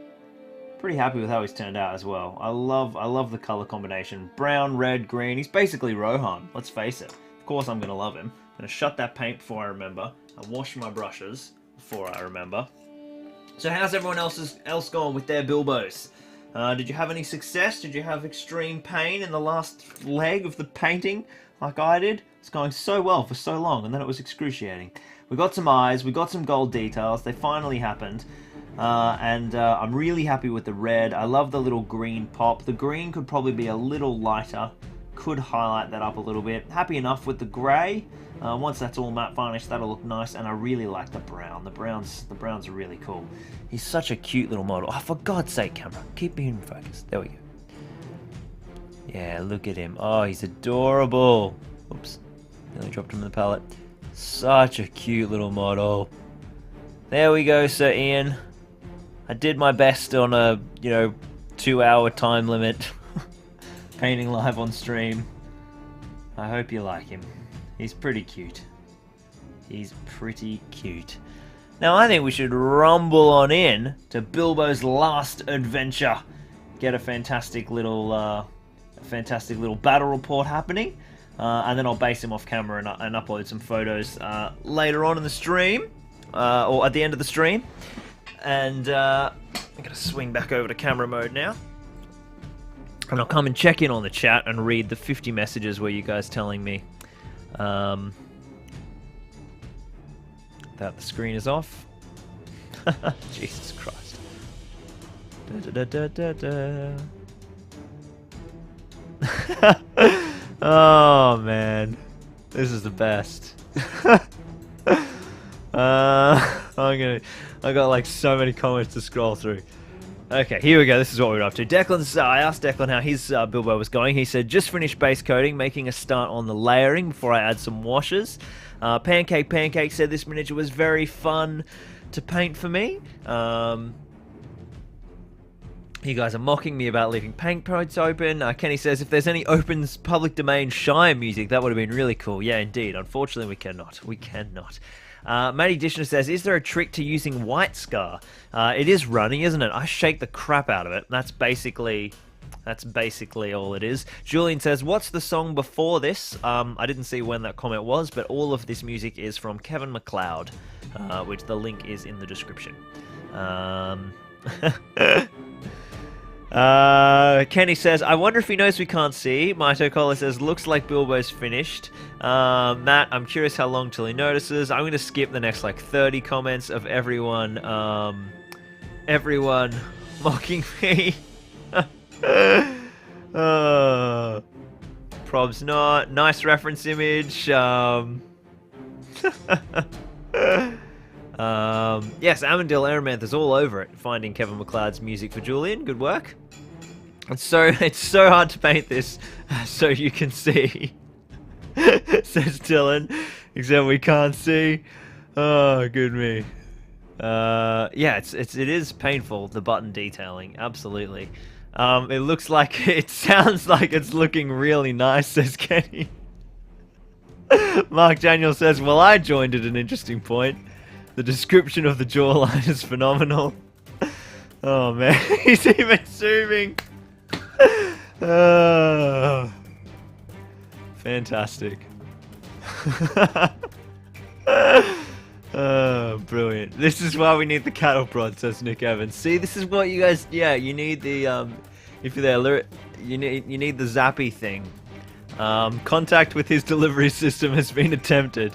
Pretty happy with how he's turned out as well. I love the color combination. Brown, red, green. He's basically Rohan. Let's face it. Of course I'm going to love him. I'm going to shut that paint before I remember. And wash my brushes before I remember. So how's everyone else gone with their Bilbos? Did you have any success? Did you have extreme pain in the last leg of the painting like I did? It's going so well for so long, and then it was excruciating. We got some eyes, we got some gold details, they finally happened. I'm really happy with the red. I love the little green pop. The green could probably be a little lighter. Could highlight that up a little bit. Happy enough with the grey. Once that's all matte varnished, that'll look nice. And I really like the brown. The browns are really cool. He's such a cute little model. Oh, for God's sake, camera, keep me in focus. There we go. Yeah, look at him. Oh, he's adorable. Oops, nearly dropped him in the palette. Such a cute little model. There we go, Sir Ian. I did my best on a 2-hour time limit. Painting live on stream. I hope you like him. He's pretty cute. He's pretty cute. Now I think we should rumble on in to Bilbo's last adventure. Get a fantastic little battle report happening, and then I'll base him off camera and upload some photos later on in the stream, or at the end of the stream. And I'm gonna swing back over to camera mode now. And I'll come and check in on the chat and read the 50 messages where you guys telling me that the screen is off. Jesus Christ. Oh man, this is the best. I got like so many comments to scroll through. Okay, here we go. This is what we're up to. I asked Declan how his Bilbo was going. He said, just finished base coating, making a start on the layering before I add some washes. Pancake said this miniature was very fun to paint for me. You guys are mocking me about leaving paint pods open. Kenny says, if there's any open public domain Shire music, that would have been really cool. Yeah, indeed. Unfortunately, we cannot. We cannot. Matty Dishner says, is there a trick to using White Scar? It is running, isn't it? I shake the crap out of it. That's basically all it is. Julian says, what's the song before this? I didn't see when that comment was, but all of this music is from Kevin MacLeod, which the link is in the description. Kenny says, I wonder if he knows we can't see. Maito Cola says, looks like Bilbo's finished. Matt, I'm curious how long till he notices. I'm going to skip the next like 30 comments of everyone mocking me. Probs not. Nice reference image. Yes, Amandil Aramanth is all over it, finding Kevin MacLeod's music for Julian. Good work. It's so hard to paint this so you can see, says Dylan, except we can't see. Oh, good me. Yeah, it is painful, the button detailing, absolutely. It sounds like it's looking really nice, says Kenny. Mark Daniel says, well, I joined at an interesting point. The description of the jawline is phenomenal. Oh man, he's even zooming. Oh, fantastic. Oh, brilliant. This is why we need the cattle prod, says Nick Evans. See, this is what you guys, yeah, you need the, if you're there, you need the zappy thing. Contact with his delivery system has been attempted.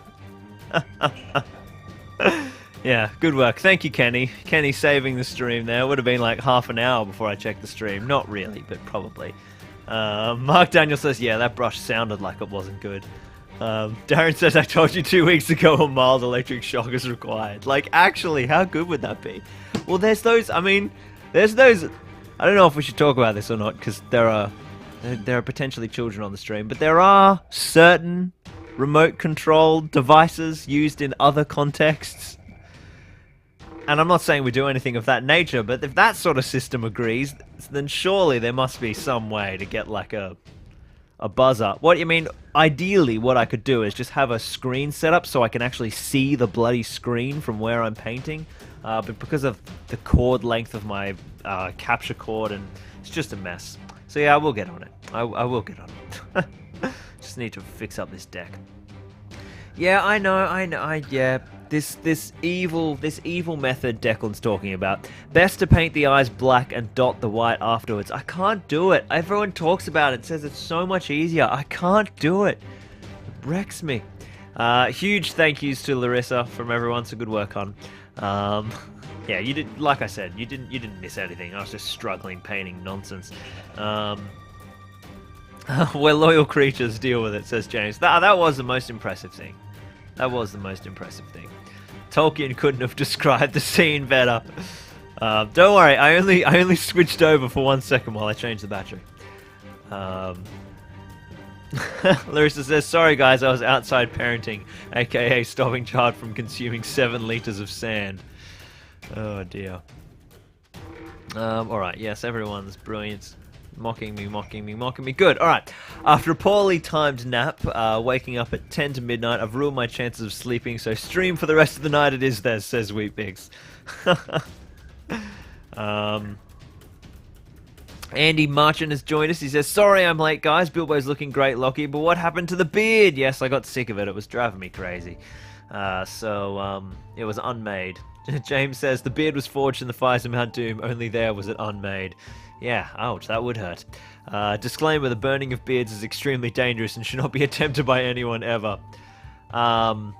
Yeah, good work. Thank you, Kenny. Kenny saving the stream there. Would have been like half an hour before I checked the stream. Not really, but probably. Mark Daniel says, yeah, that brush sounded like it wasn't good. Darren says, I told you 2 weeks ago a mild electric shock is required. Like, actually, how good would that be? Well, there's those, I don't know if we should talk about this or not, because there are There are potentially children on the stream, but there are certain remote-controlled devices used in other contexts. And I'm not saying we do anything of that nature, but if that sort of system agrees, then surely there must be some way to get like a buzzer. What you mean? Ideally, what I could do is just have a screen set up so I can actually see the bloody screen from where I'm painting. But because of the cord length of my capture cord, and it's just a mess. So yeah, I will get on it. I will get on it. Just need to fix up this deck. Yeah, I know. Yeah, this evil method Declan's talking about. Best to paint the eyes black and dot the white afterwards. I can't do it. Everyone talks about it, says it's so much easier. I can't do it. It wrecks me. Huge thank yous to Larissa from everyone. So good work on. Yeah, you did. Like I said, you didn't miss anything. I was just struggling painting nonsense. We're loyal creatures, deal with it, says James. That was the most impressive thing. That was the most impressive thing. Tolkien couldn't have described the scene better. Don't worry, I only switched over for 1 second while I changed the battery. Larissa says, sorry guys, I was outside parenting, aka stopping child from consuming 7 liters of sand. Oh dear. Alright, yes, everyone's brilliant. Mocking me. Good, alright. After a poorly timed nap, waking up at 10 to midnight, I've ruined my chances of sleeping, so stream for the rest of the night it is there, says Wheatbix. Andy Marchant has joined us. He says, sorry I'm late, guys. Bilbo's looking great, Lockie, but what happened to the beard? Yes, I got sick of it. It was driving me crazy. So it was unmade. James says, the beard was forged in the fires of Mount Doom. Only there was it unmade. Yeah, ouch, that would hurt. Disclaimer, the burning of beards is extremely dangerous and should not be attempted by anyone ever. Renga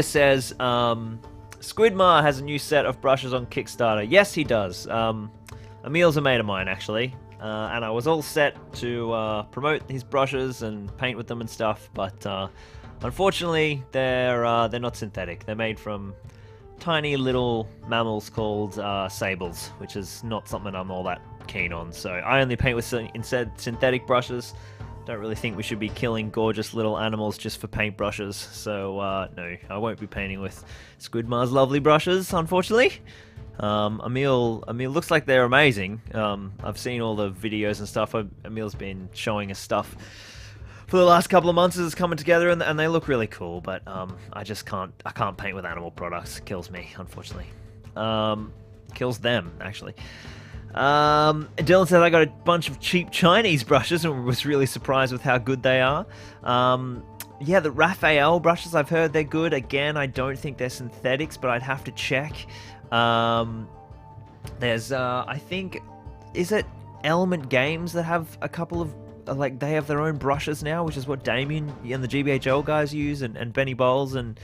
says, Squidmar has a new set of brushes on Kickstarter. Yes, he does. Emil's a mate of mine, actually. And I was all set to promote his brushes and paint with them and stuff, but unfortunately, they're not synthetic. They're made from tiny little mammals called sables, which is not something I'm all that keen on. So I only paint with synthetic brushes. Don't really think we should be killing gorgeous little animals just for paint brushes. So no, I won't be painting with Squidmar's lovely brushes, unfortunately. Emil looks like they're amazing. I've seen all the videos and stuff. Emil's been showing us stuff for the last couple of months as it's coming together, and they look really cool, but I can't paint with animal products. It kills me, unfortunately. Kills them, actually. Dylan said I got a bunch of cheap Chinese brushes and was really surprised with how good they are. Yeah, the Raphael brushes, I've heard they're good. Again, I don't think they're synthetics, but I'd have to check. There's, I think, is it Element Games that have a couple of, like, they have their own brushes now, which is what Damien and the GBHL guys use, and Benny Bowles and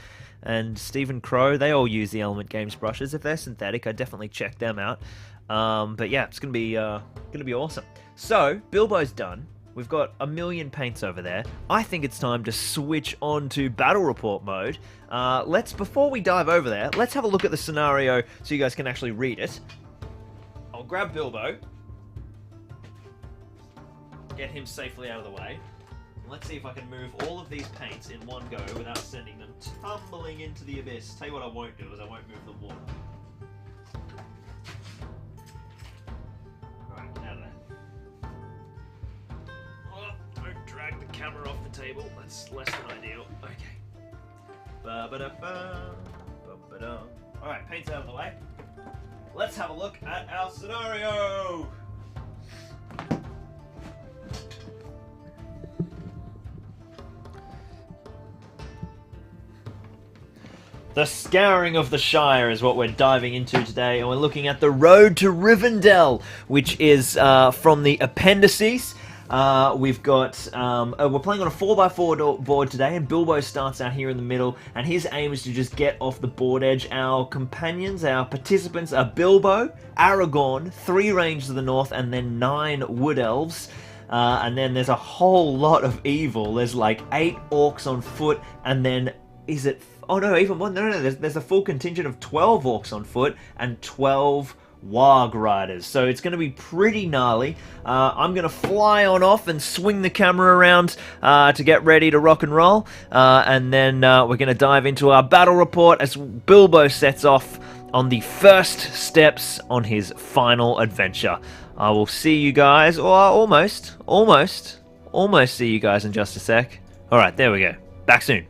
Stephen Crow, they all use the Element Games brushes. If they're synthetic, I'd definitely check them out. But yeah, it's gonna be awesome. So Bilbo's done. We've got a million paints over there. I think it's time to switch on to battle report mode. Before we dive over there, let's have a look at the scenario so you guys can actually read it. I'll grab Bilbo. Get him safely out of the way. And let's see if I can move all of these paints in one go without sending them tumbling into the abyss. Tell you what I won't do is I won't move them all. Right, out of there. Oh, don't drag the camera off the table. That's less than ideal. Okay. Ba-ba-da-ba. Ba-ba-da. Alright, paint's out of the way. Let's have a look at our scenario! The Scouring of the Shire is what we're diving into today, and we're looking at the Road to Rivendell, which is from the appendices. We've got, we're playing on a 4x4 board today, and Bilbo starts out here in the middle, and his aim is to just get off the board edge. Our companions, our participants are Bilbo, Aragorn, 3 ranges to the north, and then 9 wood elves. And then there's a whole lot of evil. There's like 8 orcs on foot, and then, is it... Oh no, even more. No, there's a full contingent of 12 orcs on foot and 12 Warg Riders. So it's going to be pretty gnarly. I'm going to fly on off and swing the camera around to get ready to rock and roll. And then we're going to dive into our battle report as Bilbo sets off on the first steps on his final adventure. I will see you guys, or almost see you guys in just a sec. Alright, there we go. Back soon.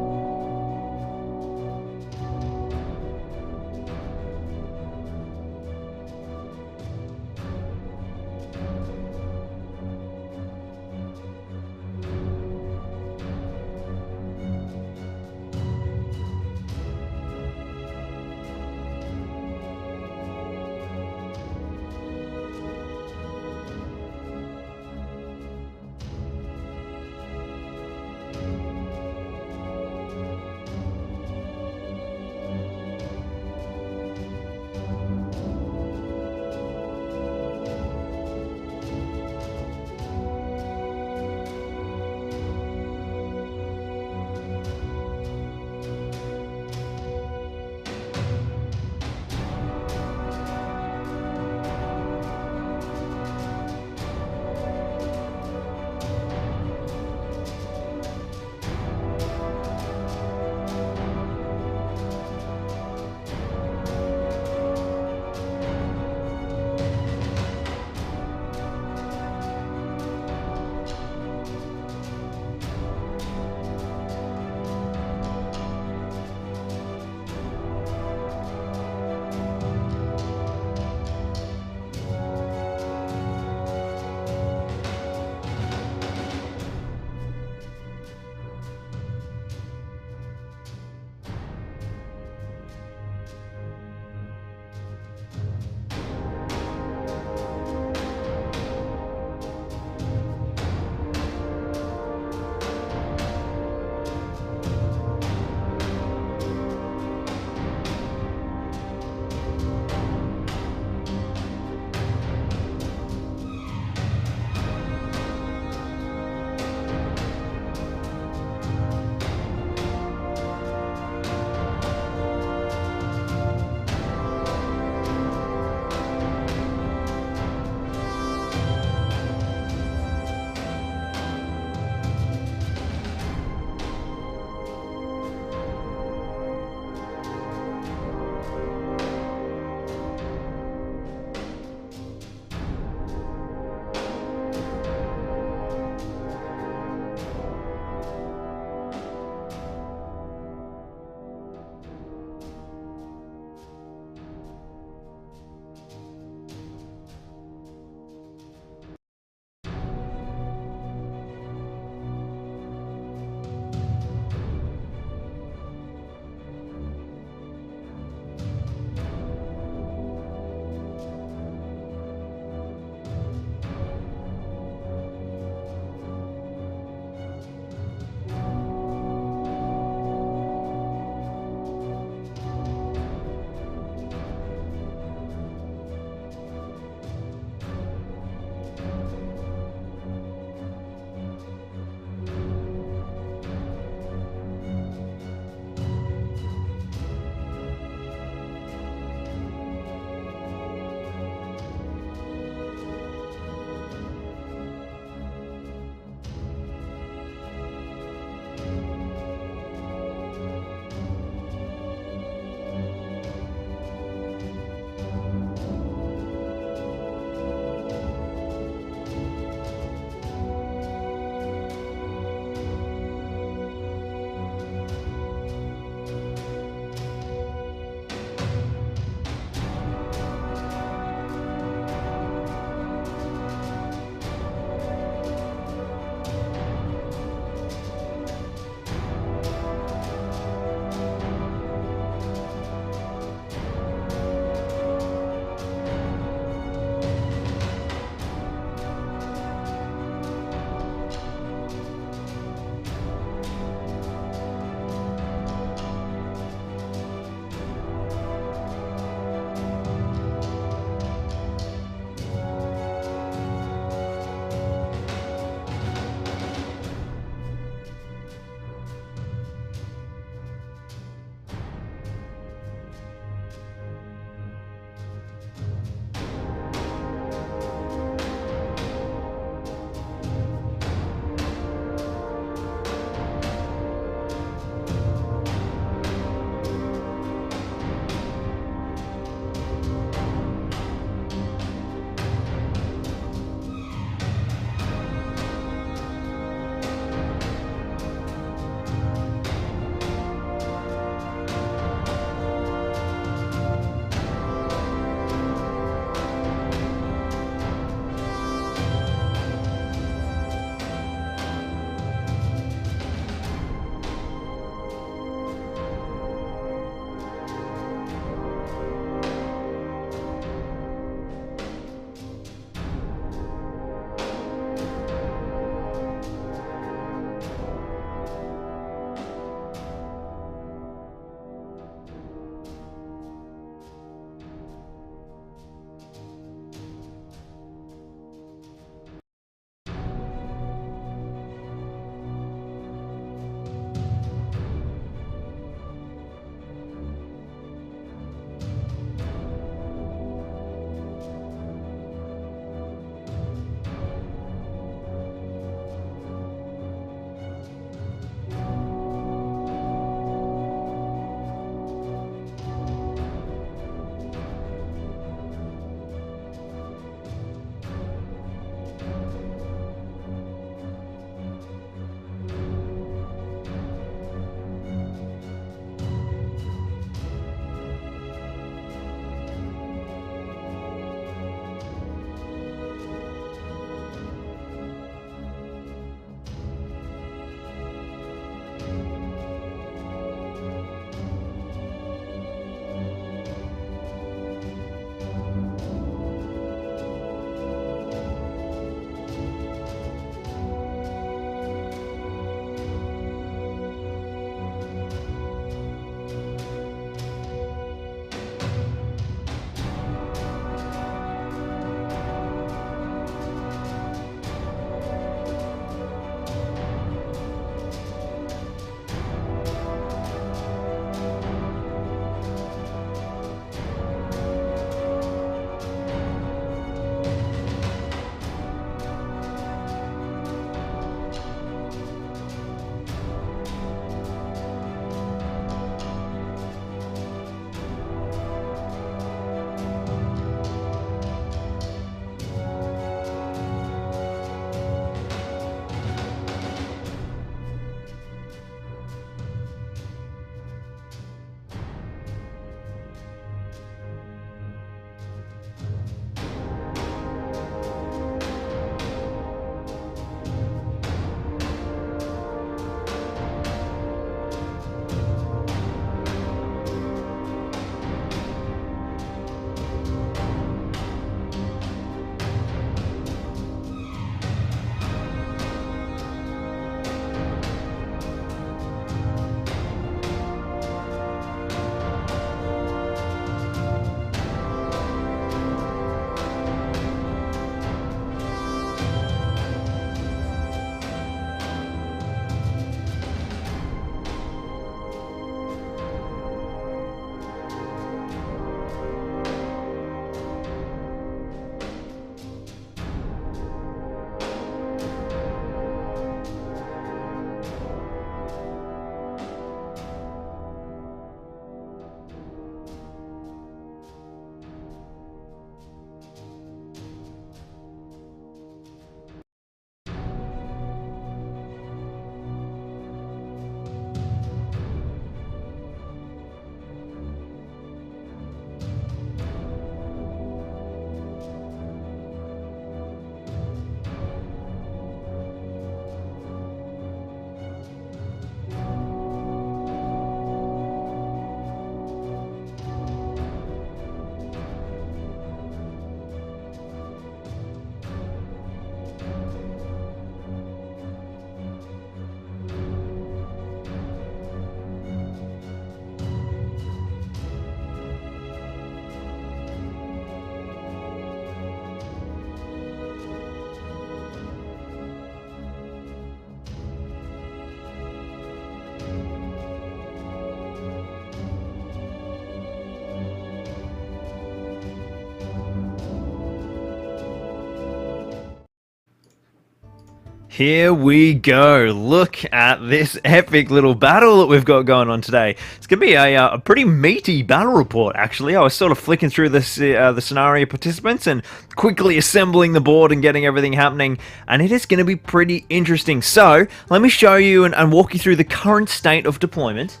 Here we go. Look at this epic little battle that we've got going on today. It's going to be a pretty meaty battle report, actually. I was sort of flicking through this, the scenario participants and quickly assembling the board and getting everything happening, and it is going to be pretty interesting. So, let me show you and walk you through the current state of deployment.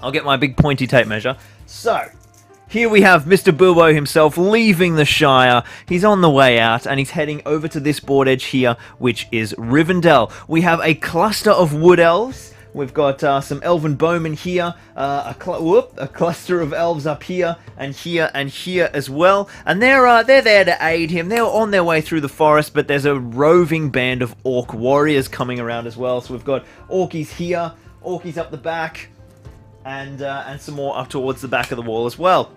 I'll get my big pointy tape measure. So, here we have Mr. Bilbo himself leaving the Shire. He's on the way out, and he's heading over to this board edge here, which is Rivendell. We have a cluster of wood elves. We've got some elven bowmen here, a cluster of elves up here and here as well. And they're there to aid him. They're on their way through the forest, but there's a roving band of orc warriors coming around as well. So we've got orkies here, orkies up the back, and some more up towards the back of the wall as well.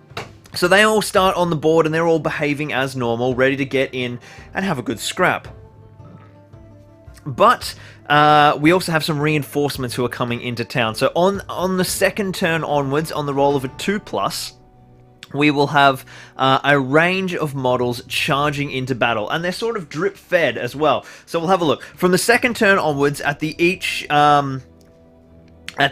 So they all start on the board and they're all behaving as normal, ready to get in and have a good scrap. But we also have some reinforcements who are coming into town. So on the second turn onwards, on the roll of a 2+, we will have a range of models charging into battle, and they're sort of drip fed as well. So we'll have a look. From the second turn onwards, at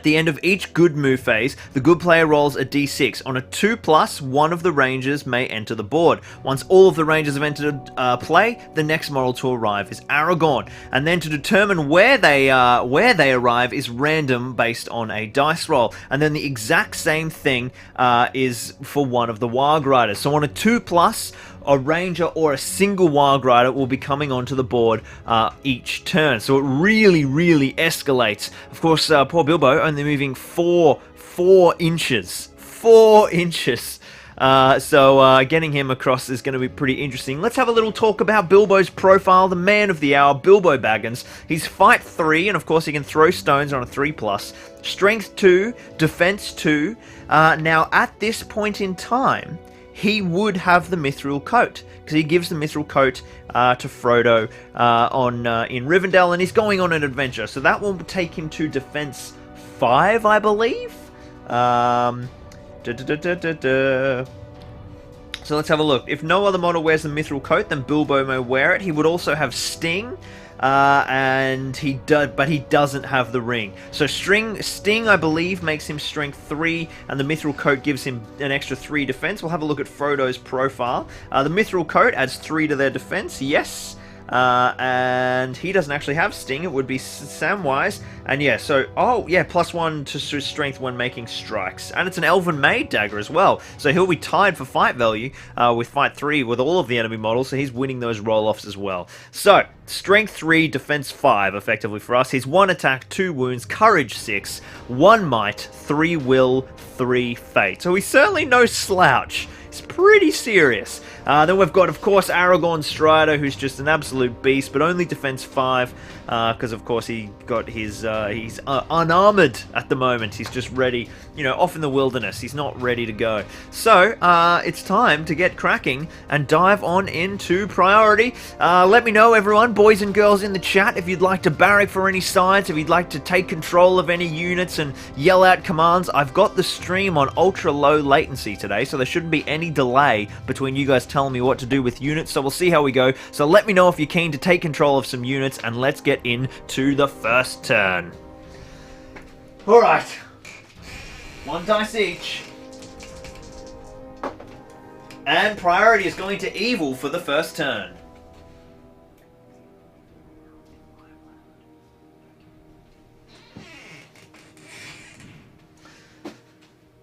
the end of each good move phase, the good player rolls a d6. On a 2+, one of the rangers may enter the board. Once all of the rangers have entered play, the next model to arrive is Aragorn. And then to determine where they arrive is random based on a dice roll. And then the exact same thing is for one of the Warg Riders. So on a 2+, a ranger or a single Warg Rider will be coming onto the board each turn. So it really, really escalates. Of course, poor Bilbo only moving 4 inches. 4 inches. So getting him across is going to be pretty interesting. Let's have a little talk about Bilbo's profile, the man of the hour, Bilbo Baggins. He's fight 3, and of course he can throw stones on a 3+. Strength 2, defense 2. Now, at this point in time, he would have the Mithril Coat, because he gives the Mithril Coat to Frodo in Rivendell, and he's going on an adventure. So that will take him to Defense 5, I believe. So let's have a look. If no other model wears the Mithril Coat, then Bilbo may wear it. He would also have Sting. But he doesn't have the ring. So Sting, I believe, makes him strength 3, and the Mithril Coat gives him an extra 3 defense. We'll have a look at Frodo's profile. The Mithril Coat adds 3 to their defense, yes. And he doesn't actually have Sting. It would be Samwise. And yeah, so, +1 to strength when making strikes. And it's an Elven Maid Dagger as well. So he'll be tied for fight value with fight 3 with all of the enemy models. So he's winning those roll-offs as well. So, strength 3, defense 5, effectively for us. He's 1 attack, 2 wounds, courage 6, 1 might, 3 will, 3 fate. So he's certainly no slouch. It's pretty serious. Then we've got, of course, Aragorn Strider, who's just an absolute beast, but only defense 5, because, of course, he's unarmored at the moment. He's just ready, off in the wilderness. He's not ready to go. So, it's time to get cracking and dive on into priority. Let me know, everyone, boys and girls in the chat, if you'd like to barrack for any sides, if you'd like to take control of any units and yell out commands. I've got the stream on ultra low latency today, so there shouldn't be any delay between you guys telling me what to do with units, so we'll see how we go. So let me know if you're keen to take control of some units, and let's get into the first turn. Alright. 1 dice each. And priority is going to evil for the first turn.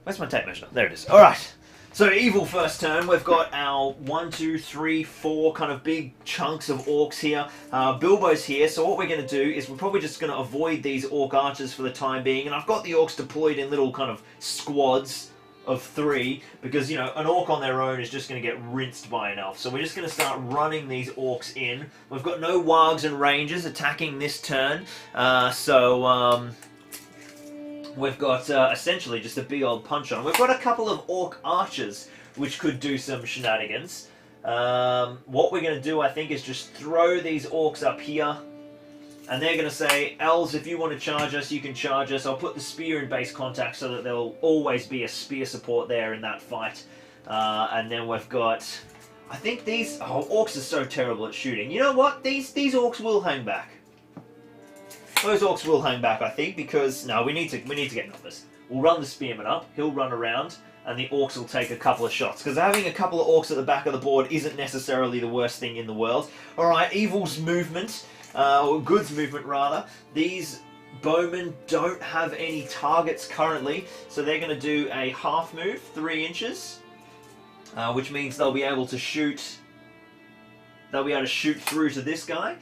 Where's my tape measure? There it is. Alright. So evil first turn, we've got our 1, 2, 3, 4 kind of big chunks of orcs here. Bilbo's here, so what we're going to do is we're probably just going to avoid these orc archers for the time being. And I've got the orcs deployed in little kind of squads of 3, because, an orc on their own is just going to get rinsed by an elf. So we're just going to start running these orcs in. We've got no wargs and rangers attacking this turn, we've got essentially just a big old punch on. We've got a couple of orc archers which could do some shenanigans. What we're going to do, I think, is just throw these orcs up here. And they're going to say, elves, if you want to charge us, you can charge us. I'll put the spear in base contact so that there'll always be a spear support there in that fight. And then we've got... I think these... Oh, orcs are so terrible at shooting. You know what? These orcs will hang back. Those orcs will hang back, I think, because no, we need to get numbers. We'll run the spearman up. He'll run around, and the orcs will take a couple of shots. Because having a couple of orcs at the back of the board isn't necessarily the worst thing in the world. All right, evil's movement, or good's movement rather. These bowmen don't have any targets currently, so they're going to do a half move, 3 inches, which means they'll be able to shoot. They'll be able to shoot through to this guy.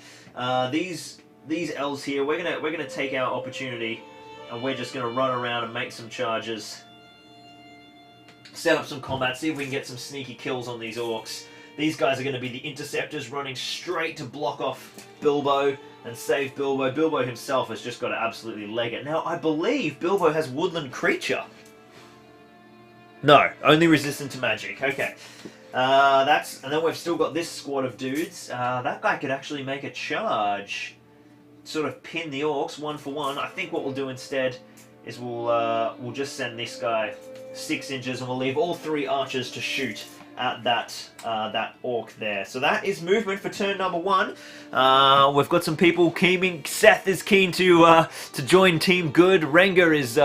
These elves here, we're gonna take our opportunity, and we're just gonna run around and make some charges, set up some combat, see if we can get some sneaky kills on these orcs. These guys are going to be the interceptors, running straight to block off Bilbo and save Bilbo. Bilbo himself has just got to absolutely leg it. Now, I believe Bilbo has woodland creature. No, only resistant to magic. Okay. And then we've still got this squad of dudes. That guy could actually make a charge. Sort of pin the orcs 1 for 1. I think what we'll do instead is we'll just send this guy 6 inches, and we'll leave all 3 archers to shoot at that orc there. So that is movement for turn number 1. We've got some people keen. Seth is keen to join Team Good. Renga is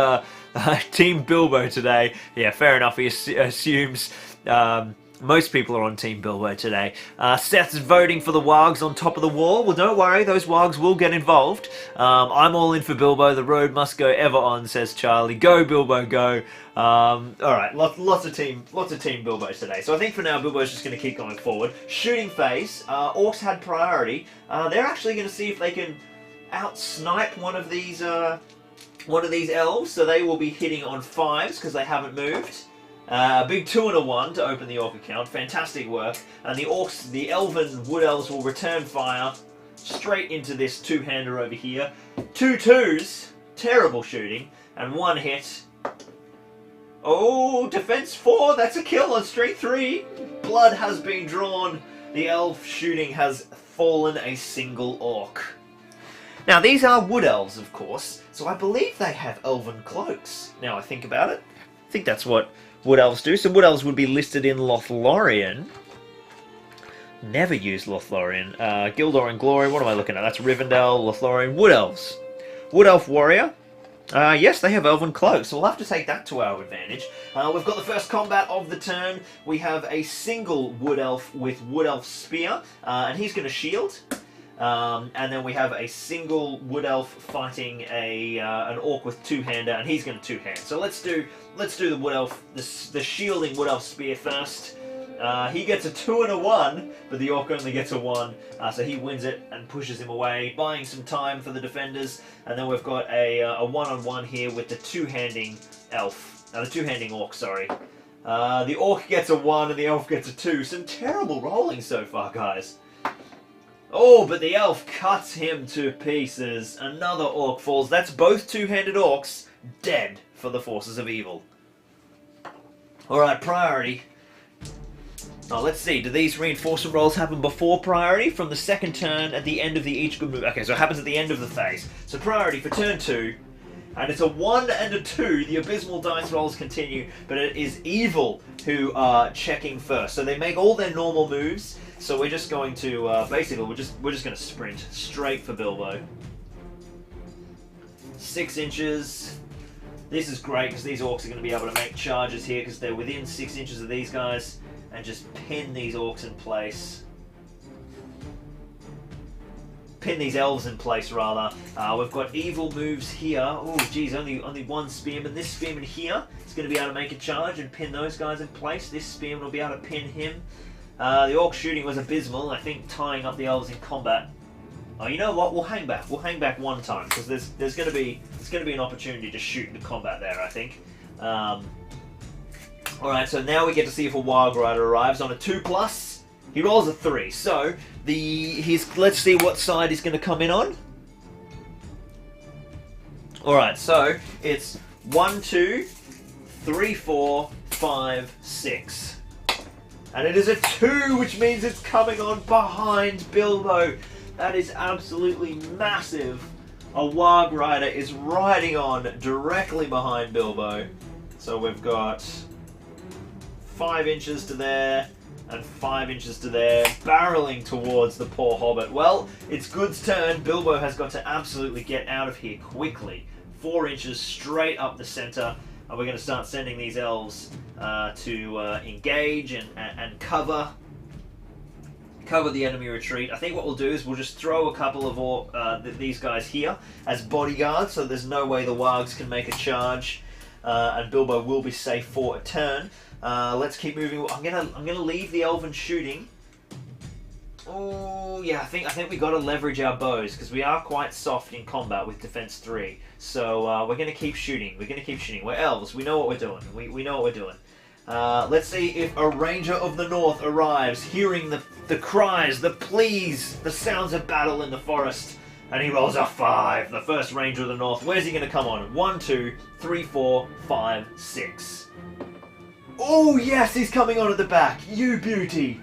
Team Bilbo today. Yeah, fair enough. He assumes most people are on Team Bilbo today. Seth's voting for the wargs on top of the wall. Well, don't worry, those wargs will get involved. I'm all in for Bilbo. The road must go ever on, says Charlie. Go, Bilbo, go. All right, lots of team Bilbo today. So I think for now, Bilbo's just going to keep going forward. Shooting phase. Orcs had priority. They're actually going to see if they can out-snipe one of these elves. So they will be hitting on 5s because they haven't moved. Big 2 and a 1 to open the orc account. Fantastic work. And the orcs, the elven wood elves, will return fire straight into this 2-hander over here. 2 2s, terrible shooting, and 1 hit. Oh, defense 4, that's a kill on straight 3. Blood has been drawn. The elf shooting has fallen a single orc. Now, these are wood elves, of course, so I believe they have elven cloaks. Now I think about it, I think that's what wood elves do. So wood elves would be listed in Lothlorien. Never used Lothlorien. Gildor and Glory, what am I looking at? That's Rivendell, Lothlorien, wood elves. Wood elf warrior. Yes, they have elven cloaks, so we'll have to take that to our advantage. We've got the first combat of the turn. We have a single wood elf with wood elf spear, and he's going to shield. And then we have a single wood elf fighting an orc with 2-hander, and he's going to 2-hand. So let's do the wood elf, the shielding wood elf spear first. He gets a 2 and a 1, but the orc only gets a 1, so he wins it and pushes him away, buying some time for the defenders. And then we've got a 1-on-1 here with the 2-handing elf, the 2-handing orc. Sorry, the orc gets a 1 and the elf gets a 2. Some terrible rolling so far, guys. Oh, but the elf cuts him to pieces. Another orc falls. That's both 2-handed orcs dead for the forces of evil. Alright, priority. Now, let's see. Do these reinforcement rolls happen before priority? From the second turn at the end of the each good move. Okay, so it happens at the end of the phase. So priority for turn 2. And it's a 1 and a 2. The abysmal dice rolls continue, but it is evil who are checking first. So they make all their normal moves. So we're just going to basically we're just going to sprint straight for Bilbo. 6 inches. This is great because these orcs are going to be able to make charges here because they're within 6 inches of these guys and just pin these orcs in place. Pin these elves in place, rather. We've got evil moves here. Oh, geez, only 1 spearman. This spearman here is going to be able to make a charge and pin those guys in place. This spearman will be able to pin him. The orc shooting was abysmal. I think tying up the elves in combat. Oh, you know what? We'll hang back. We'll hang back 1 time because there's going to be an opportunity to shoot into combat there, I think. All right, so now we get to see if a Wild Rider arrives on a 2+. He rolls a 3, so let's see what side he's going to come in on. Alright, so it's 1, 2, 3, 4, 5, 6. And it is a 2, which means it's coming on behind Bilbo. That is absolutely massive. A Warg Rider is riding on directly behind Bilbo. So we've got 5 inches to there. and 5 inches to there, barreling towards the poor hobbit. Well, it's Good's turn. Bilbo has got to absolutely get out of here quickly. 4 inches straight up the center, and we're going to start sending these elves to engage and cover the enemy retreat. I think what we'll do is we'll just throw a couple of these guys here as bodyguards, so there's no way the wargs can make a charge, and Bilbo will be safe for a turn. Let's keep moving. I'm gonna leave the elven shooting. Oh yeah, I think we got to leverage our bows because we are quite soft in combat with defense 3. So we're gonna keep shooting. We're elves. We know what we're doing. We know what we're doing. Let's see if a ranger of the north arrives, hearing the cries, the pleas, the sounds of battle in the forest, and he rolls a 5. The first ranger of the north. Where's he going to come on? 1, 2, 3, 4, 5, 6. Oh yes, he's coming on at the back. You beauty.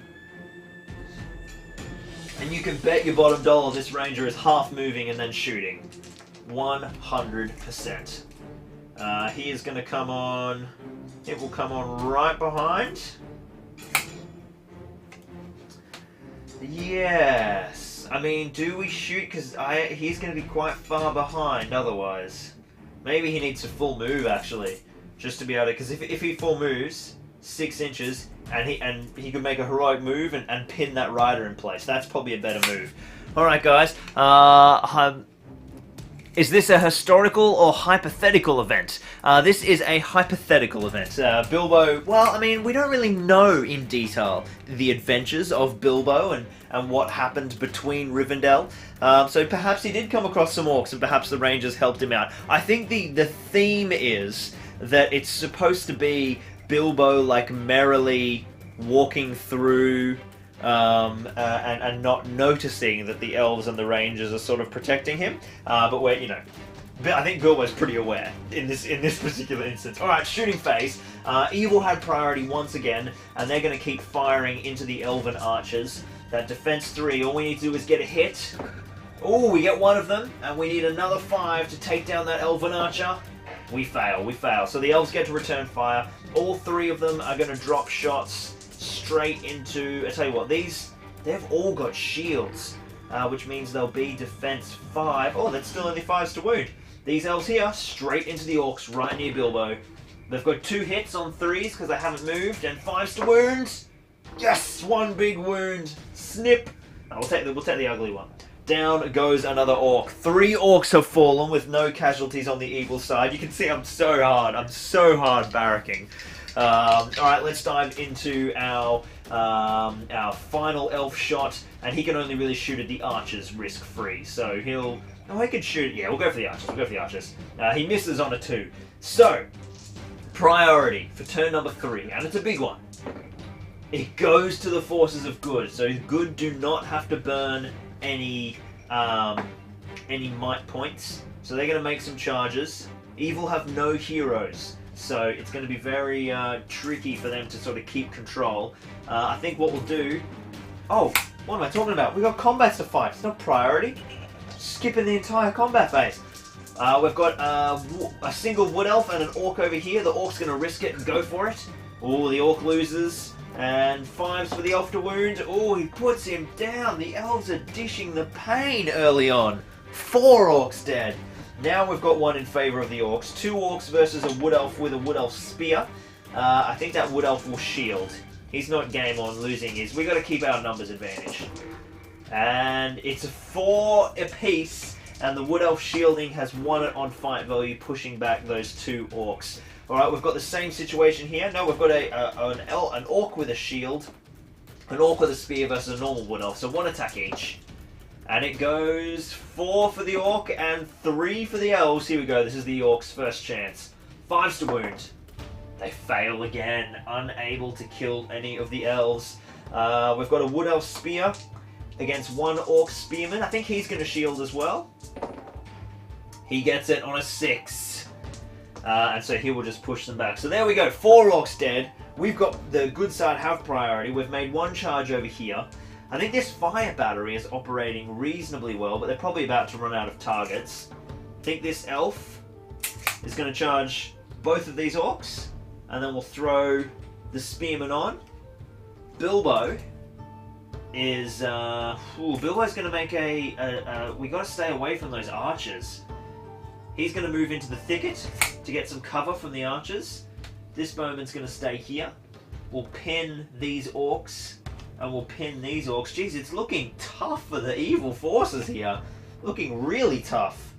And you can bet your bottom dollar this ranger is half moving and then shooting. 100%. He is going to come on. It will come on right behind. Yes. I mean, do we shoot? Because he's going to be quite far behind otherwise. Maybe he needs a full move, actually. Just to be able to... Because if he full moves 6 inches, and he could make a heroic move and pin that rider in place. That's probably a better move. Alright, guys. Is this a historical or hypothetical event? This is a hypothetical event. Bilbo, well, I mean, we don't really know in detail the adventures of Bilbo and what happened between Rivendell. So perhaps he did come across some orcs and perhaps the rangers helped him out. I think the theme is that it's supposed to be Bilbo, like, merrily walking through... and not noticing that the elves and the rangers are sort of protecting him, but we're, I think Bilbo's pretty aware in this particular instance. All right, shooting phase. Evil had priority once again, and they're going to keep firing into the elven archers. That defense 3. All we need to do is get a hit. Oh, we get one of them, and we need another 5 to take down that elven archer. We fail. So the elves get to return fire. All 3 of them are going to drop shots straight into... I tell you what, they've all got shields, which means they'll be defense 5. Oh, that's still only 5s to wound. These elves here, straight into the orcs, right near Bilbo. They've got 2 hits on 3s because they haven't moved, and 5s to wound. Yes, 1 big wound. Snip. We'll take the ugly one. Down goes another orc. 3 orcs have fallen with no casualties on the evil side. You can see I'm so hard barracking. Alright, let's dive into our final elf shot, and he can only really shoot at the archers risk-free. So he'll... Oh, he could shoot... Yeah, we'll go for the archers. He misses on a 2. So, priority for turn number 3, and it's a big one. It goes to the forces of good. So good do not have to burn any might points. So they're going to make some charges. Evil have no heroes. So it's going to be very tricky for them to sort of keep control. I think what we'll do... Oh, what am I talking about? We've got combats to fight. It's not priority. Skipping the entire combat phase. We've got a single wood elf and an orc over here. The orc's going to risk it and go for it. Oh, the orc loses. And 5s for the elf to wound. Oh, he puts him down. The elves are dishing the pain early on. 4 orcs dead. Now we've got one in favour of the orcs. 2 orcs versus a wood elf with a wood elf spear. I think that wood elf will shield. He's not game on losing his. We've got to keep our numbers advantage. And it's a 4 apiece, and the wood elf shielding has won it on fight value, pushing back those 2 orcs. Alright, we've got the same situation here. No, we've got an orc with a shield, an orc with a spear versus a normal wood elf. So 1 attack each. And it goes 4 for the orc and 3 for the elves. Here we go. This is the orc's first chance. 5s to wound. They fail again, unable to kill any of the elves. We've got a wood elf spear against 1 orc spearman. I think he's going to shield as well. He gets it on a 6. And so he will just push them back. So there we go. 4 orcs dead. We've got the good side have priority. We've made 1 charge over here. I think this fire battery is operating reasonably well, but they're probably about to run out of targets. I think this elf is going to charge both of these orcs, and then we'll throw the spearman on. Bilbo is Bilbo's going to make we got to stay away from those archers. He's going to move into the thicket to get some cover from the archers. This bowman's going to stay here. We'll pin these orcs, and we'll pin these orcs. Jeez, it's looking tough for the evil forces here. Looking really tough.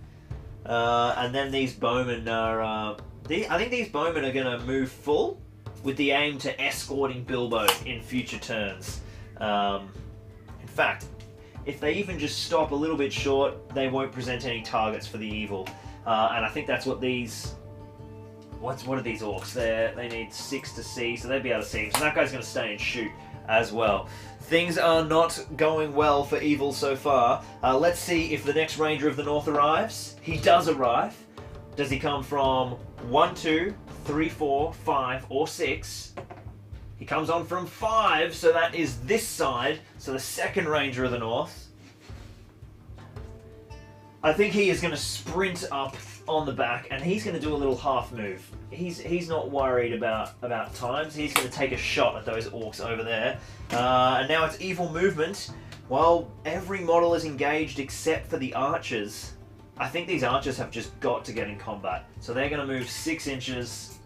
And then these bowmen are... I think these bowmen are going to move full with the aim to escorting Bilbo in future turns. In fact, if they even just stop a little bit short, they won't present any targets for the evil. And I think that's what these... What are these orcs? They need 6 to see, so they'd be able to see him. So that guy's going to stay and shoot as well. Things are not going well for evil so far. Let's see if the next Ranger of the North arrives. He does arrive. Does he come from 1, 2, 3, 4, 5, or 6? He comes on from 5, so that is this side. So the second Ranger of the North. I think he is going to sprint up on the back, and he's going to do a little half move. He's not worried about times. He's going to take a shot at those orcs over there. And now it's evil movement. While every model is engaged except for the archers, I think these archers have just got to get in combat. So they're going to move 6 inches,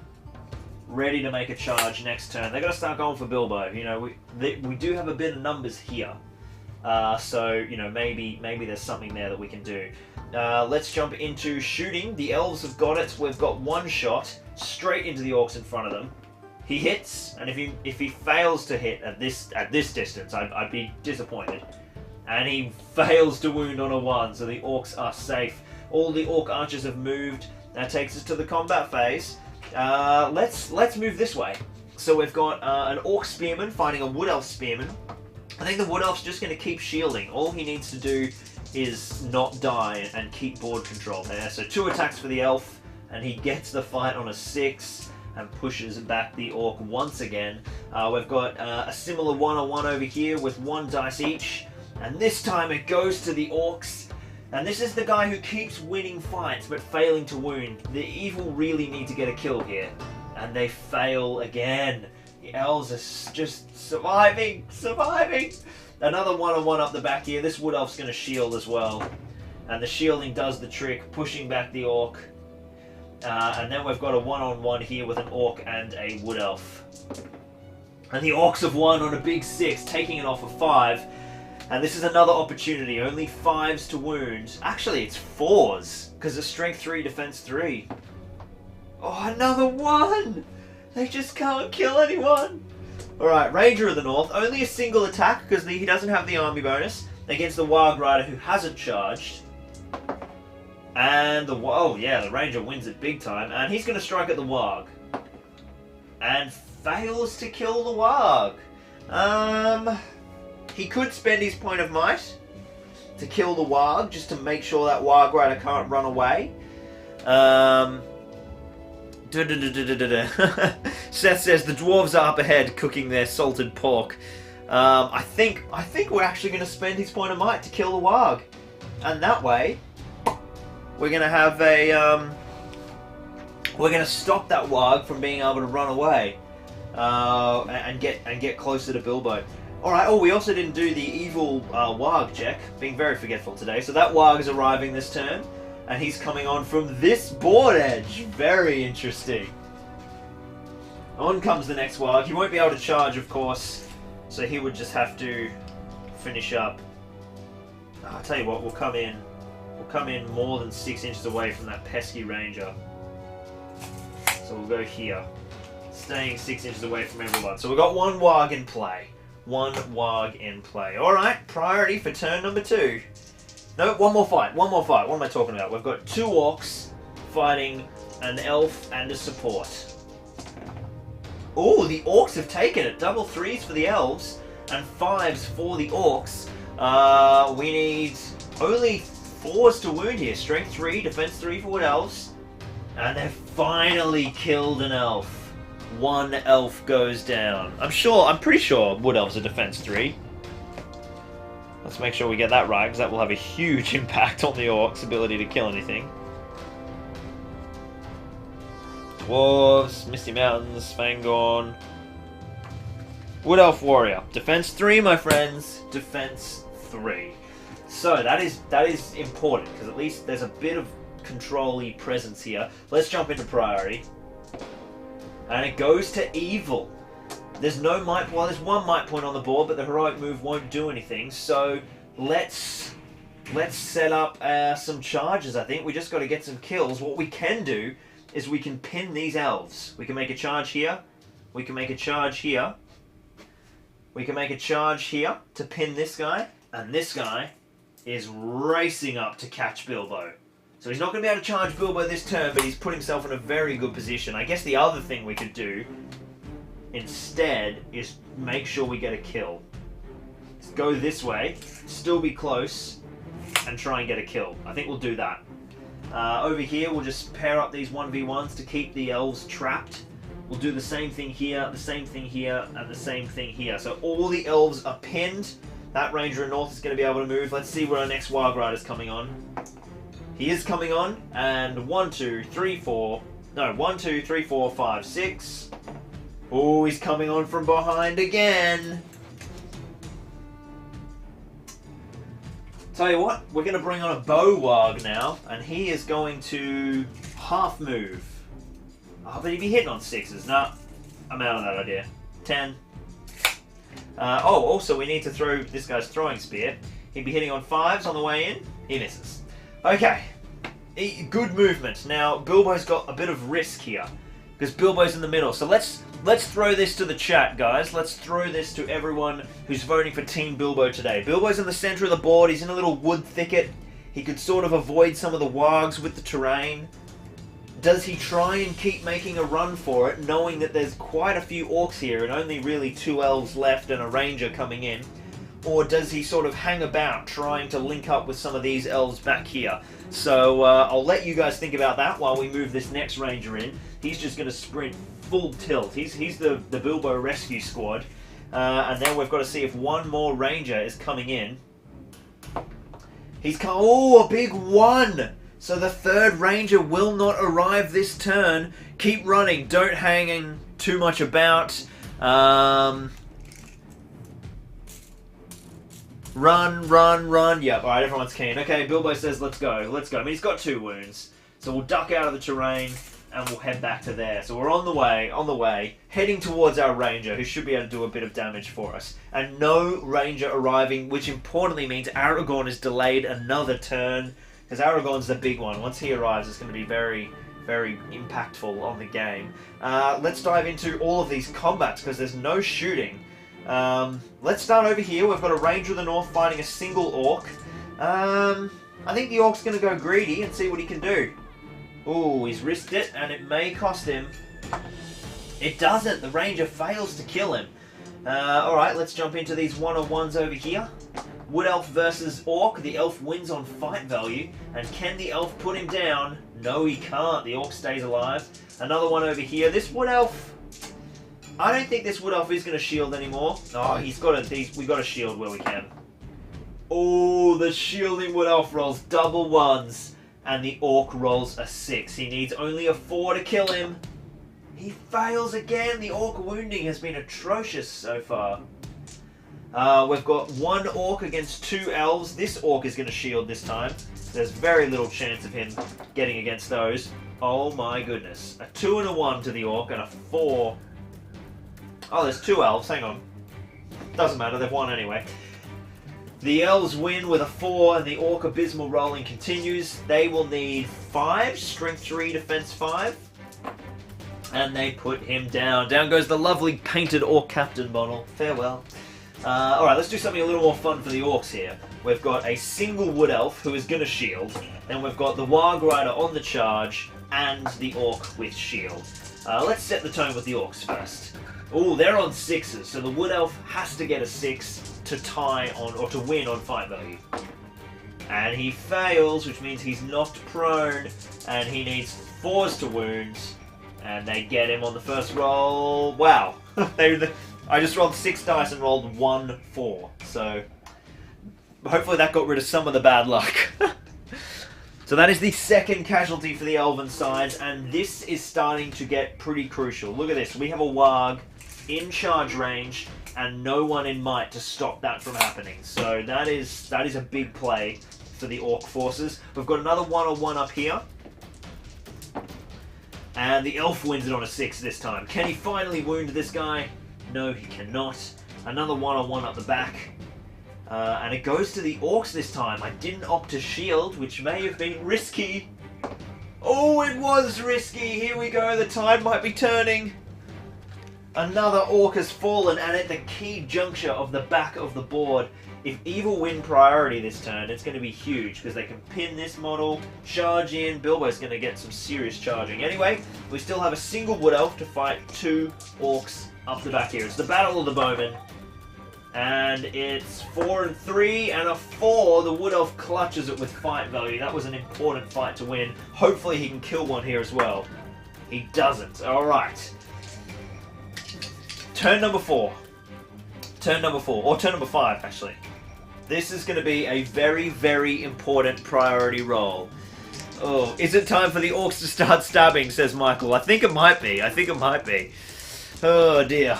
ready to make a charge next turn. They're going to start going for Bilbo. You know, we do have a bit of numbers here. So, you know, maybe there's something there that we can do. Let's jump into shooting. The elves have got it. We've got 1 shot straight into the orcs in front of them. He hits, and if he fails to hit at this distance, I'd be disappointed. And he fails to wound on a 1, so the orcs are safe. All the orc archers have moved. That takes us to the combat phase. Let's move this way. So we've got an orc spearman fighting a wood elf spearman. I think the wood elf's just going to keep shielding. All he needs to do is not die and keep board control there. So 2 attacks for the elf, and he gets the fight on a 6 and pushes back the orc once again. We've got a similar 1-on-1 over here with 1 dice each, and this time it goes to the orcs. And this is the guy who keeps winning fights but failing to wound. The evil really need to get a kill here, and they fail again. The elves are just surviving. Another 1-on-1 up the back here. This wood elf's going to shield as well. And the shielding does the trick, pushing back the orc. And then we've got a 1-on-1 here with an orc and a wood elf. And the orcs have won on a big 6, taking it off a 5. And this is another opportunity. Only 5s to wound. Actually, it's 4s, because it's strength 3, defense 3. Oh, another 1! They just can't kill anyone. Alright, Ranger of the North. Only a single attack because he doesn't have the army bonus against the Warg Rider who hasn't charged. And the Ranger wins it big time. And he's going to strike at the Warg. And fails to kill the Warg. He could spend his point of might to kill the Warg just to make sure that Warg Rider can't run away. Seth says the dwarves are up ahead cooking their salted pork. I think we're actually going to spend his point of might to kill the warg, and that way we're going to have we're going to stop that warg from being able to run away and get closer to Bilbo. All right. Oh, we also didn't do the evil warg check. Being very forgetful today. So that warg is arriving this turn. And he's coming on from this board edge. Very interesting. On comes the next warg. He won't be able to charge, of course. So he would just have to finish up. I'll tell you what, we'll come in more than 6 inches away from that pesky ranger. So we'll go here. Staying 6 inches away from everyone. So we've got 1 warg in play. 1 warg in play. Alright, priority for turn number 2. No, one more fight. What am I talking about? We've got 2 orcs fighting an elf and a support. Oh, the orcs have taken it. Double 3s for the elves and 5s for the orcs. We need only 4s to wound here. Strength 3, defense 3 for wood elves. And they've finally killed an elf. 1 elf goes down. I'm pretty sure wood elves are defense 3. Let's make sure we get that right, because that will have a huge impact on the orc's ability to kill anything. Dwarves, Misty Mountains, Fangorn. Wood Elf Warrior. Defense 3, my friends. Defense 3. So that is important, because at least there's a bit of control-y presence here. Let's jump into priority. And it goes to evil. There's no might... Well, there's one might point on the board, but the heroic move won't do anything. So let's set up some charges, I think. We just got to get some kills. What we can do is we can pin these elves. We can make a charge here. We can make a charge here. We can make a charge here to pin this guy. And this guy is racing up to catch Bilbo. So he's not going to be able to charge Bilbo this turn, but he's put himself in a very good position. I guess the other thing we could do instead is make sure we get a kill. Let's go this way, still be close, and try and get a kill. I think we'll do that. Over here, we'll just pair up these 1v1s to keep the elves trapped. We'll do the same thing here, the same thing here, and the same thing here. So all the elves are pinned. That ranger in north is going to be able to move. Let's see where our next Wild Rider's coming on. He is coming on, and 1, 2, 3, 4. No, 1, 2, 3, 4, 5, 6. Oh, he's coming on from behind again. Tell you what, we're going to bring on a bow warg now, and he is going to half move. Oh, but he'd be hitting on 6s. Nah, I'm out of that idea. 10. Oh, also we need to throw this guy's throwing spear. He'd be hitting on 5s on the way in. He misses. Okay, good movement. Now Bilbo's got a bit of risk here because Bilbo's in the middle. So let's throw this to the chat, guys. Let's throw this to everyone who's voting for Team Bilbo today. Bilbo's in the center of the board. He's in a little wood thicket. He could sort of avoid some of the wargs with the terrain. Does he try and keep making a run for it, knowing that there's quite a few orcs here and only really 2 elves left and a ranger coming in? Or does he sort of hang about, trying to link up with some of these elves back here? So I'll let you guys think about that while we move this next ranger in. He's just going to sprint full tilt. He's the Bilbo rescue squad. And then we've got to see if one more ranger is coming in. He's come. Oh, a big 1! So the 3rd ranger will not arrive this turn. Keep running. Don't hang too much about. Run, run, run. Yep, alright, everyone's keen. Okay, Bilbo says let's go, let's go. I mean, he's got 2 wounds. So we'll duck out of the terrain and we'll head back to there. So we're on the way, heading towards our ranger, who should be able to do a bit of damage for us. And no ranger arriving, which importantly means Aragorn is delayed another turn, because Aragorn's the big one. Once he arrives, it's going to be very, very impactful on the game. Let's dive into all of these combats, because there's no shooting. Let's start over here. We've got a ranger of the north fighting a single orc. I think the orc's going to go greedy and see what he can do. Ooh, he's risked it, and it may cost him. It doesn't. The ranger fails to kill him. Alright, let's jump into these one-on-ones over here. Wood elf versus orc. The elf wins on fight value. And can the elf put him down? No, he can't. The orc stays alive. Another one over here. This wood elf... I don't think this wood elf is going to shield anymore. Oh, we've got to shield where we can. Oh, the shielding wood elf rolls double 1s. And the orc rolls a 6. He needs only a 4 to kill him. He fails again. The orc wounding has been atrocious so far. We've got 1 orc against 2 elves. This orc is going to shield this time. There's very little chance of him getting against those. Oh my goodness. A 2 and a 1 to the orc and a 4. Oh, there's 2 elves. Hang on. Doesn't matter. They've won anyway. The elves win with a 4, and the orc abysmal rolling continues. They will need 5, strength 3, defense 5. And they put him down. Down goes the lovely painted orc captain model. Farewell. Alright, let's do something a little more fun for the orcs here. We've got a single wood elf who is going to shield. And we've got the warg rider on the charge and the orc with shield. Let's set the tone with the orcs first. Oh, they're on 6s, so the wood elf has to get a 6 to tie on, or to win on fight value. And he fails, which means he's knocked prone, and he needs 4s to wound, and they get him on the first roll. Wow. I just rolled 6 dice and rolled 1 4, so hopefully that got rid of some of the bad luck. So that is the 2nd casualty for the elven side, and this is starting to get pretty crucial. Look at this. We have a warg in charge range and no one in might to stop that from happening. So that is a big play for the Orc forces. We've got another 1-on-1 up here. And the Elf wins it on a 6 this time. Can he finally wound this guy? No, he cannot. Another 1-on-1 up the back. And it goes to the Orcs this time. I didn't opt to shield, which may have been risky. Oh, it was risky. Here we go. The tide might be turning. Another Orc has fallen, and at the key juncture of the back of the board. If Evil win priority this turn, it's going to be huge, because they can pin this model, charge in. Bilbo's going to get some serious charging. Anyway, we still have a single Wood Elf to fight 2 Orcs up the back here. It's the Battle of the Bowmen. And it's 4 and 3 and a 4. The Wood Elf clutches it with fight value. That was an important fight to win. Hopefully he can kill one here as well. He doesn't. Alright. Turn number 4. Turn number 4. Or turn number 5, actually. This is going to be a very, very important priority roll. Oh, is it time for the Orcs to start stabbing, says Michael. I think it might be. I think it might be. Oh, dear.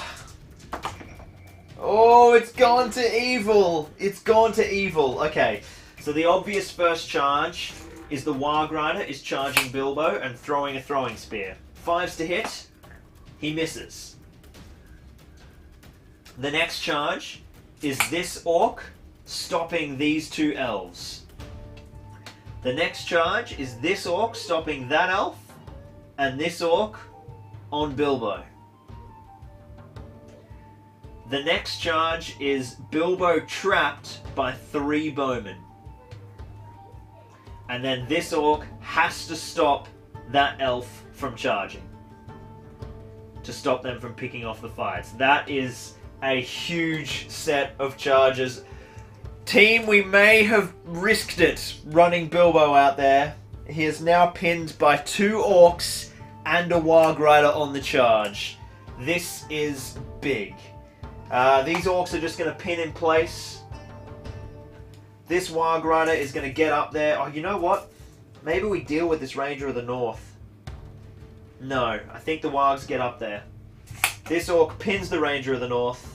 Oh, it's gone to evil. It's gone to evil. Okay, so the obvious first charge is the Warg Rider is charging Bilbo and throwing a throwing spear. 5s to hit. He misses. The next charge is this Orc stopping these 2 elves. The next charge is this Orc stopping that elf and this Orc on Bilbo. The next charge is Bilbo trapped by 3 bowmen. And then this Orc has to stop that elf from charging. To stop them from picking off the fights. That is a huge set of charges. Team, we may have risked it running Bilbo out there. He is now pinned by 2 Orcs and a Warg Rider on the charge. This is big. These Orcs are just going to pin in place. This Warg Rider is going to get up there. Oh, you know what? Maybe we deal with this Ranger of the North. No, I think the Wargs get up there. This Orc pins the Ranger of the North.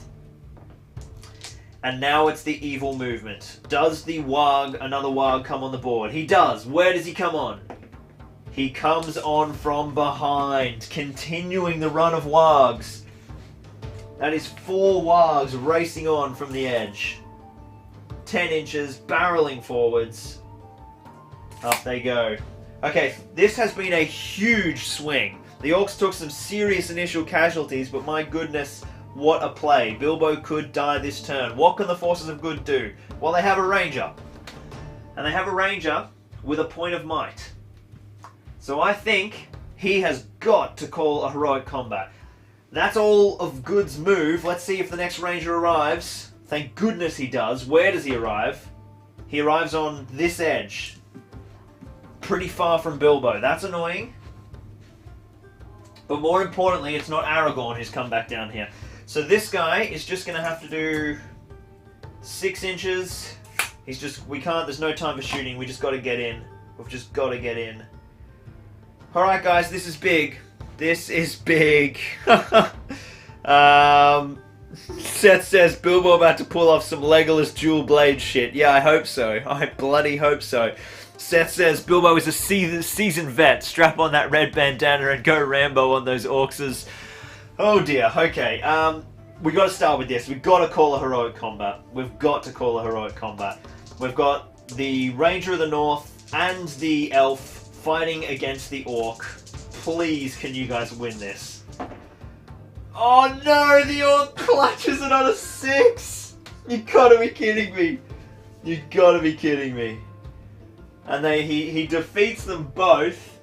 And now it's the evil movement. Does the Warg, another Warg, come on the board? He does. Where does he come on? He comes on from behind, continuing the run of Wargs. That is 4 Wargs racing on from the edge. 10 inches, barreling forwards. Up they go. Okay, this has been a huge swing. The Orcs took some serious initial casualties, but my goodness, what a play. Bilbo could die this turn. What can the Forces of Good do? Well, they have a Ranger. And they have a Ranger with a point of might. So I think he has got to call a heroic combat. That's all of Good's move. Let's see if the next Ranger arrives. Thank goodness he does. Where does he arrive? He arrives on this edge. Pretty far from Bilbo. That's annoying. But more importantly, it's not Aragorn who's come back down here. So this guy is just going to have to do 6 inches. We can't, there's no time for shooting. We just got to get in. We've just got to get in. Alright guys, this is big. This is big. Seth says, Bilbo about to pull off some Legolas dual blade shit. Yeah, I hope so. I bloody hope so. Seth says, Bilbo is a seasoned vet. Strap on that red bandana and go Rambo on those Orcs. Oh dear, okay. We got to start with this. We've got to call a heroic combat. We've got to call a heroic combat. We've got the Ranger of the North and the Elf fighting against the Orc. Please, can you guys win this? Oh no, the Orc clutches it on a 6! You gotta be kidding me. You gotta be kidding me. And he defeats them both,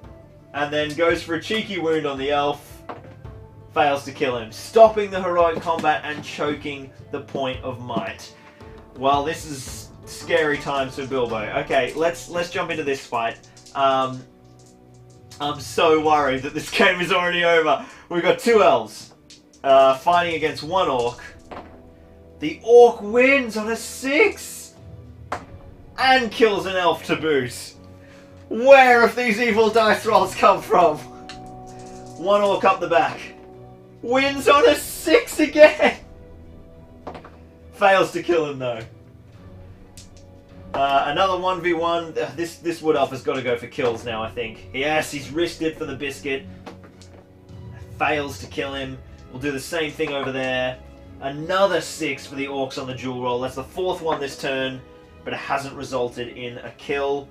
and then goes for a cheeky wound on the Elf. Fails to kill him, stopping the heroic combat and choking the point of might. Well, this is scary times for Bilbo. Okay, let's jump into this fight. I'm so worried that this game is already over. We've got 2 elves fighting against 1 orc. The orc wins on a 6 and kills an elf to boot. Where have these evil dice rolls come from? 1 orc up the back. Wins on a 6 again! Fails to kill him though. Another 1v1. This Wood Elf has got to go for kills now, I think. Yes, he's risked it for the biscuit. Fails to kill him. We'll do the same thing over there. Another 6 for the Orcs on the dual roll. That's the 4th one this turn, but it hasn't resulted in a kill.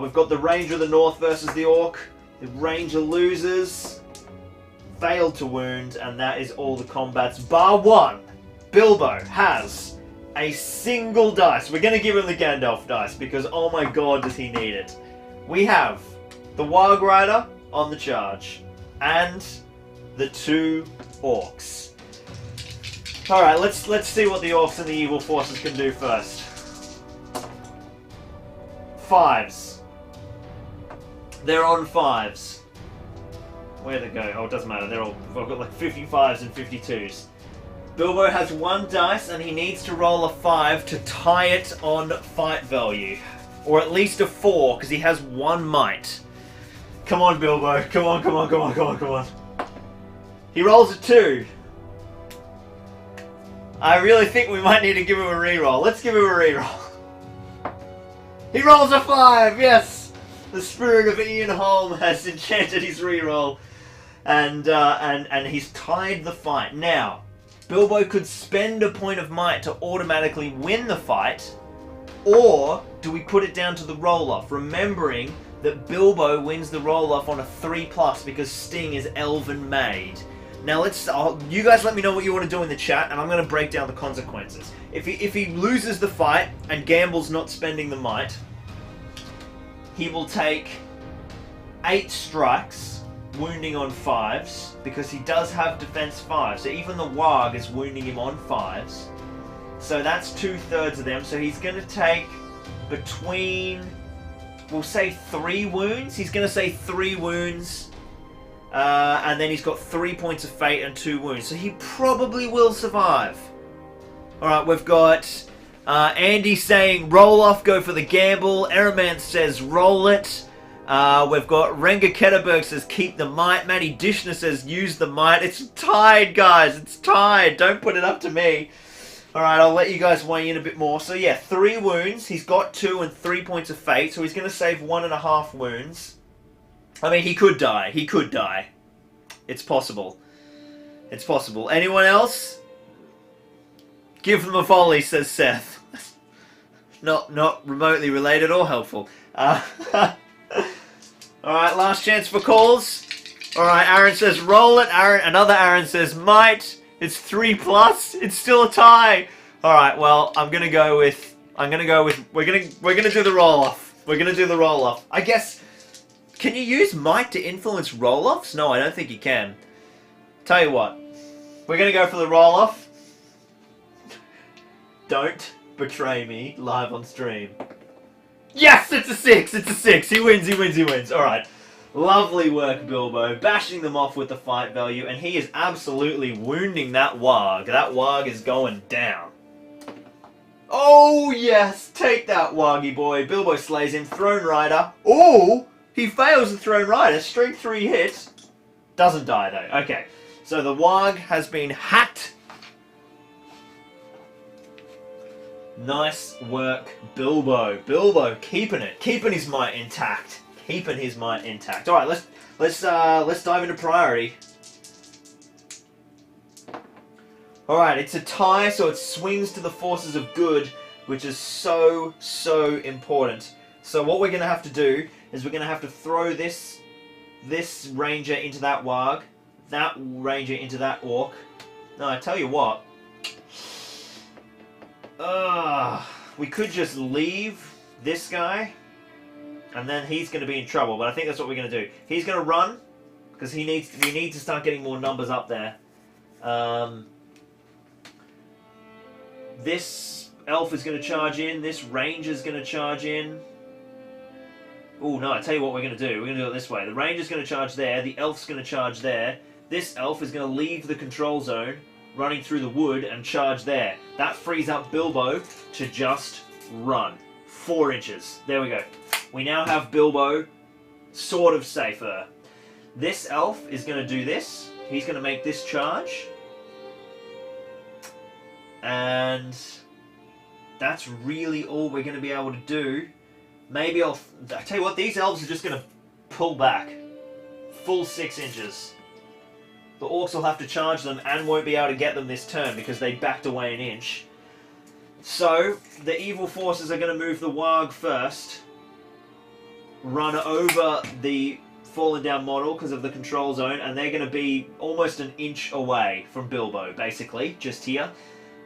We've got the Ranger of the North versus the Orc. The Ranger loses. Failed to wound, and that is all the combats. Bar 1. Bilbo has a single dice. We're going to give him the Gandalf dice because, oh my god, does he need it. We have the Warg Rider on the charge and the 2 Orcs. Alright, let's see what the Orcs and the Evil Forces can do first. 5s. They're on 5s. Where'd they go? Oh, it doesn't matter. I've got like 55s and 52s. Bilbo has 1 dice and he needs to roll a 5 to tie it on fight value. Or at least a 4, because he has 1 might. Come on, Bilbo. Come on, come on, come on, come on, come on. He rolls a 2. I really think we might need to give him a reroll. Let's give him a reroll. He rolls a 5, yes! The spirit of Ian Holm has enchanted his reroll. And he's tied the fight. Now, Bilbo could spend a point of might to automatically win the fight, or do we put it down to the roll-off, remembering that Bilbo wins the roll-off on a 3+ because Sting is elven made. Now you guys let me know what you want to do in the chat, and I'm going to break down the consequences. If he loses the fight and gambles not spending the might, he will take 8 strikes, wounding on 5s, because he does have defense 5, so even the Warg is wounding him on 5s. So that's 2/3 of them, so he's going to take between, we'll say 3 wounds. He's going to say 3 wounds, and then he's got 3 points of fate and 2 wounds, so he probably will survive. Alright, we've got Andy saying roll off, go for the gamble. Eramanth says roll it. We've got Renga Ketterberg says keep the might. Matty Dishner says use the might. It's tied, guys. It's tied. Don't put it up to me. Alright, I'll let you guys weigh in a bit more. So yeah, 3 wounds. He's got 2 and 3 points of fate, so he's going to save 1.5 wounds. I mean, he could die. He could die. It's possible. It's possible. Anyone else? Give them a volley, says Seth. Not remotely related or helpful. Alright, last chance for calls. Alright, Aaron says roll it. Another Aaron says might. It's 3+. It's still a tie. Alright, well, we're gonna do the roll off. We're gonna do the roll off. I guess, can you use might to influence roll offs? No, I don't think you can. Tell you what, we're gonna go for the roll off. Don't betray me live on stream. Yes, it's a 6. It's a 6. He wins. He wins. He wins. All right. Lovely work, Bilbo. Bashing them off with the fight value, and he is absolutely wounding that Warg. That Warg is going down. Oh, yes. Take that, Wargy boy. Bilbo slays him. Throne Rider. Oh, he fails the Throne Rider. Strength 3 hit. Doesn't die, though. Okay. So the Warg has been hacked. Nice work, Bilbo. Bilbo keeping it. Keeping his might intact. Keeping his might intact. Alright, let's dive into priority. Alright, it's a tie, so it swings to the forces of good, which is so important. So what we're going to have to do is we're going to have to throw this ranger into that Warg, that ranger into that Orc. No, I tell you what. We could just leave this guy, and then he's going to be in trouble. But I think that's what we're going to do. He's going to run because we need to start getting more numbers up there. This elf is going to charge in. This ranger's going to charge in. Oh no! I tell you what we're going to do. We're going to do it this way. The ranger's going to charge there. The elf's going to charge there. This elf is going to leave the control zone, running through the wood, and charge there. That frees up Bilbo to just run. 4 inches. There we go. We now have Bilbo sort of safer. This elf is going to do this. He's going to make this charge. And that's really all we're going to be able to do. Maybe I'll tell you what, these elves are just going to pull back. Full 6 inches. The orcs will have to charge them and won't be able to get them this turn because they backed away an inch. So, the evil forces are going to move the warg first. Run over the fallen down model because of the control zone, and they're going to be almost an inch away from Bilbo, basically, just here.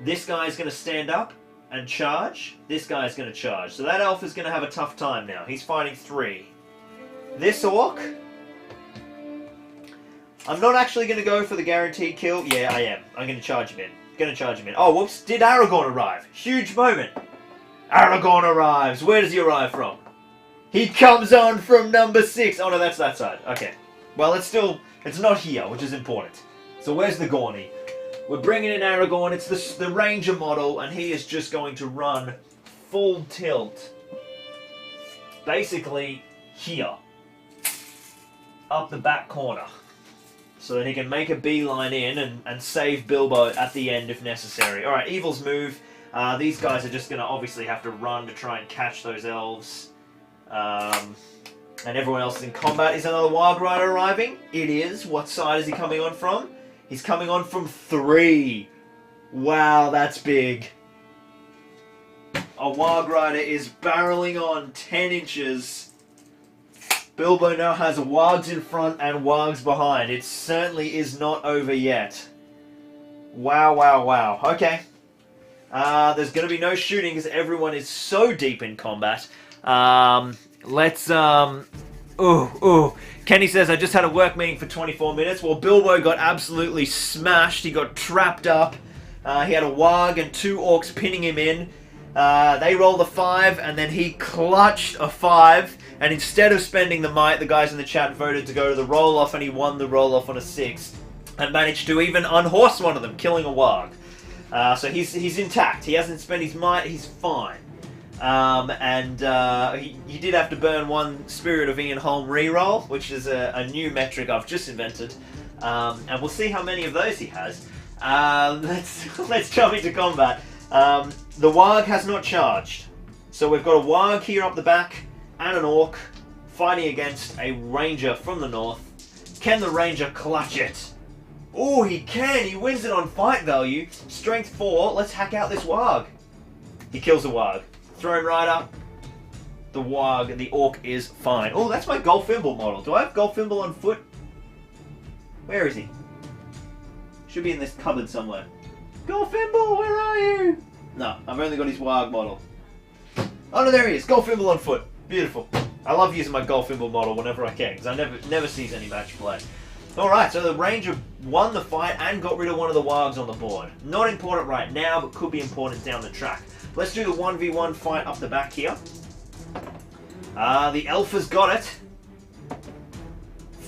This guy's going to stand up and charge. This guy's going to charge. So that elf is going to have a tough time now. He's fighting 3. This orc, I'm not actually going to go for the guaranteed kill. Yeah, I am. I'm going to charge him in. Oh, whoops. Did Aragorn arrive? Huge moment. Aragorn arrives. Where does he arrive from? He comes on from number 6. Oh, no, that's that side. Okay. Well, it's not here, which is important. So where's the Gorny? We're bringing in Aragorn. It's the Ranger model, and he is just going to run full tilt. Basically, here. Up the back corner. So that he can make a beeline in and save Bilbo at the end if necessary. Alright, Evil's move. These guys are just going to obviously have to run to try and catch those elves. And everyone else is in combat. Is another Warg Rider arriving? It is. What side is he coming on from? He's coming on from 3. Wow, that's big. A Warg Rider is barreling on 10 inches. Bilbo now has wargs in front and wargs behind. It certainly is not over yet. Wow, wow, wow. Okay. There's going to be no shooting because everyone is so deep in combat. Kenny says, I just had a work meeting for 24 minutes. Well, Bilbo got absolutely smashed. He got trapped up. He had a warg and 2 orcs pinning him in. They rolled a 5, and then he clutched a 5. And instead of spending the might, the guys in the chat voted to go to the roll-off, and he won the roll-off on a 6. And managed to even unhorse one of them, killing a warg. So he's intact. He hasn't spent his might. He's fine. He did have to burn 1 Spirit of Ian Holm reroll, which is a new metric I've just invented. And we'll see how many of those he has. Let's jump into combat. The warg has not charged. So we've got a warg here up the back and an orc fighting against a ranger from the north. Can the ranger clutch it? Oh, he can. He wins it on fight value. Strength 4. Let's hack out this warg. He kills the warg. Throne Rider. The warg, the orc is fine. Oh, that's my Golfimble model. Do I have Golfimble on foot? Where is he? Should be in this cupboard somewhere. Golfimble, where are you? No, I've only got his warg model. Oh no, there he is. Golfimble on foot. Beautiful. I love using my Golfimble model whenever I can, because I never sees any match play. Alright, so the Ranger won the fight and got rid of one of the wargs on the board. Not important right now, but could be important down the track. Let's do the 1v1 fight up the back here. The elf has got it.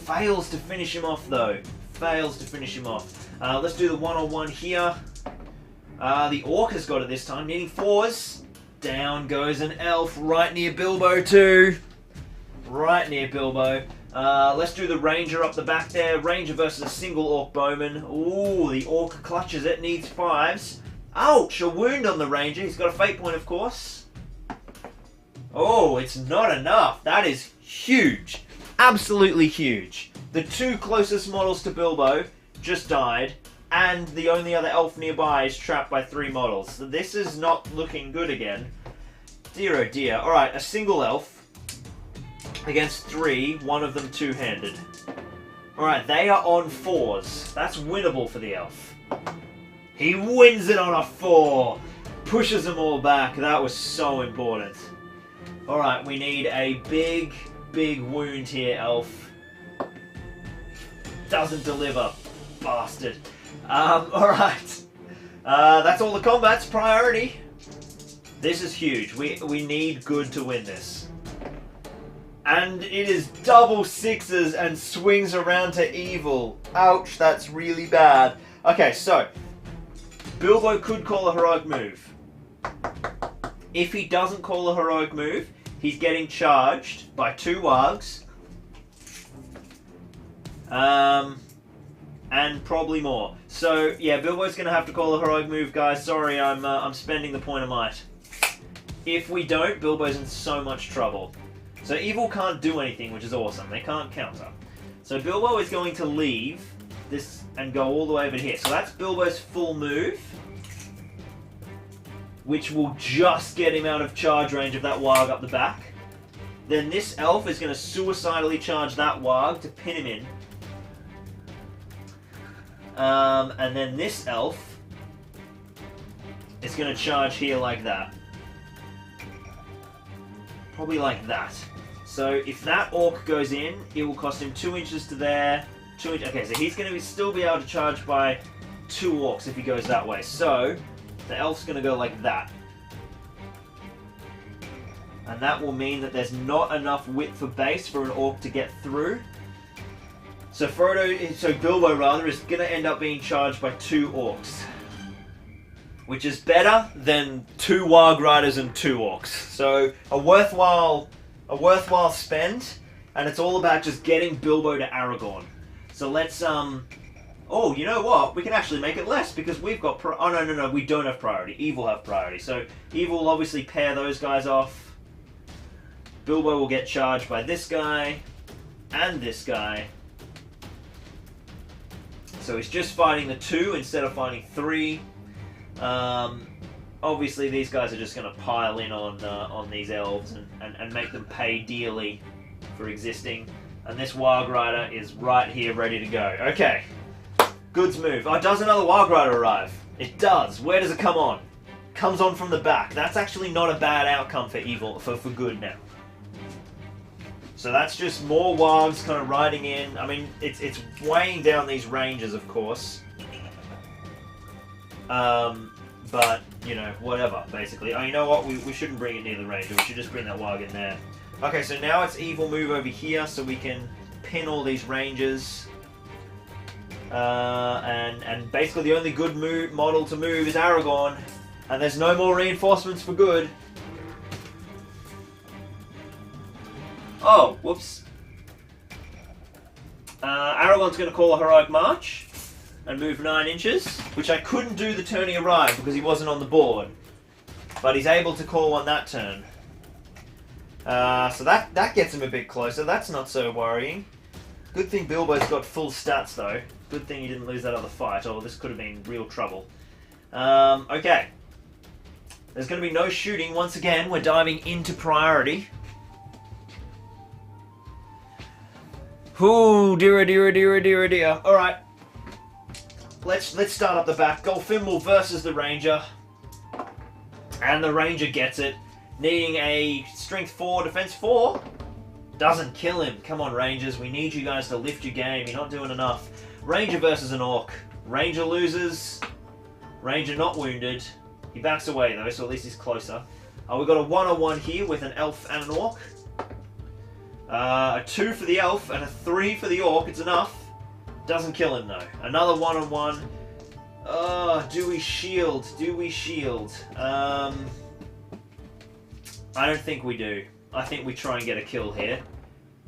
Fails to finish him off, though. Fails to finish him off. Let's do the one-on-one here. The orc has got it this time, needing 4s. Down goes an elf right near Bilbo too. Right near Bilbo. Let's do the ranger up the back there. Ranger versus a single orc bowman. Ooh, the orc clutches it, needs 5s. Ouch, a wound on the ranger. He's got a fate point, of course. Oh, it's not enough. That is huge. Absolutely huge. The 2 closest models to Bilbo just died. And the only other elf nearby is trapped by 3 models. So this is not looking good again. Dear oh dear. Alright, a single elf against 3, one of them 2-handed. Alright, they are on 4s. That's winnable for the elf. He wins it on a 4. Pushes them all back. That was so important. Alright, we need a big, big wound here, elf. Doesn't deliver. Bastard. Alright. That's all the combat's priority. This is huge. We need good to win this. And it is double 6s and swings around to evil. Ouch, that's really bad. Okay, so Bilbo could call a heroic move. If he doesn't call a heroic move, he's getting charged by 2 wargs. and probably more. So yeah, Bilbo's going to have to call a heroic move, guys. Sorry, I'm spending the point of might. If we don't, Bilbo's in so much trouble. So evil can't do anything, which is awesome. They can't counter. So Bilbo is going to leave this and go all the way over here. So that's Bilbo's full move, which will just get him out of charge range of that warg up the back. Then this elf is going to suicidally charge that warg to pin him in. And then this elf is going to charge here like that. Probably like that. So if that orc goes in, it will cost him 2 inches to there. 2 inches. Okay, so he's going to still be able to charge by 2 orcs if he goes that way. So the elf's going to go like that. And that will mean that there's not enough width for base for an orc to get through. So Bilbo rather is going to end up being charged by 2 orcs, which is better than 2 warg riders and 2 orcs. So a worthwhile spend, and it's all about just getting Bilbo to Aragorn. So let's oh, you know what? We can actually make it less because we've got oh no, we don't have priority. Evil have priority. So Evil will obviously pair those guys off. Bilbo will get charged by this guy and this guy. So he's just fighting the 2 instead of fighting 3. Obviously these guys are just going to pile in on these elves and make them pay dearly for existing. And this warg rider is right here ready to go. Okay, goods move. Oh, does another warg rider arrive? It does. Where does it come on? Comes on from the back. That's actually not a bad outcome for evil, for good now. So that's just more wargs kind of riding in. I mean, it's weighing down these ranges, of course. But, you know, whatever, basically. Oh, you know what? We shouldn't bring it near the ranger. We should just bring that warg in there. Okay, so now it's evil move over here, so we can pin all these rangers. And basically the only good model to move is Aragorn. And there's no more reinforcements for good. Oh, whoops. Aragorn's going to call a heroic march and move 9 inches, which I couldn't do the turn he arrived because he wasn't on the board. But he's able to call one that turn. So that gets him a bit closer. That's not so worrying. Good thing Bilbo's got full stats though. Good thing he didn't lose that other fight. Oh, this could have been real trouble. Okay. There's going to be no shooting. Once again, we're diving into priority. Ooh, dear. Alright. Let's start up the back. Golfimble versus the Ranger. And the Ranger gets it. Needing a Strength 4, Defense 4. Doesn't kill him. Come on, Rangers. We need you guys to lift your game. You're not doing enough. Ranger versus an Orc. Ranger loses. Ranger not wounded. He backs away though, so at least he's closer. We've got a 1-on-1 here with an Elf and an Orc. A 2 for the Elf and a 3 for the Orc. It's enough. Doesn't kill him though. Another 1-on-1. Do we shield? Do we shield? I don't think we do. I think we try and get a kill here.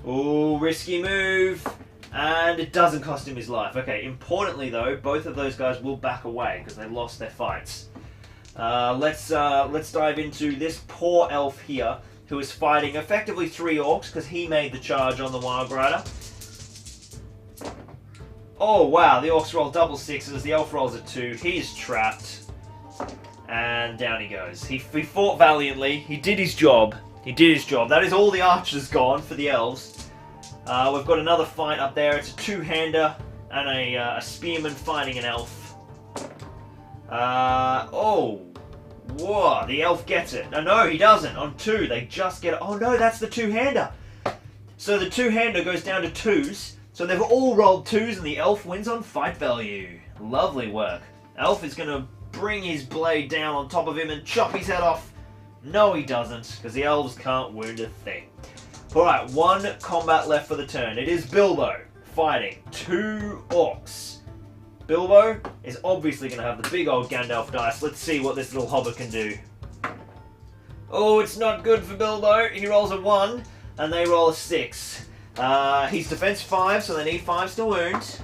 Ooh, risky move. And it doesn't cost him his life. Okay, importantly though, both of those guys will back away because they lost their fights. Let's dive into this poor elf here who is fighting effectively 3 orcs because he made the charge on the Warg Rider. Oh wow, the orcs roll double 6s, the elf rolls a 2, he's trapped. And down he goes. He fought valiantly, he did his job. He did his job. That is all the archers gone for the elves. We've got another fight up there. It's a 2-hander and a spearman fighting an elf. Oh. Whoa, the elf gets it. No, he doesn't. On 2, they just get it. Oh no, that's the 2-hander. So the 2-hander goes down to 2s. So they've all rolled 2s and the elf wins on fight value. Lovely work. Elf is going to bring his blade down on top of him and chop his head off. No, he doesn't, because the elves can't wound a thing. Alright, 1 combat left for the turn. It is Bilbo fighting 2 orcs. Bilbo is obviously going to have the big old Gandalf dice. Let's see what this little hobbit can do. Oh, it's not good for Bilbo. He rolls a 1, and they roll a 6. He's defense 5, so they need 5s to wound.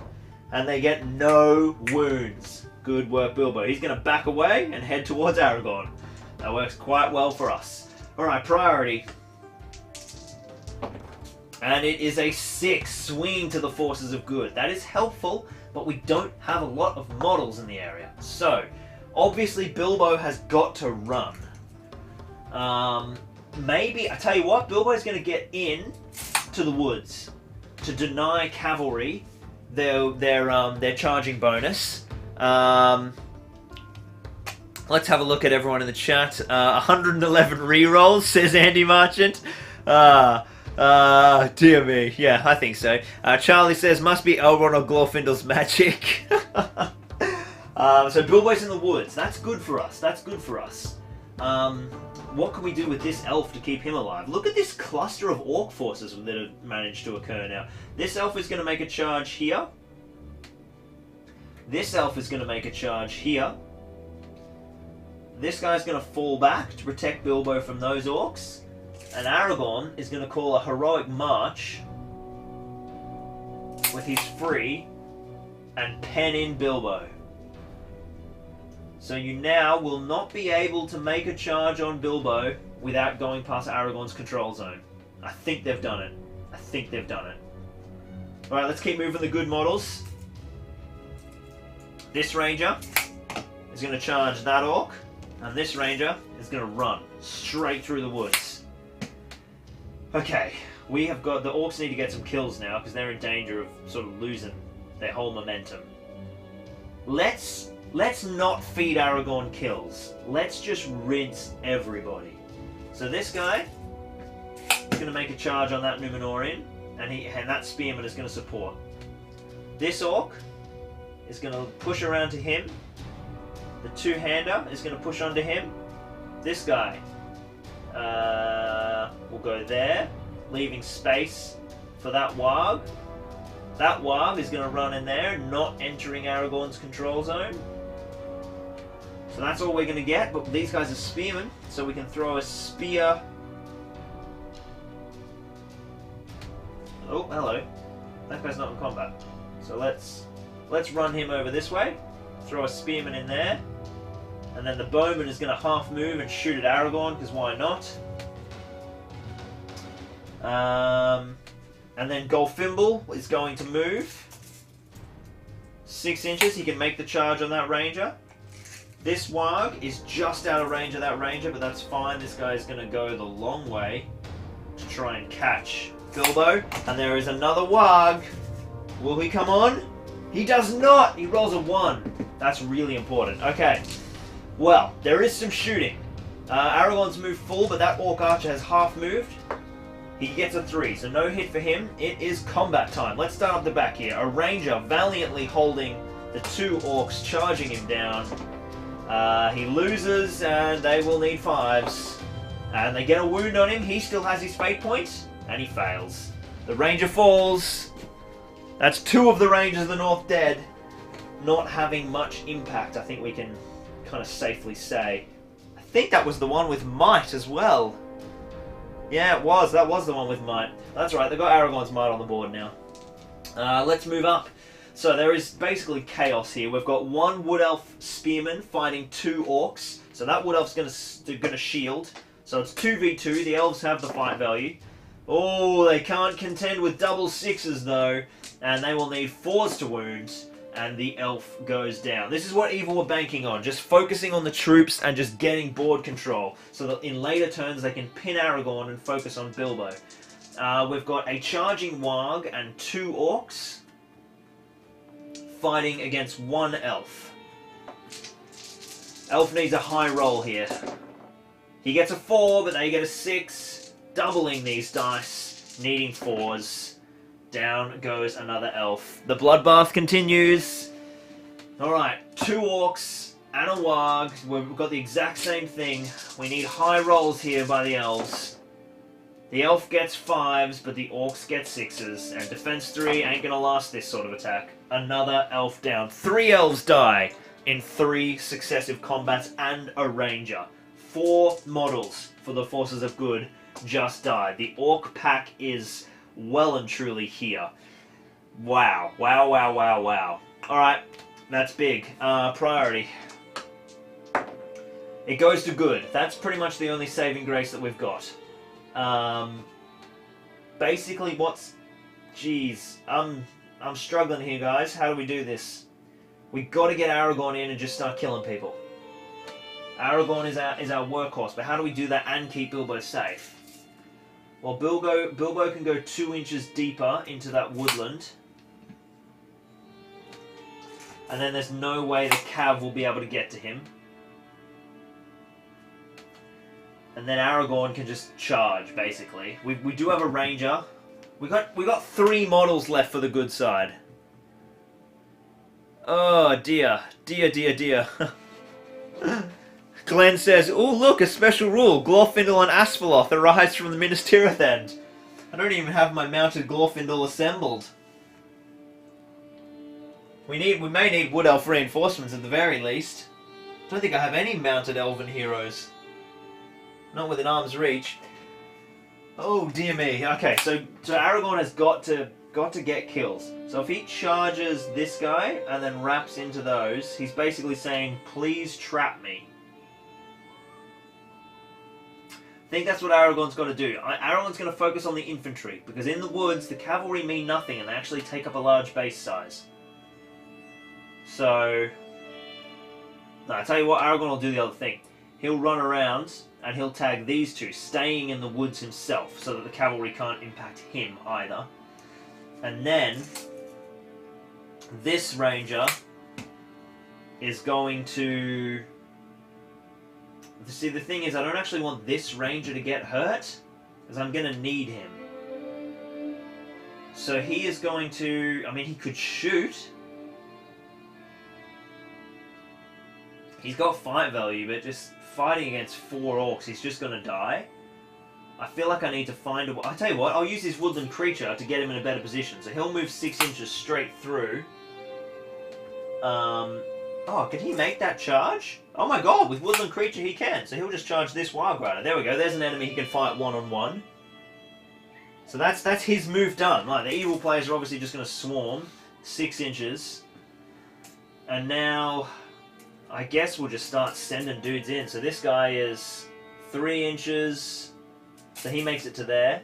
And they get no wounds. Good work, Bilbo. He's going to back away and head towards Aragorn. That works quite well for us. Alright, priority. And it is a 6, swinging to the forces of good. That is helpful, but we don't have a lot of models in the area. So, obviously Bilbo has got to run. Maybe, I tell you what, Bilbo's going to get in to the woods to deny cavalry their charging bonus. Let's have a look at everyone in the chat. 111 rerolls, says Andy Marchant. Dear me. Yeah, I think so. Charlie says, must be Elrond or Glorfindel's magic. So Bilbo's in the woods. That's good for us. That's good for us. What can we do with this elf to keep him alive? Look at this cluster of orc forces that have managed to occur now. This elf is going to make a charge here. This elf is going to make a charge here. This guy's going to fall back to protect Bilbo from those orcs. And Aragorn is going to call a heroic march with his free and pen in Bilbo. So you now will not be able to make a charge on Bilbo without going past Aragorn's control zone. I think they've done it. I think they've done it. Alright, let's keep moving the good models. This ranger is going to charge that orc, and this ranger is going to run straight through the woods. Okay, we have got... The orcs need to get some kills now because they're in danger of sort of losing their whole momentum. Let's not feed Aragorn kills. Let's just rinse everybody. So this guy is going to make a charge on that Númenorian, and that spearman is going to support. This orc is going to push around to him. The two-hander is going to push onto him. This guy will go there, leaving space for that warg. That warg is going to run in there, not entering Aragorn's control zone. So that's all we're going to get, but these guys are spearmen, so we can throw a spear. Oh, hello. That guy's not in combat. So let's run him over this way, throw a spearman in there, and then the bowman is going to half move and shoot at Aragorn, because why not? And then Golfimble is going to move 6 inches. He can make the charge on that ranger. This warg is just out of range of that ranger, but that's fine. This guy is going to go the long way to try and catch Bilbo. And there is another warg. Will he come on? He does not! He rolls a 1. That's really important. Okay. Well, there is some shooting. Aragorn's moved full, but that orc archer has half moved. He gets a 3, so no hit for him. It is combat time. Let's start up the back here. A ranger valiantly holding the 2 orcs, charging him down. He loses, and they will need 5s. And they get a wound on him. He still has his fate points, and he fails. The ranger falls. That's 2 of the rangers of the north dead. Not having much impact, I think we can kind of safely say. I think that was the one with might as well. Yeah, it was. That was the one with might. That's right, they've got Aragorn's might on the board now. Let's move up. So there is basically chaos here. We've got 1 wood elf spearman fighting 2 orcs. So that wood elf's gonna shield. So it's 2v2. The elves have the fight value. Oh, they can't contend with double 6s though, and they will need 4s to wound. And the elf goes down. This is what Evil were banking on, just focusing on the troops and just getting board control, so that in later turns they can pin Aragorn and focus on Bilbo. We've got a charging warg and 2 orcs fighting against 1 elf. Elf needs a high roll here. He gets a 4, but they get a 6, doubling these dice, needing 4s. Down goes another elf. The bloodbath continues. Alright, 2 orcs and a warg. We've got the exact same thing. We need high rolls here by the elves. The elf gets 5s, but the orcs get 6s. And defense 3 ain't gonna last this sort of attack. Another elf down. 3 elves die in 3 successive combats and a ranger. 4 models for the forces of good just died. The orc pack is well and truly here. Wow. Wow, wow, wow, wow. Alright, that's big. Priority. It goes to good. That's pretty much the only saving grace that we've got. Basically, what's... Jeez, I'm struggling here, guys. How do we do this? We got to get Aragorn in and just start killing people. Aragorn is our workhorse, but how do we do that and keep Bilbo safe? Well, Bilbo can go 2 inches deeper into that woodland. And then there's no way the Cav will be able to get to him. And then Aragorn can just charge, basically. We do have a ranger. We got 3 models left for the good side. Oh dear. Dear, dear, dear. Glenn says, "Oh look, a special rule. Glorfindel and Asphalloth arise from the Minas Tirith end." I don't even have my mounted Glorfindel assembled. We may need Wood Elf reinforcements at the very least. I don't think I have any mounted Elven heroes. Not within arm's reach. Oh dear me. Okay, so Aragorn has got to get kills. So if he charges this guy and then wraps into those, he's basically saying, "Please trap me." I think that's what Aragorn's got to do. Aragorn's going to focus on the infantry, because in the woods, the cavalry mean nothing, and they actually take up a large base size. So, no, I tell you what, Aragorn will do the other thing. He'll run around, and he'll tag these two, staying in the woods himself, so that the cavalry can't impact him either. And then, this ranger is going to... See, the thing is, I don't actually want this ranger to get hurt, because I'm going to need him. So he is going to... I mean, he could shoot. He's got fight value, but just fighting against 4 orcs, he's just going to die. I feel like I need to find a... I'll tell you what, I'll use this woodland creature to get him in a better position. So he'll move 6 inches straight through. Oh, can he make that charge? Oh my god, with Woodland Creature he can. So he'll just charge this Wild Rider. There we go, there's an enemy he can fight one-on-one. So that's his move done. Like, the evil players are obviously just going to swarm 6 inches. And now, I guess we'll just start sending dudes in. So this guy is 3 inches. So he makes it to there.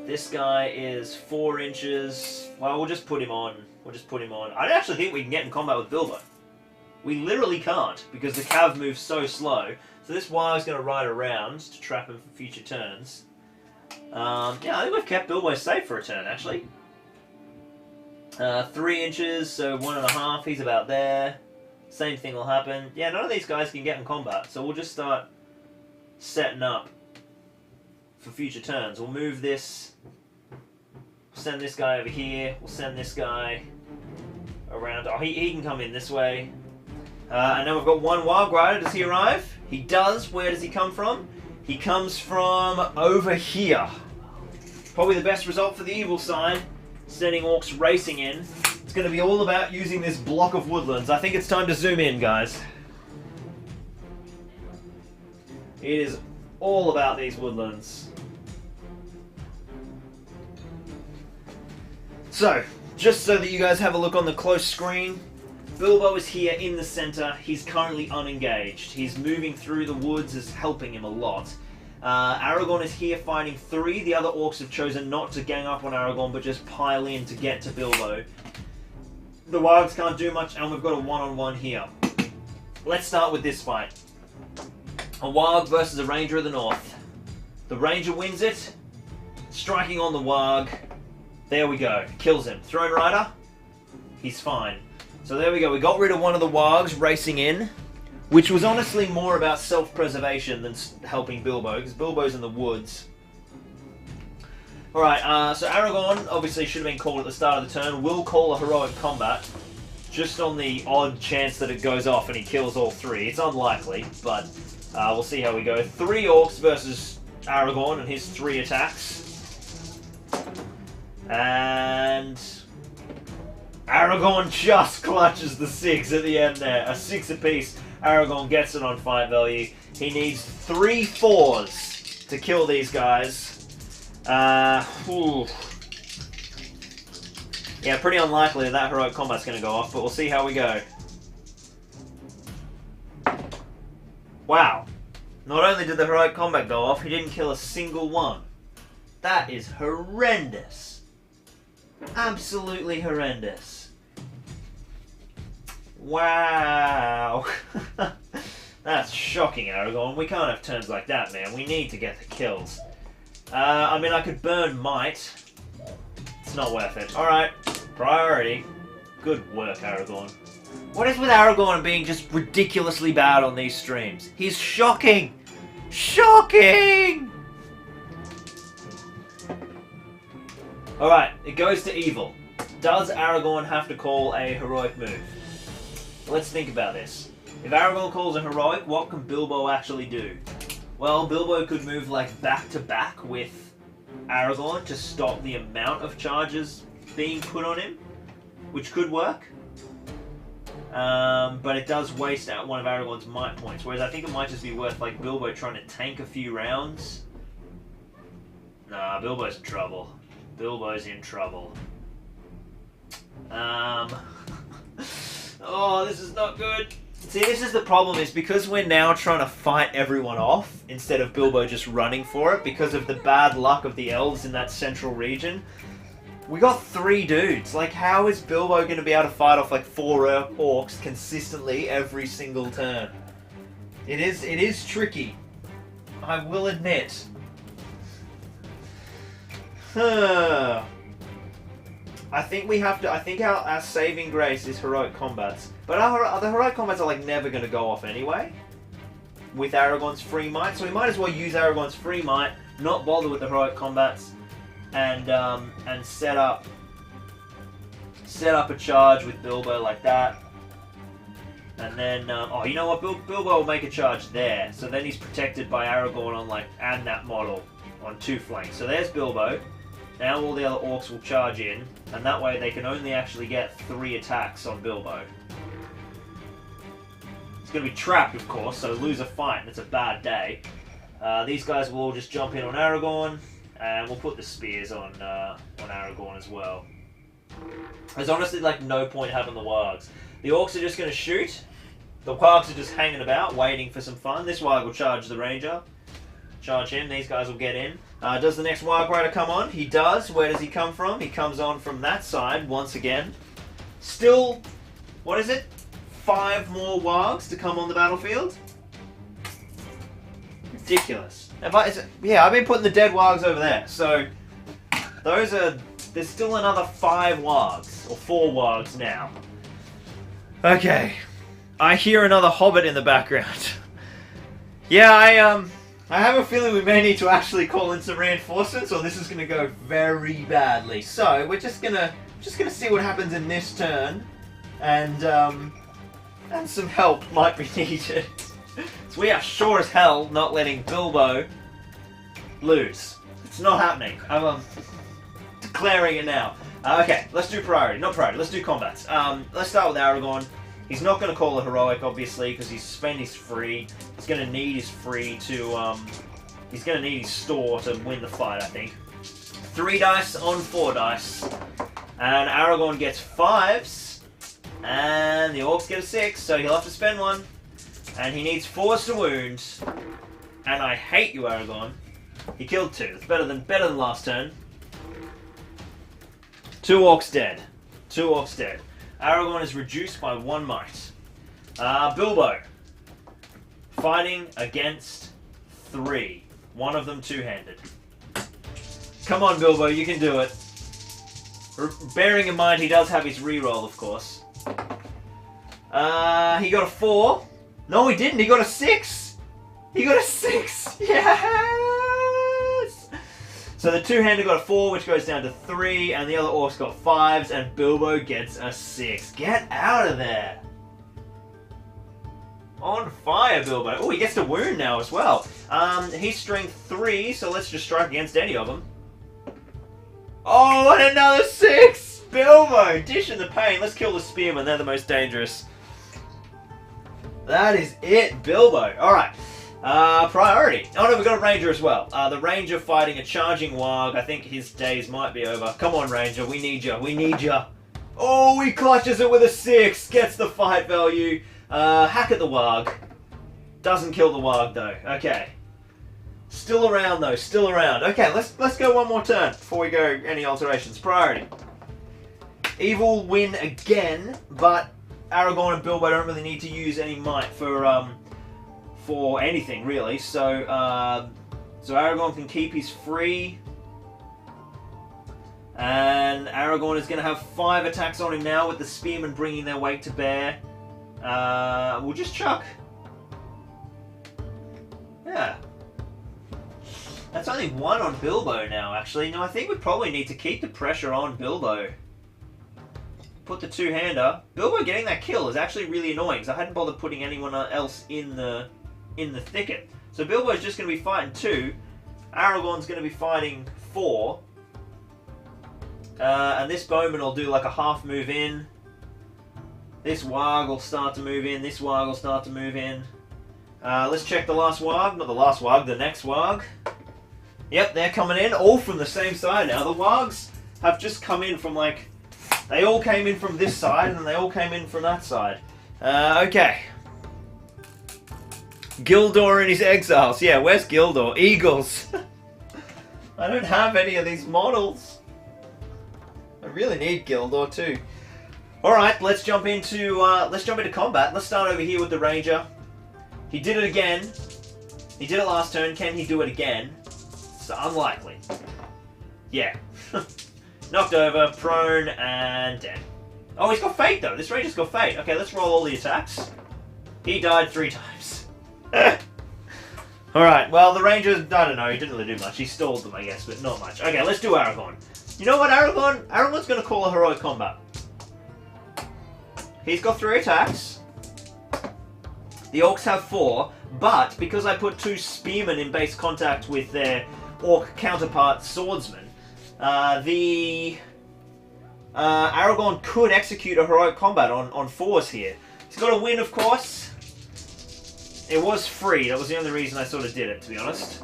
This guy is 4 inches. Well, we'll just put him on. We'll just put him on. I don't actually think we can get in combat with Bilbo. We literally can't, because the Cav moves so slow. So this Wire's going to ride around to trap him for future turns. Yeah, I think we've kept Bilbo safe for a turn, actually. 3 inches, so 1.5, he's about there. Same thing will happen. Yeah, none of these guys can get in combat, so we'll just start setting up for future turns. We'll move this, send this guy over here, we'll send this guy around. Oh, he can come in this way. And then we've got one Wild Rider. Does he arrive? He does. Where does he come from? He comes from over here. Probably the best result for the evil side. Sending orcs racing in. It's going to be all about using this block of woodlands. I think it's time to zoom in, guys. It is all about these woodlands. So, just so that you guys have a look on the close screen, Bilbo is here in the center. He's currently unengaged. He's moving through the woods, is helping him a lot. Aragorn is here fighting 3. The other orcs have chosen not to gang up on Aragorn, but just pile in to get to Bilbo. The Wilds can't do much, and we've got a one-on-one here. Let's start with this fight. A Warg versus a Ranger of the North. The Ranger wins it, striking on the Warg. There we go. Kills him. Throne Rider, he's fine. So there we go. We got rid of one of the Wargs racing in, which was honestly more about self-preservation than helping Bilbo, because Bilbo's in the woods. Alright, so Aragorn obviously should have been called at the start of the turn. Will call a heroic combat, just on the odd chance that it goes off and he kills all 3. It's unlikely, but we'll see how we go. 3 orcs versus Aragorn and his 3 attacks. And Aragorn just clutches the 6 at the end there. A 6 apiece. Aragorn gets it on fight value. He needs 3 4s to kill these guys. Yeah, pretty unlikely that heroic combat's going to go off, but we'll see how we go. Wow. Not only did the heroic combat go off, he didn't kill a single one. That is horrendous. Absolutely horrendous. Wow. That's shocking, Aragorn. We can't have turns like that, man. We need to get the kills. I mean, I could burn Might. It's not worth it. Alright. Priority. Good work, Aragorn. What is with Aragorn being just ridiculously bad on these streams? He's shocking! Shocking! Alright, it goes to evil. Does Aragorn have to call a heroic move? Let's think about this. If Aragorn calls a heroic, what can Bilbo actually do? Well, Bilbo could move like back to back with Aragorn to stop the amount of charges being put on him, which could work. But it does waste out one of Aragorn's might points, whereas I think it might just be worth like Bilbo trying to tank a few rounds. Nah, Bilbo's in trouble. Bilbo's in trouble. Oh, this is not good. See, this is the problem, is because we're now trying to fight everyone off instead of Bilbo just running for it because of the bad luck of the elves in that central region. We got 3 dudes. Like, how is Bilbo going to be able to fight off like 4 orcs consistently every single turn? It is tricky. I will admit. I think we have to. I think our saving grace is heroic combats, but the heroic combats are like never going to go off anyway. With Aragorn's free might, so we might as well use Aragorn's free might, not bother with the heroic combats, and set up a charge with Bilbo like that, and then oh, you know what? Bilbo will make a charge there, so then he's protected by Aragorn on and that model on 2 flanks. So there's Bilbo. Now all the other orcs will charge in, and that way they can only actually get 3 attacks on Bilbo. He's going to be trapped, of course, so lose a fight, and it's a bad day. These guys will all just jump in on Aragorn, and we'll put the spears on Aragorn as well. There's honestly like no point having the wargs. The orcs are just going to shoot. The wargs are just hanging about, waiting for some fun. This warg will charge the ranger. Charge him, these guys will get in. Does the next Warg Rider come on? He does. Where does he come from? He comes on from that side once again. Still, what is it? 5 more Wargs to come on the battlefield? Ridiculous. Yeah, I've been putting the dead Wargs over there. So, there's still another 5 Wargs, or 4 Wargs now. Okay. I hear another Hobbit in the background. Yeah, I have a feeling we may need to actually call in some reinforcements, or this is going to go very badly. So we're just gonna see what happens in this turn, and some help might be needed. So we are sure as hell not letting Bilbo lose. It's not happening. I'm declaring it now. Okay, let's do priority. Not priority. Let's do combats. Let's start with Aragorn. He's not going to call a heroic, obviously, because he's spent his free. He's going to need his free to, he's going to need his store to win the fight, I think. 3 dice on 4 dice. And Aragorn gets 5s. And the orcs get a 6, so he'll have to spend 1. And he needs 4s to wound. And I hate you, Aragorn. He killed 2. It's better than last turn. 2 orcs dead. 2 orcs dead. Aragorn is reduced by 1 might. Bilbo. Fighting against 3. One of them 2-handed. Come on, Bilbo, you can do it. Bearing in mind he does have his reroll, of course. He got a 4. No, he didn't. He got a 6. He got a 6. Yes! So the 2-hander got a 4, which goes down to 3, and the other orcs got 5s, and Bilbo gets a 6. Get out of there! On fire, Bilbo. Oh, he gets to wound now as well. He's strength 3, so let's just strike against any of them. Oh, and another 6! Bilbo, dishing the pain. Let's kill the spearmen. They're the most dangerous. That is it, Bilbo. Alright. Priority. Oh no, we got a ranger as well. The ranger fighting a charging warg. I think his days might be over. Come on, ranger. We need you. We need you. Oh, he clutches it with a 6. Gets the fight value. Hack at the warg. Doesn't kill the warg though. Okay. Still around though. Still around. Okay, let's go one more turn before we go any alterations. Priority. Evil win again, but Aragorn and Bilbo don't really need to use any might for anything really. So so Aragorn can keep his free, and Aragorn is going to have 5 attacks on him now with the spearmen bringing their weight to bear. We'll just chuck. Yeah. That's only 1 on Bilbo now, actually. No, I think we probably need to keep the pressure on Bilbo. Put the 2-hander. Bilbo getting that kill is actually really annoying, because I hadn't bothered putting anyone else in the thicket. So Bilbo's just going to be fighting 2. Aragorn's going to be fighting 4. And this bowman will do like a half move in. This warg will start to move in. This warg will start to move in. Let's check the last warg. Not the last warg, the next warg. Yep, they're coming in, all from the same side now. The wargs have just come in from like... They all came in from this side, and they all came in from that side. Okay. Gildor and his exiles. Yeah, where's Gildor? Eagles. I don't have any of these models. I really need Gildor too. Alright, let's jump into combat. Let's start over here with the Ranger. He did it again. He did it last turn. Can he do it again? It's unlikely. Yeah. Knocked over, prone, and dead. Oh, he's got Fate, though. This Ranger's got Fate. Okay, let's roll all the attacks. He died 3 times. Alright, well, the Ranger, I don't know, he didn't really do much. He stalled them, I guess, but not much. Okay, let's do Aragorn. You know what, Aragorn? Aragorn's going to call a heroic combat. He's got 3 attacks. The Orcs have 4, but because I put 2 spearmen in base contact with their Orc counterpart swordsman, Aragorn could execute a heroic combat on 4s here. He's got a win, of course. It was free. That was the only reason I sort of did it, to be honest.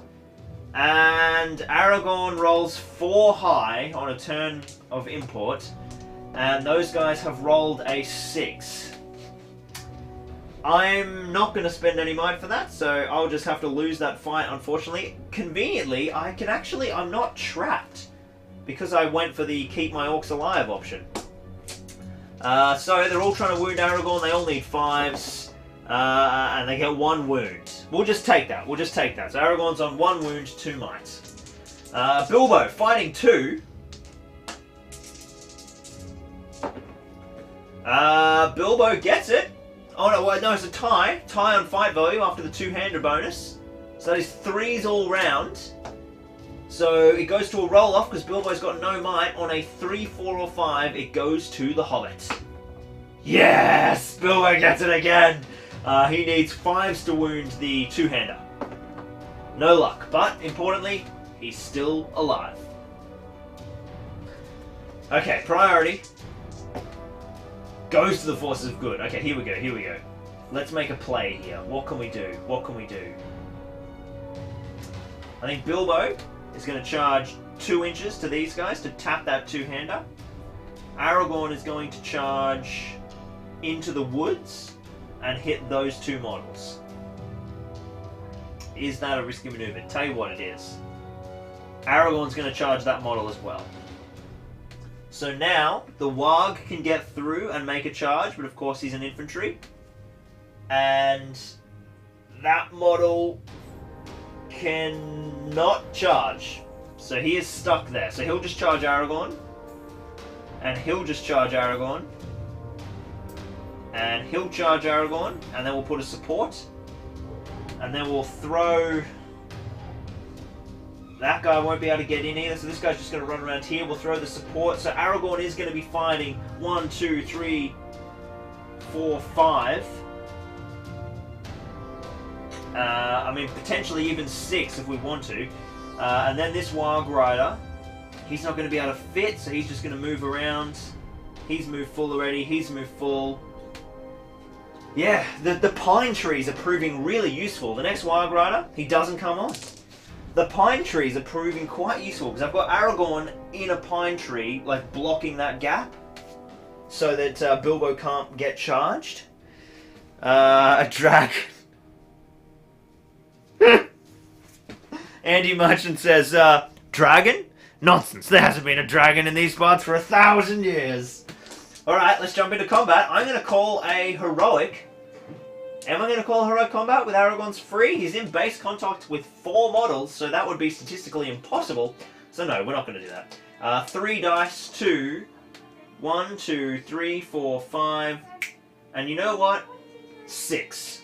And Aragorn rolls 4 high on a turn of import, and those guys have rolled a 6. I'm not going to spend any might for that, so I'll just have to lose that fight, unfortunately. Conveniently, I'm not trapped, because I went for the keep my orcs alive option. So they're all trying to wound Aragorn. They all need 5s, and they get 1 wound. We'll just take that. We'll just take that. So Aragorn's on 1 wound, 2 mites. Bilbo fighting 2. Bilbo gets it. Oh no, wait, no, it's a tie. Tie on fight value after the 2-hander bonus. So that is 3s all round. So it goes to a roll-off because Bilbo's got no might. On a 3, 4, or 5, it goes to the Hobbit. Yes! Bilbo gets it again! He needs 5s to wound the 2-hander. No luck, but importantly, he's still alive. Okay, priority. Goes to the forces of good. Okay, here we go, here we go. Let's make a play here. What can we do? What can we do? I think Bilbo is going to charge 2 inches to these guys to tap that 2-hander. Aragorn is going to charge into the woods and hit those 2 models. Is that a risky maneuver? Tell you what it is. Aragorn's going to charge that model as well. So now, the Warg can get through and make a charge, but of course he's an infantry. And that model cannot charge. So he is stuck there. So he'll just charge Aragorn. And he'll just charge Aragorn. And he'll charge Aragorn. And then we'll put a support. And then we'll throw... That guy won't be able to get in either, so this guy's just going to run around here. We'll throw the support. So Aragorn is going to be fighting 1, 2, 3, 4, 5. I mean, potentially even 6 if we want to. And then this Warg Rider, he's not going to be able to fit, so he's just going to move around. He's moved full already. He's moved full. Yeah, the pine trees are proving really useful. The next Wild Rider, he doesn't come on. The pine trees are proving quite useful because I've got Aragorn in a pine tree, like blocking that gap, so that Bilbo can't get charged. A dragon. Andy Merchant says, dragon? Nonsense, there hasn't been a dragon in these parts for 1,000 years. Alright, let's jump into combat. I'm going to call a heroic. Am I going to call a heroic combat with Aragorn's free? He's in base contact with 4 models, so that would be statistically impossible. So no, we're not going to do that. 3 dice, 2. 1, 2, 3, 4, 5. And you know what? 6.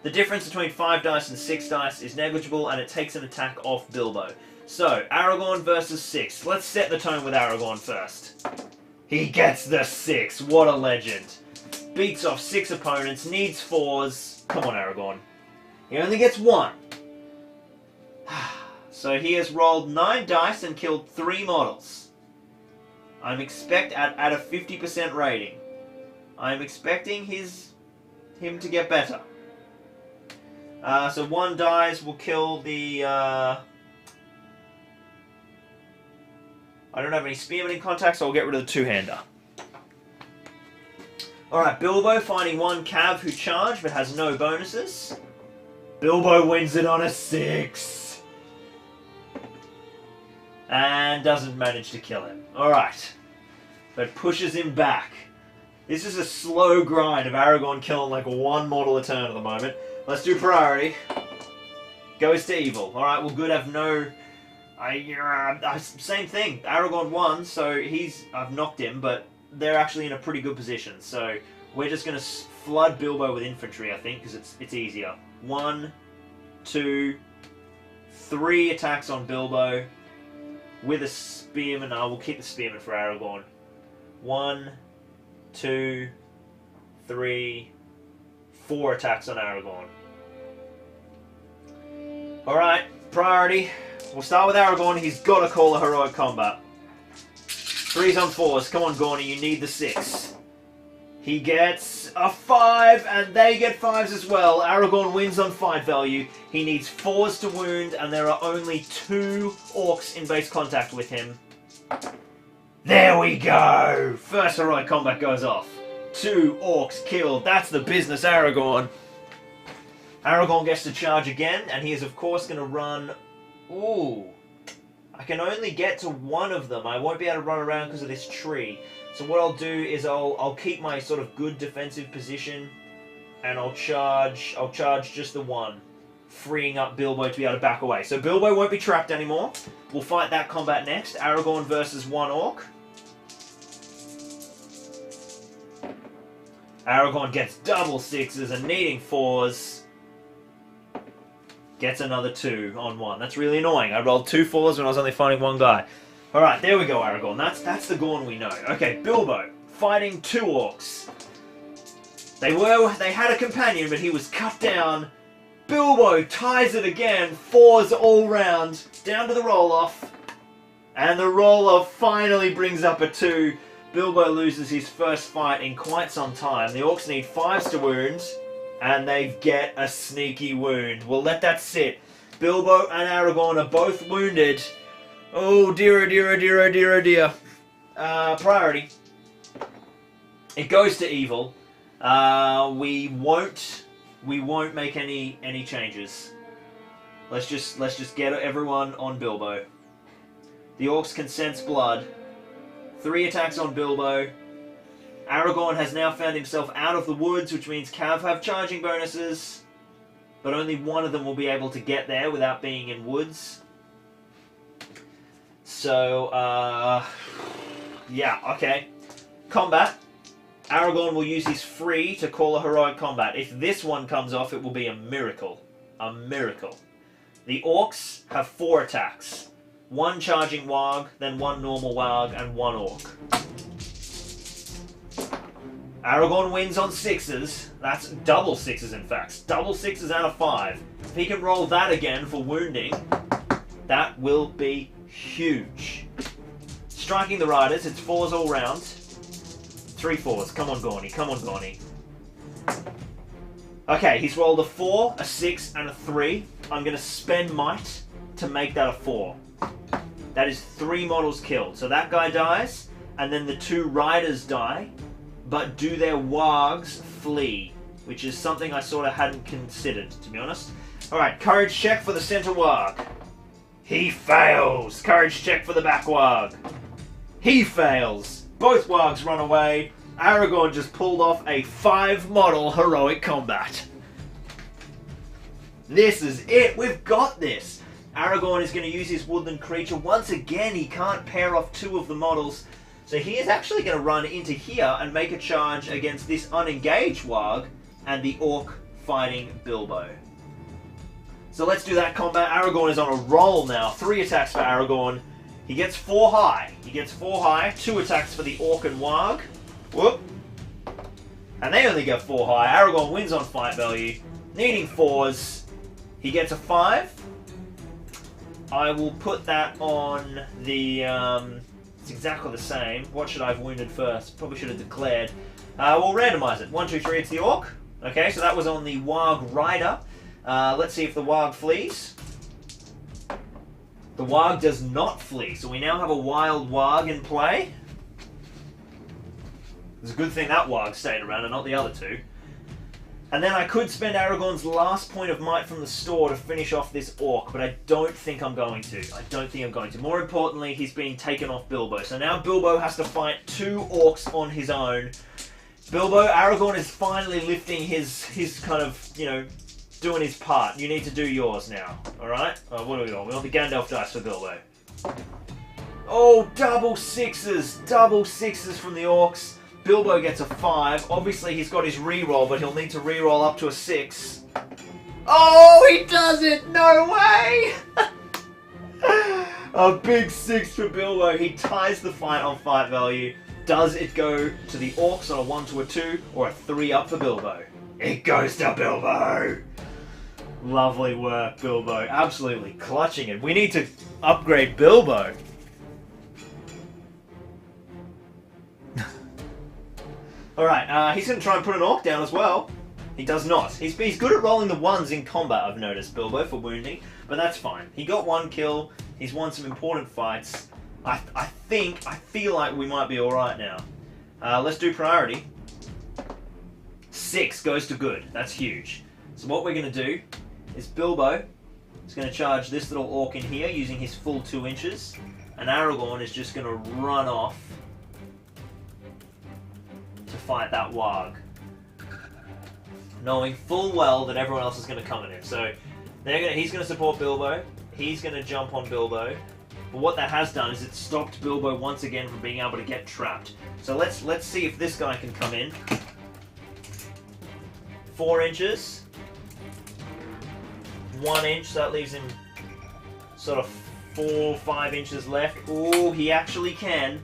The difference between 5 dice and 6 dice is negligible, and it takes an attack off Bilbo. So, Aragorn versus 6. Let's set the tone with Aragorn first. He gets the 6. What a legend. Beats off 6 opponents, needs 4s. Come on, Aragorn. He only gets 1. So he has rolled 9 dice and killed 3 models. I'm expect at a 50% rating. I'm expecting him to get better. So 1 dice will kill the... I don't have any spearmen in contact, so I'll get rid of the 2-hander. Alright, Bilbo finding 1 cav who charged but has no bonuses. Bilbo wins it on a 6. And doesn't manage to kill him. Alright. But pushes him back. This is a slow grind of Aragorn killing like 1 model a turn at the moment. Let's do priority. Goes to evil. Alright, well good, I've no... same thing. Aragorn won, so I've knocked him, but they're actually in a pretty good position. So we're just going to flood Bilbo with infantry, I think, because it's easier. 1, 2, 3 attacks on Bilbo with a spearman. I will keep the spearman for Aragorn. 1, 2, 3, 4 attacks on Aragorn. Alright, priority. We'll start with Aragorn. He's got to call a heroic combat. 3s on 4s. Come on, Gorny. You need the 6. He gets a 5, and they get 5s as well. Aragorn wins on fight value. He needs 4s to wound, and there are only 2 orcs in base contact with him. There we go! First heroic combat goes off. 2 orcs killed. That's the business, Aragorn. Aragorn gets to charge again, and he is, of course, going to run... Ooh, I can only get to 1 of them. I won't be able to run around because of this tree. So what I'll do is I'll keep my sort of good defensive position, and I'll charge just the 1, freeing up Bilbo to be able to back away. So Bilbo won't be trapped anymore. We'll fight that combat next. Aragorn versus 1 orc. Aragorn gets double 6s and needing 4s. Gets another 2 on 1. That's really annoying. I rolled 2 4s when I was only fighting 1 guy. Alright, there we go, Aragorn. That's the Gorn we know. Okay, Bilbo, fighting 2 orcs. They had a companion, but he was cut down. Bilbo ties it again. 4s all round. Down to the roll-off. And the roll-off finally brings up a 2. Bilbo loses his first fight in quite some time. The orcs need 5s to wound. And they get a sneaky wound. We'll let that sit. Bilbo and Aragorn are both wounded. Oh dear, oh dear, oh dear, oh dear, oh dear. Priority. It goes to evil. We won't make any changes. Let's just get everyone on Bilbo. The orcs can sense blood. 3 attacks on Bilbo. Aragorn has now found himself out of the woods, which means Cav have charging bonuses, but only 1 of them will be able to get there without being in woods. So, yeah, okay. Combat. Aragorn will use his free to call a heroic combat. If this one comes off, it will be a miracle. A miracle. The orcs have 4 attacks. 1 charging warg, then 1 normal warg, and 1 orc. Aragorn wins on 6s. That's double 6s, in fact. Double 6s out of 5. If he can roll that again for wounding, that will be huge. Striking the riders, it's 4s all round. 3 4s. Come on, Gorny. Come on, Gorny. Okay, he's rolled a 4, a 6, and a 3. I'm going to spend might to make that a 4. That is 3 models killed. So that guy dies, and then the 2 riders die, but do their wargs flee? Which is something I sort of hadn't considered, to be honest. Alright, courage check for the center warg. He fails! Courage check for the back warg. He fails! Both wargs run away. Aragorn just pulled off a 5-model heroic combat. This is it! We've got this! Aragorn is going to use his woodland creature. Once again, he can't pair off 2 of the models. So he is actually going to run into here and make a charge against this unengaged warg and the orc fighting Bilbo. So let's do that combat. Aragorn is on a roll now. 3 attacks for Aragorn. He gets 4 high. 2 attacks for the orc and warg. Whoop. And they only get 4 high. Aragorn wins on fight value. Needing 4s. He gets a 5. I will put that on the... it's exactly the same. What should I have wounded first? Probably should have declared. We'll randomize it. 1, 2, 3, it's the orc. Okay, so that was on the warg rider. Let's see if the warg flees. The warg does not flee, so we now have a wild warg in play. It's a good thing that warg stayed around and not the other 2. And then I could spend Aragorn's last point of might from the store to finish off this orc, but I don't think I'm going to. More importantly, he's being taken off Bilbo. So now Bilbo has to fight 2 orcs on his own. Bilbo, Aragorn is finally lifting his kind of, you know, doing his part. You need to do yours now, alright? What do we want? We want the Gandalf dice for Bilbo. Oh, double 6s! Double 6s from the orcs. Bilbo gets a 5. Obviously, he's got his reroll, but he'll need to reroll up to a 6. Oh, he does it! No way! A big 6 for Bilbo. He ties the fight on fight value. Does it go to the orcs on a 1 to a 2, or a 3 up for Bilbo? It goes to Bilbo! Lovely work, Bilbo. Absolutely clutching it. We need to upgrade Bilbo. Alright, he's going to try and put an orc down as well. He does not. He's good at rolling the 1s in combat, I've noticed, Bilbo, for wounding. But that's fine. He got 1 kill. He's won some important fights. I feel like we might be alright now. Let's do priority. 6 goes to good. That's huge. So what we're going to do is Bilbo is going to charge this little orc in here using his full 2 inches. And Aragorn is just going to run off to fight that warg, knowing full well that everyone else is going to come at him. So he's going to support Bilbo. He's going to jump on Bilbo. But what that has done is it stopped Bilbo once again from being able to get trapped. So let's see if this guy can come in. 4 inches. 1 inch, so that leaves him sort of 4 or 5 inches left. Oh, he actually can.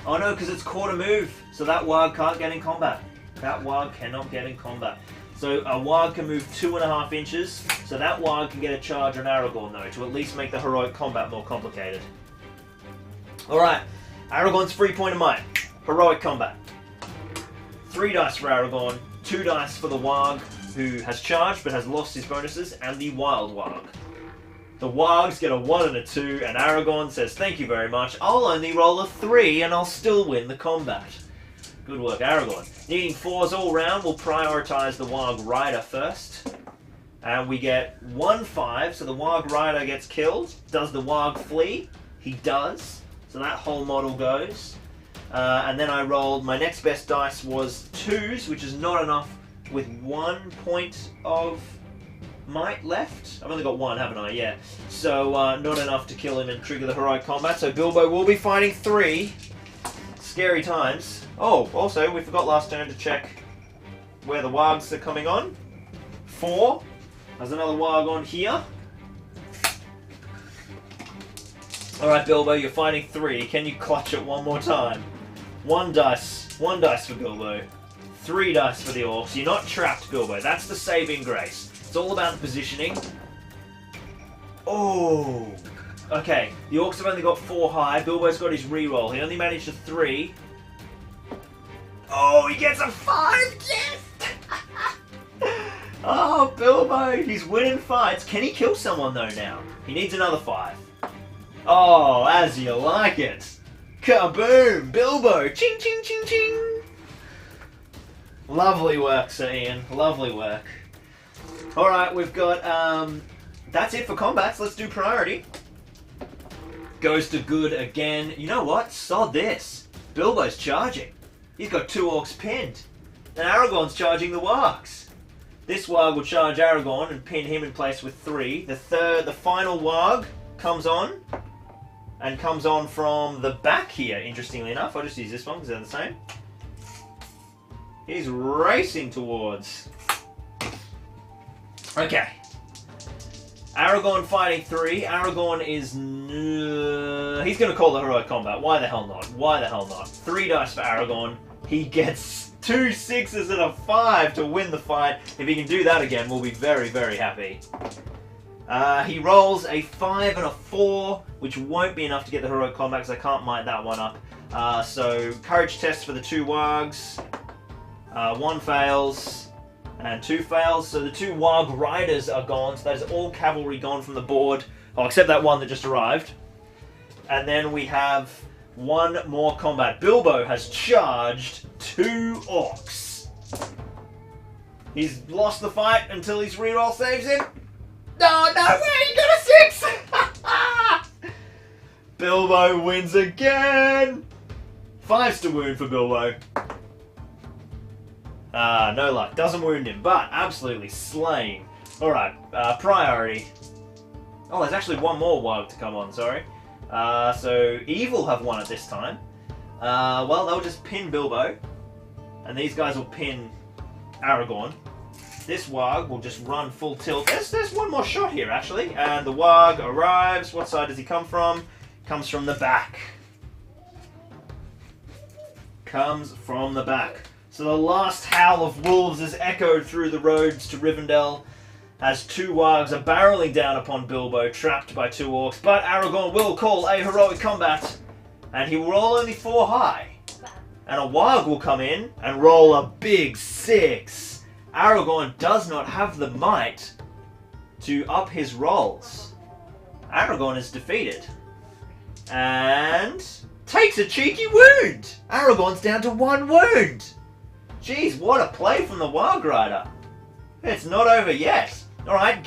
Oh no, because it's quarter move, so that warg can't get in combat. That warg cannot get in combat. So a warg can move 2.5 inches, so that warg can get a charge on Aragorn though, to at least make the heroic combat more complicated. Alright, Aragorn's free point of might. Heroic combat. 3 dice for Aragorn, 2 dice for the warg, who has charged but has lost his bonuses, and the wild warg. The wargs get a 1 and a 2, and Aragorn says, thank you very much, I'll only roll a 3 and I'll still win the combat. Good work, Aragorn. Needing 4s all round, we'll prioritise the warg rider first. And we get 1 5, so the warg rider gets killed. Does the warg flee? He does. So that whole model goes. And then I rolled, my next best dice was 2s, which is not enough with 1 point of might left. I've only got 1, haven't I? Yeah. So not enough to kill him and trigger the heroic combat. So Bilbo will be fighting 3. Scary times. Oh, also, we forgot last turn to check where the wargs are coming on. 4. There's another warg on here. Alright, Bilbo, you're fighting 3. Can you clutch it one more time? 1 dice. 1 dice for Bilbo. 3 dice for the orcs. You're not trapped, Bilbo. That's the saving grace. It's all about the positioning. Oh! Okay, the orcs have only got 4 high. Bilbo's got his reroll. He only managed a 3. Oh, he gets a 5! Yes! Bilbo! He's winning fights. Can he kill someone though now? He needs another 5. Oh, as you like it. Kaboom! Bilbo! Ching, ching, ching, ching! Lovely work, Sir Ian. Lovely work. Alright, we've got, that's it for combats. Let's do priority. Goes to good again. You know what? Sod this. Bilbo's charging. He's got 2 orcs pinned. And Aragorn's charging the wargs. This warg will charge Aragorn and pin him in place with 3. The final warg comes on. And comes on from the back here, interestingly enough. I'll just use this one because they're the same. He's racing towards. Okay. Aragorn fighting 3. Aragorn is... he's going to call the heroic combat. Why the hell not? Why the hell not? 3 dice for Aragorn. He gets 2 6s and a 5 to win the fight. If he can do that again, we'll be very, very happy. He rolls a 5 and a 4, which won't be enough to get the heroic combat because I can't might that one up. So, courage test for the 2 wargs. 1 fails. And 2 fails, so the 2 warg riders are gone, so there's all cavalry gone from the board. Oh, except that one that just arrived. And then we have 1 more combat. Bilbo has charged 2 orcs. He's lost the fight until his reroll saves him. No, no way, he got a 6! Bilbo wins again! 5s to wound for Bilbo. No luck. Doesn't wound him, but absolutely slaying. Alright, priority. Oh, there's actually 1 more warg to come on, sorry. So, Evil have won at this time. Well, they'll just pin Bilbo. And these guys will pin Aragorn. This warg will just run full tilt. There's 1 more shot here, actually. And the warg arrives. What side does he come from? Comes from the back. Comes from the back. So the last howl of wolves is echoed through the roads to Rivendell as 2 wargs are barreling down upon Bilbo, trapped by 2 orcs. But Aragorn will call a heroic combat, and he will roll only 4 high. And a warg will come in and roll a big 6. Aragorn does not have the might to up his rolls. Aragorn is defeated. And takes a cheeky wound. Aragorn's down to 1 wound. Jeez, what a play from the Warg Rider. It's not over yet. Alright,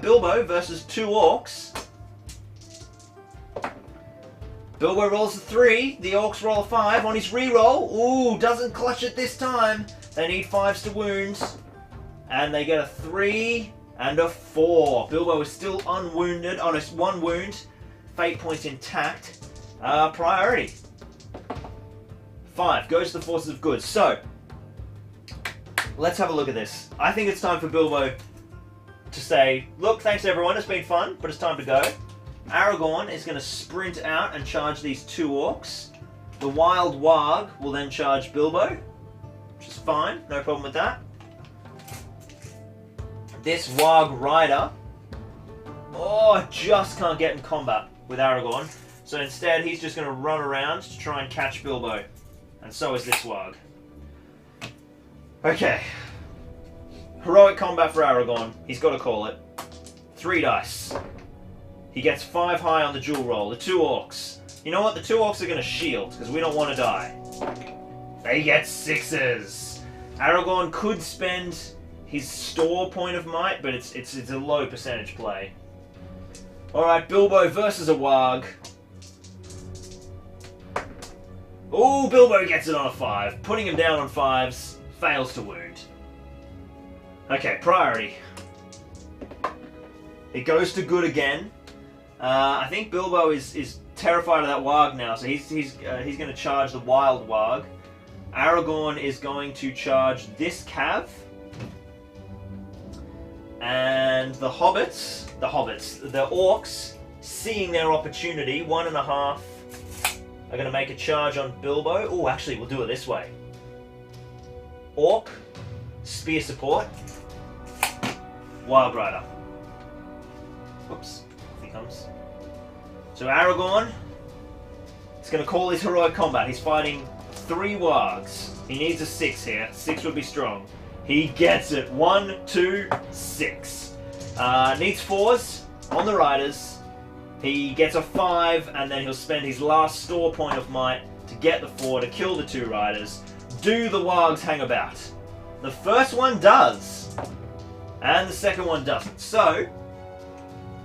Bilbo versus 2 orcs. Bilbo rolls a 3, the orcs roll a 5 on his reroll. Ooh, doesn't clutch it this time. They need 5s to wound. And they get a 3 and a 4. Bilbo is still unwounded on his 1 wound. Fate points intact. Priority. 5 goes to the forces of good. So, let's have a look at this. I think it's time for Bilbo to say, look, thanks everyone, it's been fun, but it's time to go. Aragorn is going to sprint out and charge these 2 orcs. The wild warg will then charge Bilbo, which is fine, no problem with that. This warg rider, just can't get in combat with Aragorn. So instead, he's just going to run around to try and catch Bilbo. And so is this warg. Okay. Heroic combat for Aragorn. He's got to call it. 3 dice. He gets 5 high on the dual roll. The 2 orcs. You know what? The 2 orcs are going to shield, because we don't want to die. They get 6s. Aragorn could spend his store point of might, but it's a low percentage play. Alright, Bilbo versus a warg. Ooh, Bilbo gets it on a 5. Putting him down on 5s. Fails to wound. Okay, priority. It goes to good again. I think Bilbo is terrified of that warg now, so he's going to charge the wild warg. Aragorn is going to charge this cav. And the orcs, seeing their opportunity, 1.5, are going to make a charge on Bilbo. Oh, actually, we'll do it this way. Orc, spear support, Wild Rider. Oops, off he comes. So Aragorn is going to call his heroic combat. He's fighting 3 wargs. He needs a 6 here. 6 would be strong. He gets it. 1, 2, 6. Needs 4s on the riders. He gets a 5, and then he'll spend his last store point of might to get the 4 to kill the 2 riders. Do the wargs hang about? The first one does, and the second one doesn't. So,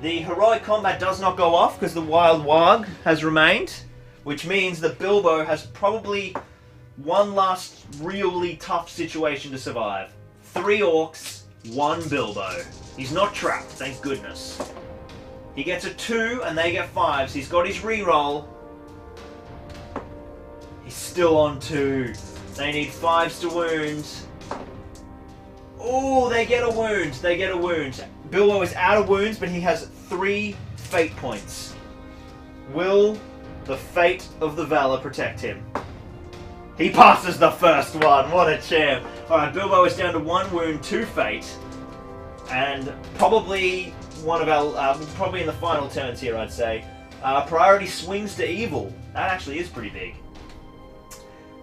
the heroic combat does not go off because the wild warg has remained, which means that Bilbo has probably one last really tough situation to survive. 3 orcs, 1 Bilbo. He's not trapped, thank goodness. He gets a 2 and they get 5s. He's got his reroll. He's still on 2. They need 5s to wound. Oh, they get a wound. They get a wound. Bilbo is out of wounds, but he has 3 fate points. Will the fate of the Valor protect him? He passes the first one. What a champ. Alright, Bilbo is down to 1 wound, 2 fate. And probably one of our, probably in the final turns here, I'd say. Priority swings to evil. That actually is pretty big.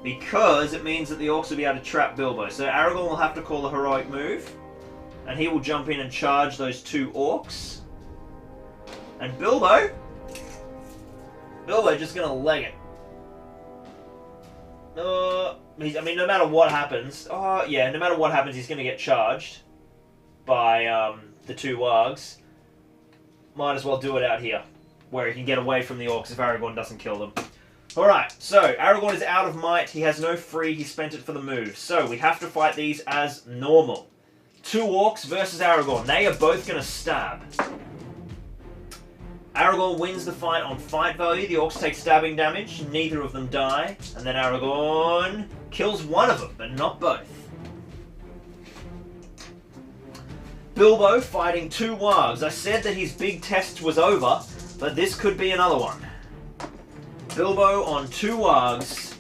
Because it means that the orcs will be able to trap Bilbo. So Aragorn will have to call a heroic move. And he will jump in and charge those 2 orcs. And Bilbo just gonna leg it. I mean, no matter what happens, no matter what happens, he's gonna get charged by the 2 wargs. Might as well do it out here, where he can get away from the orcs if Aragorn doesn't kill them. Alright, so Aragorn is out of might, he has no free, he spent it for the move. So we have to fight these as normal. 2 orcs versus Aragorn, they are both gonna stab. Aragorn wins the fight on fight value, the orcs take stabbing damage, neither of them die, and then Aragorn kills one of them, but not both. Bilbo fighting 2 wargs. I said that his big test was over, but this could be another one. Bilbo on 2 wargs.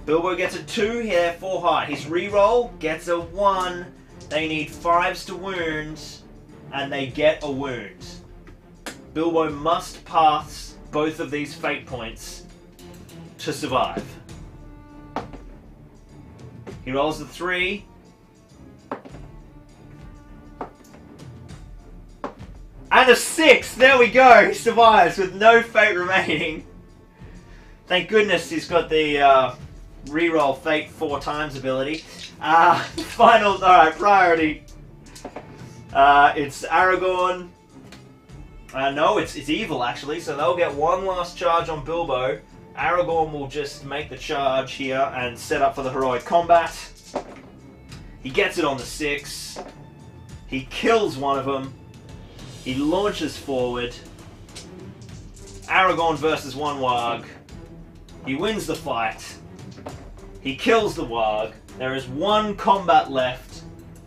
Bilbo gets a 2, here 4 high. His reroll gets a 1. They need 5s to wound, and they get a wound. Bilbo must pass both of these fate points to survive. He rolls the 3. And a 6! There we go! He survives with no fate remaining. Thank goodness he's got the reroll fate 4 times ability. Final, alright, priority. It's Aragorn. No, it's evil actually, so they'll get 1 last charge on Bilbo. Aragorn will just make the charge here and set up for the heroic combat. He gets it on the 6. He kills one of them. He launches forward. Aragorn versus 1 warg. He wins the fight. He kills the warg. There is 1 combat left.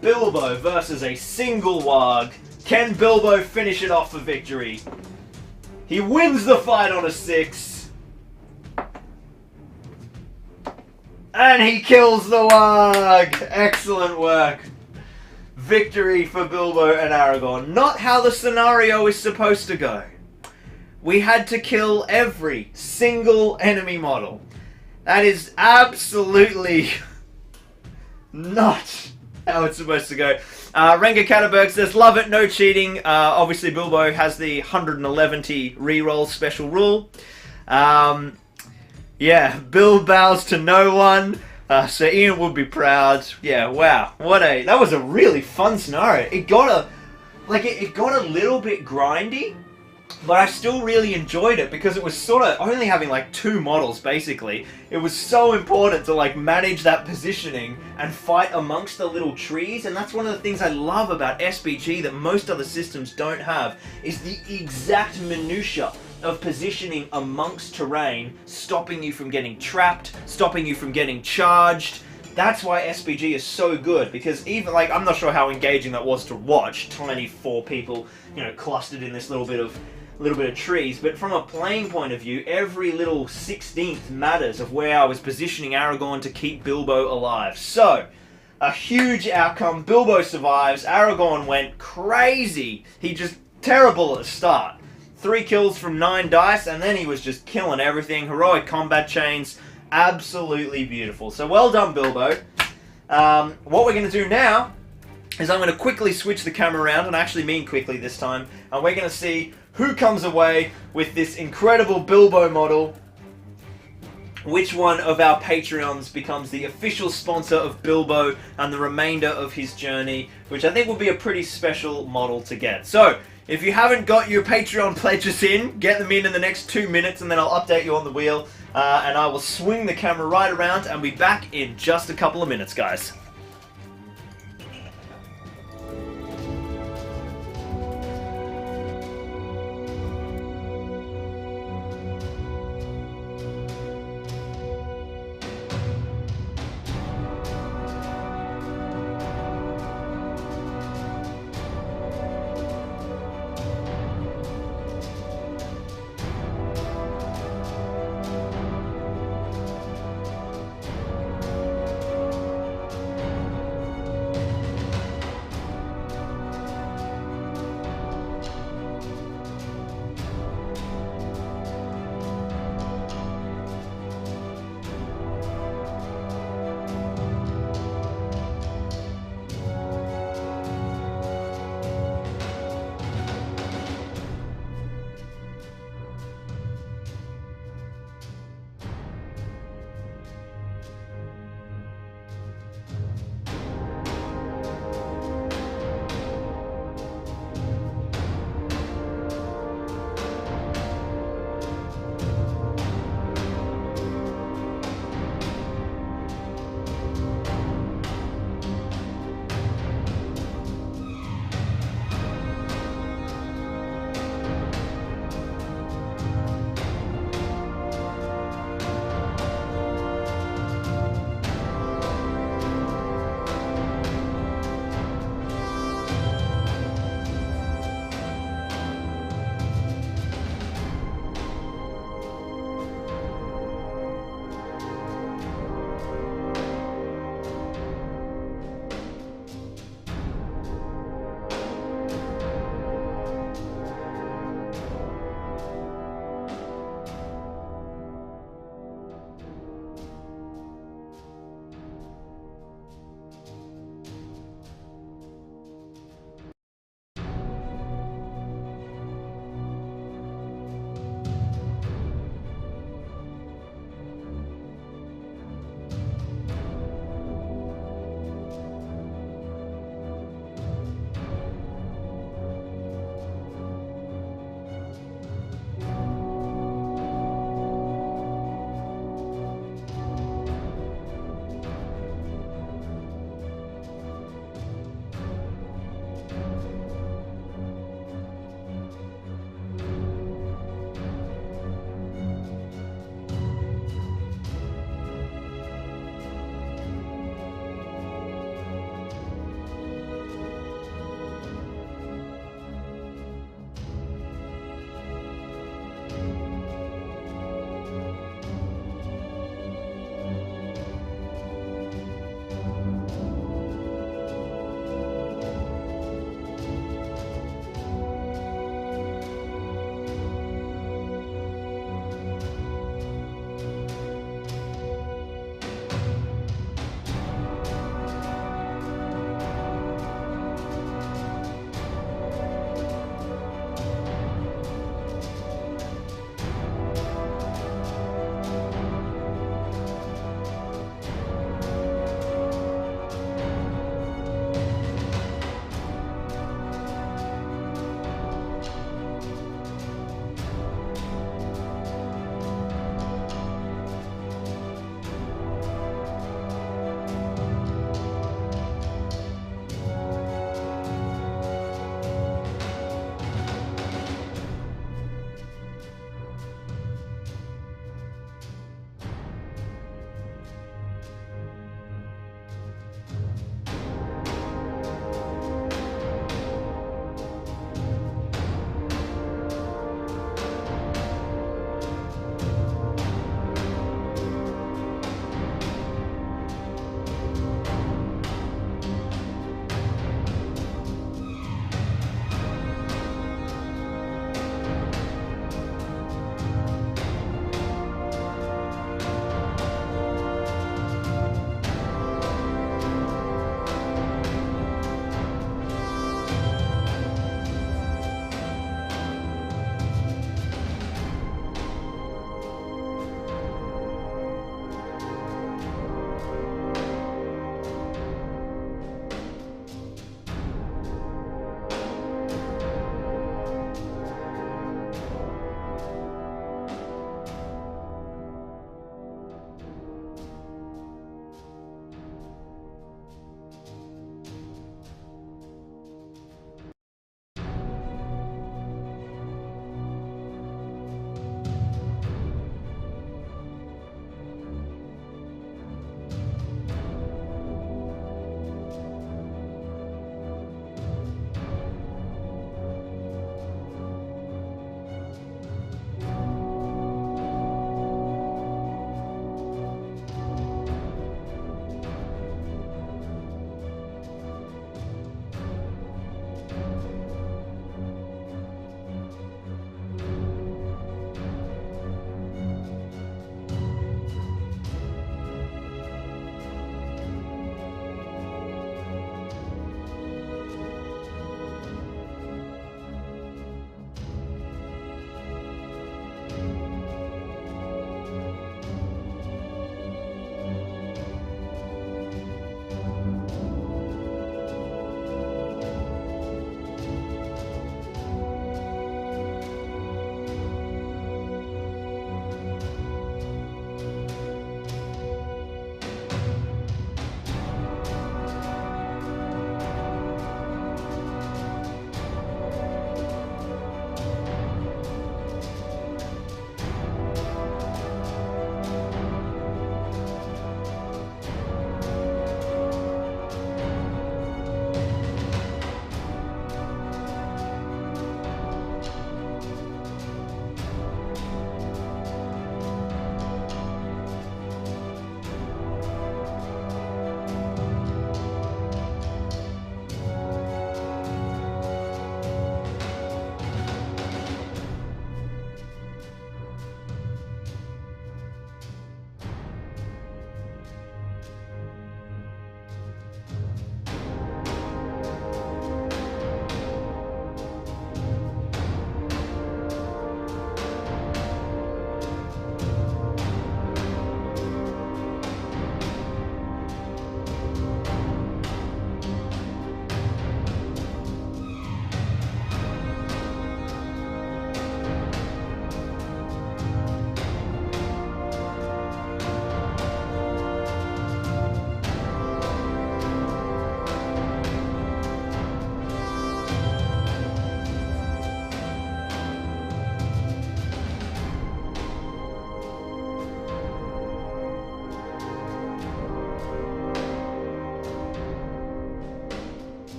Bilbo versus a single warg. Can Bilbo finish it off for victory? He wins the fight on a 6. And he kills the warg! Excellent work. Victory for Bilbo and Aragorn. Not how the scenario is supposed to go. We had to kill every single enemy model. That is absolutely not how it's supposed to go. Renga Katterberg says, love it, no cheating. Obviously Bilbo has the 111T reroll special rule. Yeah, Bill bows to no one. Sir Ian would be proud. Yeah, wow. That was a really fun scenario. It got a little bit grindy, but I still really enjoyed it because it was sort of only having like 2 models basically. It was so important to like manage that positioning and fight amongst the little trees, and that's one of the things I love about SBG that most other systems don't have, is the exact minutia of positioning amongst terrain, stopping you from getting trapped, stopping you from getting charged. That's why SBG is so good, because even, like, I'm not sure how engaging that was to watch, tiny 4 people, you know, clustered in this little bit of trees, but from a playing point of view, every little 16th matters of where I was positioning Aragorn to keep Bilbo alive. So, a huge outcome, Bilbo survives, Aragorn went crazy, he just terrible at the start. 3 kills from 9 dice, and then he was just killing everything. Heroic combat chains, absolutely beautiful. So well done, Bilbo. What we're going to do now is I'm going to quickly switch the camera around, and I actually mean quickly this time, and we're going to see who comes away with this incredible Bilbo model. Which one of our Patreons becomes the official sponsor of Bilbo and the remainder of his journey, which I think will be a pretty special model to get. So, if you haven't got your Patreon pledges in, get them in the next 2 minutes, and then I'll update you on the wheel, and I will swing the camera right around and be back in just a couple of minutes, guys.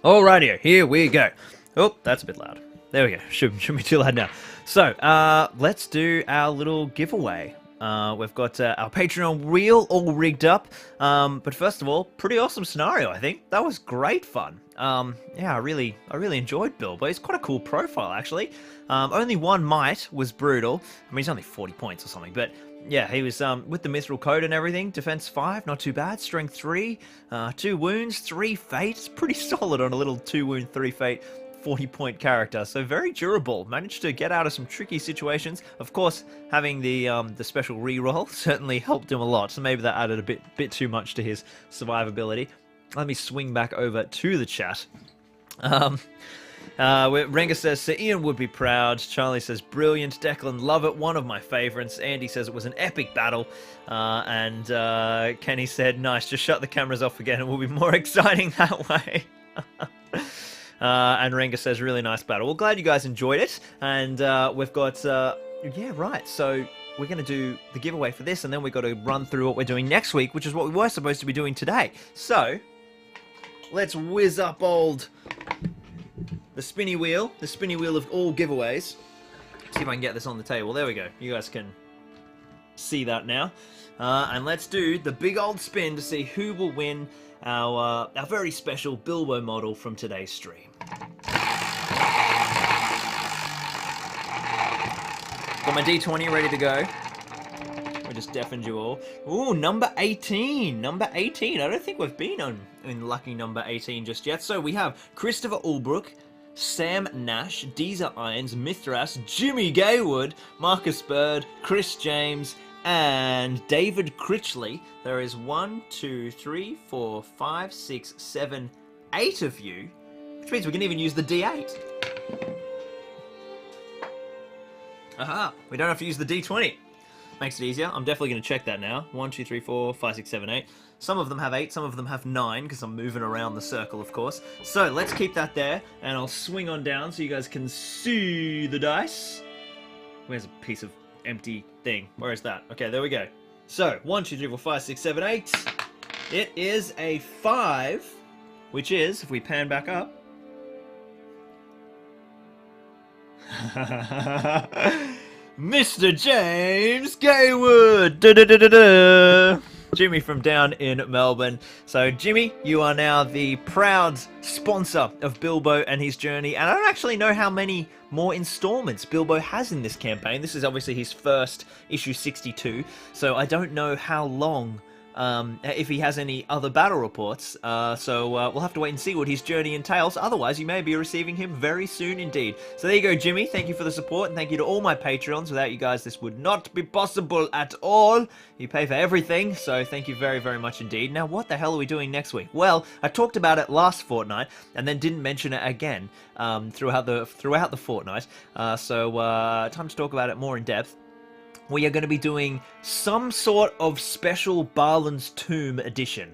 Alrighty, here we go. Oh, that's a bit loud. There we go. Shouldn't be too loud now. So, let's do our little giveaway. We've got our Patreon reel all rigged up. But first of all, pretty awesome scenario, I think. That was great fun. Yeah, I really enjoyed Bilbo. He's quite a cool profile, actually. Only one might was brutal. I mean, he's only 40 points or something, but yeah, he was with the mithril coat and everything. Defense 5, not too bad. Strength 3, 2 wounds, 3 fate. It's pretty solid on a little 2 wound, 3 fate, 40-point character. So very durable. Managed to get out of some tricky situations. Of course, having the special reroll certainly helped him a lot. So maybe that added a bit too much to his survivability. Let me swing back over to the chat. Renga says, Sir Ian would be proud. Charlie says, brilliant. Declan, love it. One of my favorites. Andy says it was an epic battle. And Kenny said, nice. Just shut the cameras off again. It will be more exciting that way. And Renga says, really nice battle. Well, glad you guys enjoyed it. And we've got, yeah, right. So we're going to do the giveaway for this. And then we've got to run through what we're doing next week, which is what we were supposed to be doing today. So let's whiz up the spinny wheel of all giveaways. See if I can get this on the table. There we go. You guys can see that now. And let's do the big old spin to see who will win our very special Bilbo model from today's stream. Got my D20 ready to go. We just deafened you all. Ooh, number 18. Number 18. I don't think we've been in lucky number 18 just yet. So we have Christopher Ulbrook, Sam Nash, Deezer Irons, Mithras, Jimmy Gaywood, Marcus Bird, Chris James, and David Critchley. There is 1, 2, 3, 4, 5, 6, 7, 8 of you, which means we can even use the D8. Aha! We don't have to use the D20. Makes it easier. I'm definitely going to check that now. 1, 2, 3, 4, 5, 6, 7, 8. Some of them have 8, some of them have 9, because I'm moving around the circle, of course. So let's keep that there, and I'll swing on down so you guys can see the dice. Where's a piece of empty thing? Where is that? Okay, there we go. So, 1, 2, 3, 4, 5, 6, 7, 8. It is a 5, which is, if we pan back up... Mr. James Gaywood! Da-da-da-da-da! Jimmy from down in Melbourne. So, Jimmy, you are now the proud sponsor of Bilbo and his journey. And I don't actually know how many more installments Bilbo has in this campaign. This is obviously his first issue 62. So, I don't know how long, if he has any other battle reports. So we'll have to wait and see what his journey entails. Otherwise, you may be receiving him very soon indeed. So there you go, Jimmy. Thank you for the support, and thank you to all my Patreons. Without you guys, this would not be possible at all. You pay for everything, so thank you very, very much indeed. Now, what the hell are we doing next week? Well, I talked about it last fortnight, and then didn't mention it again throughout the fortnight. So time to talk about it more in depth. We are going to be doing some sort of special Barlin's Tomb edition.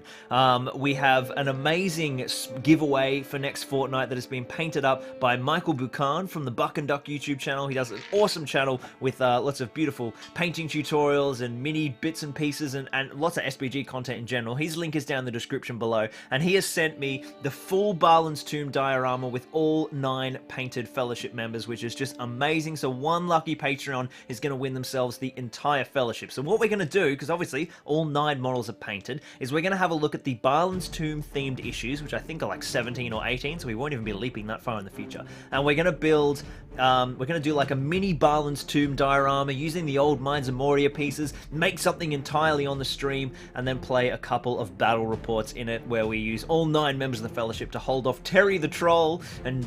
We have an amazing giveaway for next fortnight that has been painted up by Michael Buchan from the Buck and Duck YouTube channel. He does an awesome channel with lots of beautiful painting tutorials and mini bits and pieces and lots of SBG content in general. His link is down in the description below. And he has sent me the full Barlin's Tomb diorama with all 9 painted Fellowship members, which is just amazing. So one lucky Patreon is going to win themselves the entire Fellowship. So what we're going to do, because obviously all 9 models are painted, is we're going to have a look at the Barlin's Tomb themed issues, which I think are like 17 or 18, so we won't even be leaping that far in the future. And we're going to build, we're going to do like a mini Barlin's Tomb diorama using the old Mines of Moria pieces, make something entirely on the stream, and then play a couple of battle reports in it where we use all 9 members of the Fellowship to hold off Terry the Troll and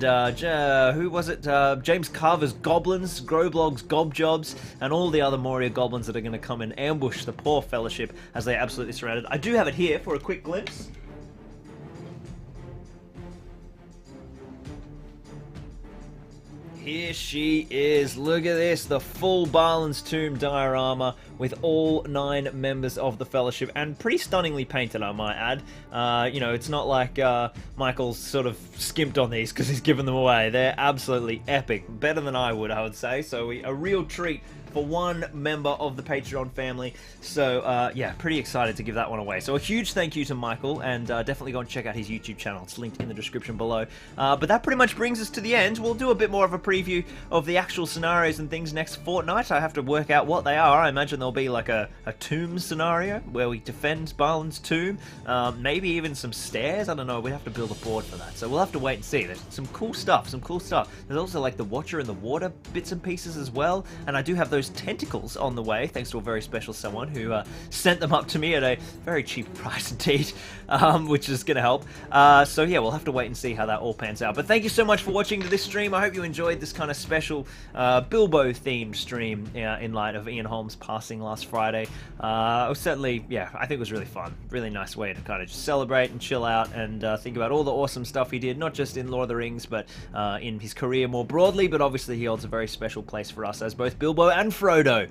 who was it? James Carver's Goblins, Groblog's Gobjobs, and all the other Moria goblins that are going to come and ambush the poor Fellowship as they're absolutely surrounded. I do have it here for a quick glimpse. Here she is. Look at this, the full Barlin's Tomb diorama with all 9 members of the Fellowship, and pretty stunningly painted, I might add. You know, it's not like Michael's sort of skimped on these because he's given them away. They're absolutely epic. Better than I would say. So a real treat for one member of the Patreon family. So, yeah, pretty excited to give that one away. So a huge thank you to Michael, and definitely go and check out his YouTube channel. It's linked in the description below. But that pretty much brings us to the end. We'll do a bit more of a preview of the actual scenarios and things next fortnight. I have to work out what they are. I imagine there'll be like a tomb scenario where we defend Balin's tomb. Maybe even some stairs. I don't know. We'd have to build a board for that. So we'll have to wait and see. There's some cool stuff. There's also like the Watcher in the Water bits and pieces as well. And I do have those tentacles on the way, thanks to a very special someone who sent them up to me at a very cheap price indeed, which is going to help. So yeah, we'll have to wait and see how that all pans out. But thank you so much for watching this stream. I hope you enjoyed this kind of special Bilbo-themed stream in light of Ian Holm's passing last Friday. Certainly, yeah, I think it was really fun. Really nice way to kind of just celebrate and chill out and think about all the awesome stuff he did, not just in Lord of the Rings, but in his career more broadly. But obviously he holds a very special place for us as both Bilbo and Frodo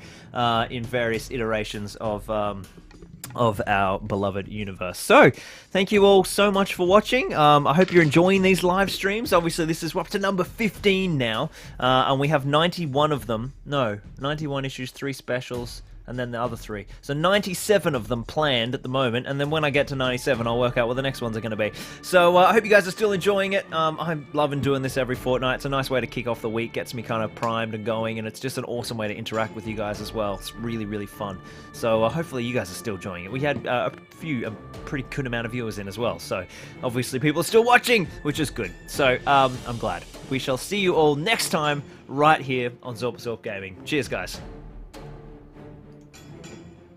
in various iterations of our beloved universe. So, thank you all so much for watching. I hope you're enjoying these live streams. Obviously, this is up to number 15 now, and we have 91 of them. No, 91 issues, 3 specials, and then the other 3. So 97 of them planned at the moment, and then when I get to 97, I'll work out what the next ones are going to be. So I hope you guys are still enjoying it. I'm loving doing this every fortnight. It's a nice way to kick off the week, gets me kind of primed and going, and it's just an awesome way to interact with you guys as well. It's really, really fun. So hopefully you guys are still enjoying it. We had a pretty good amount of viewers in as well, so obviously people are still watching, which is good. So I'm glad. We shall see you all next time right here on Zorpazorp Gaming. Cheers, guys.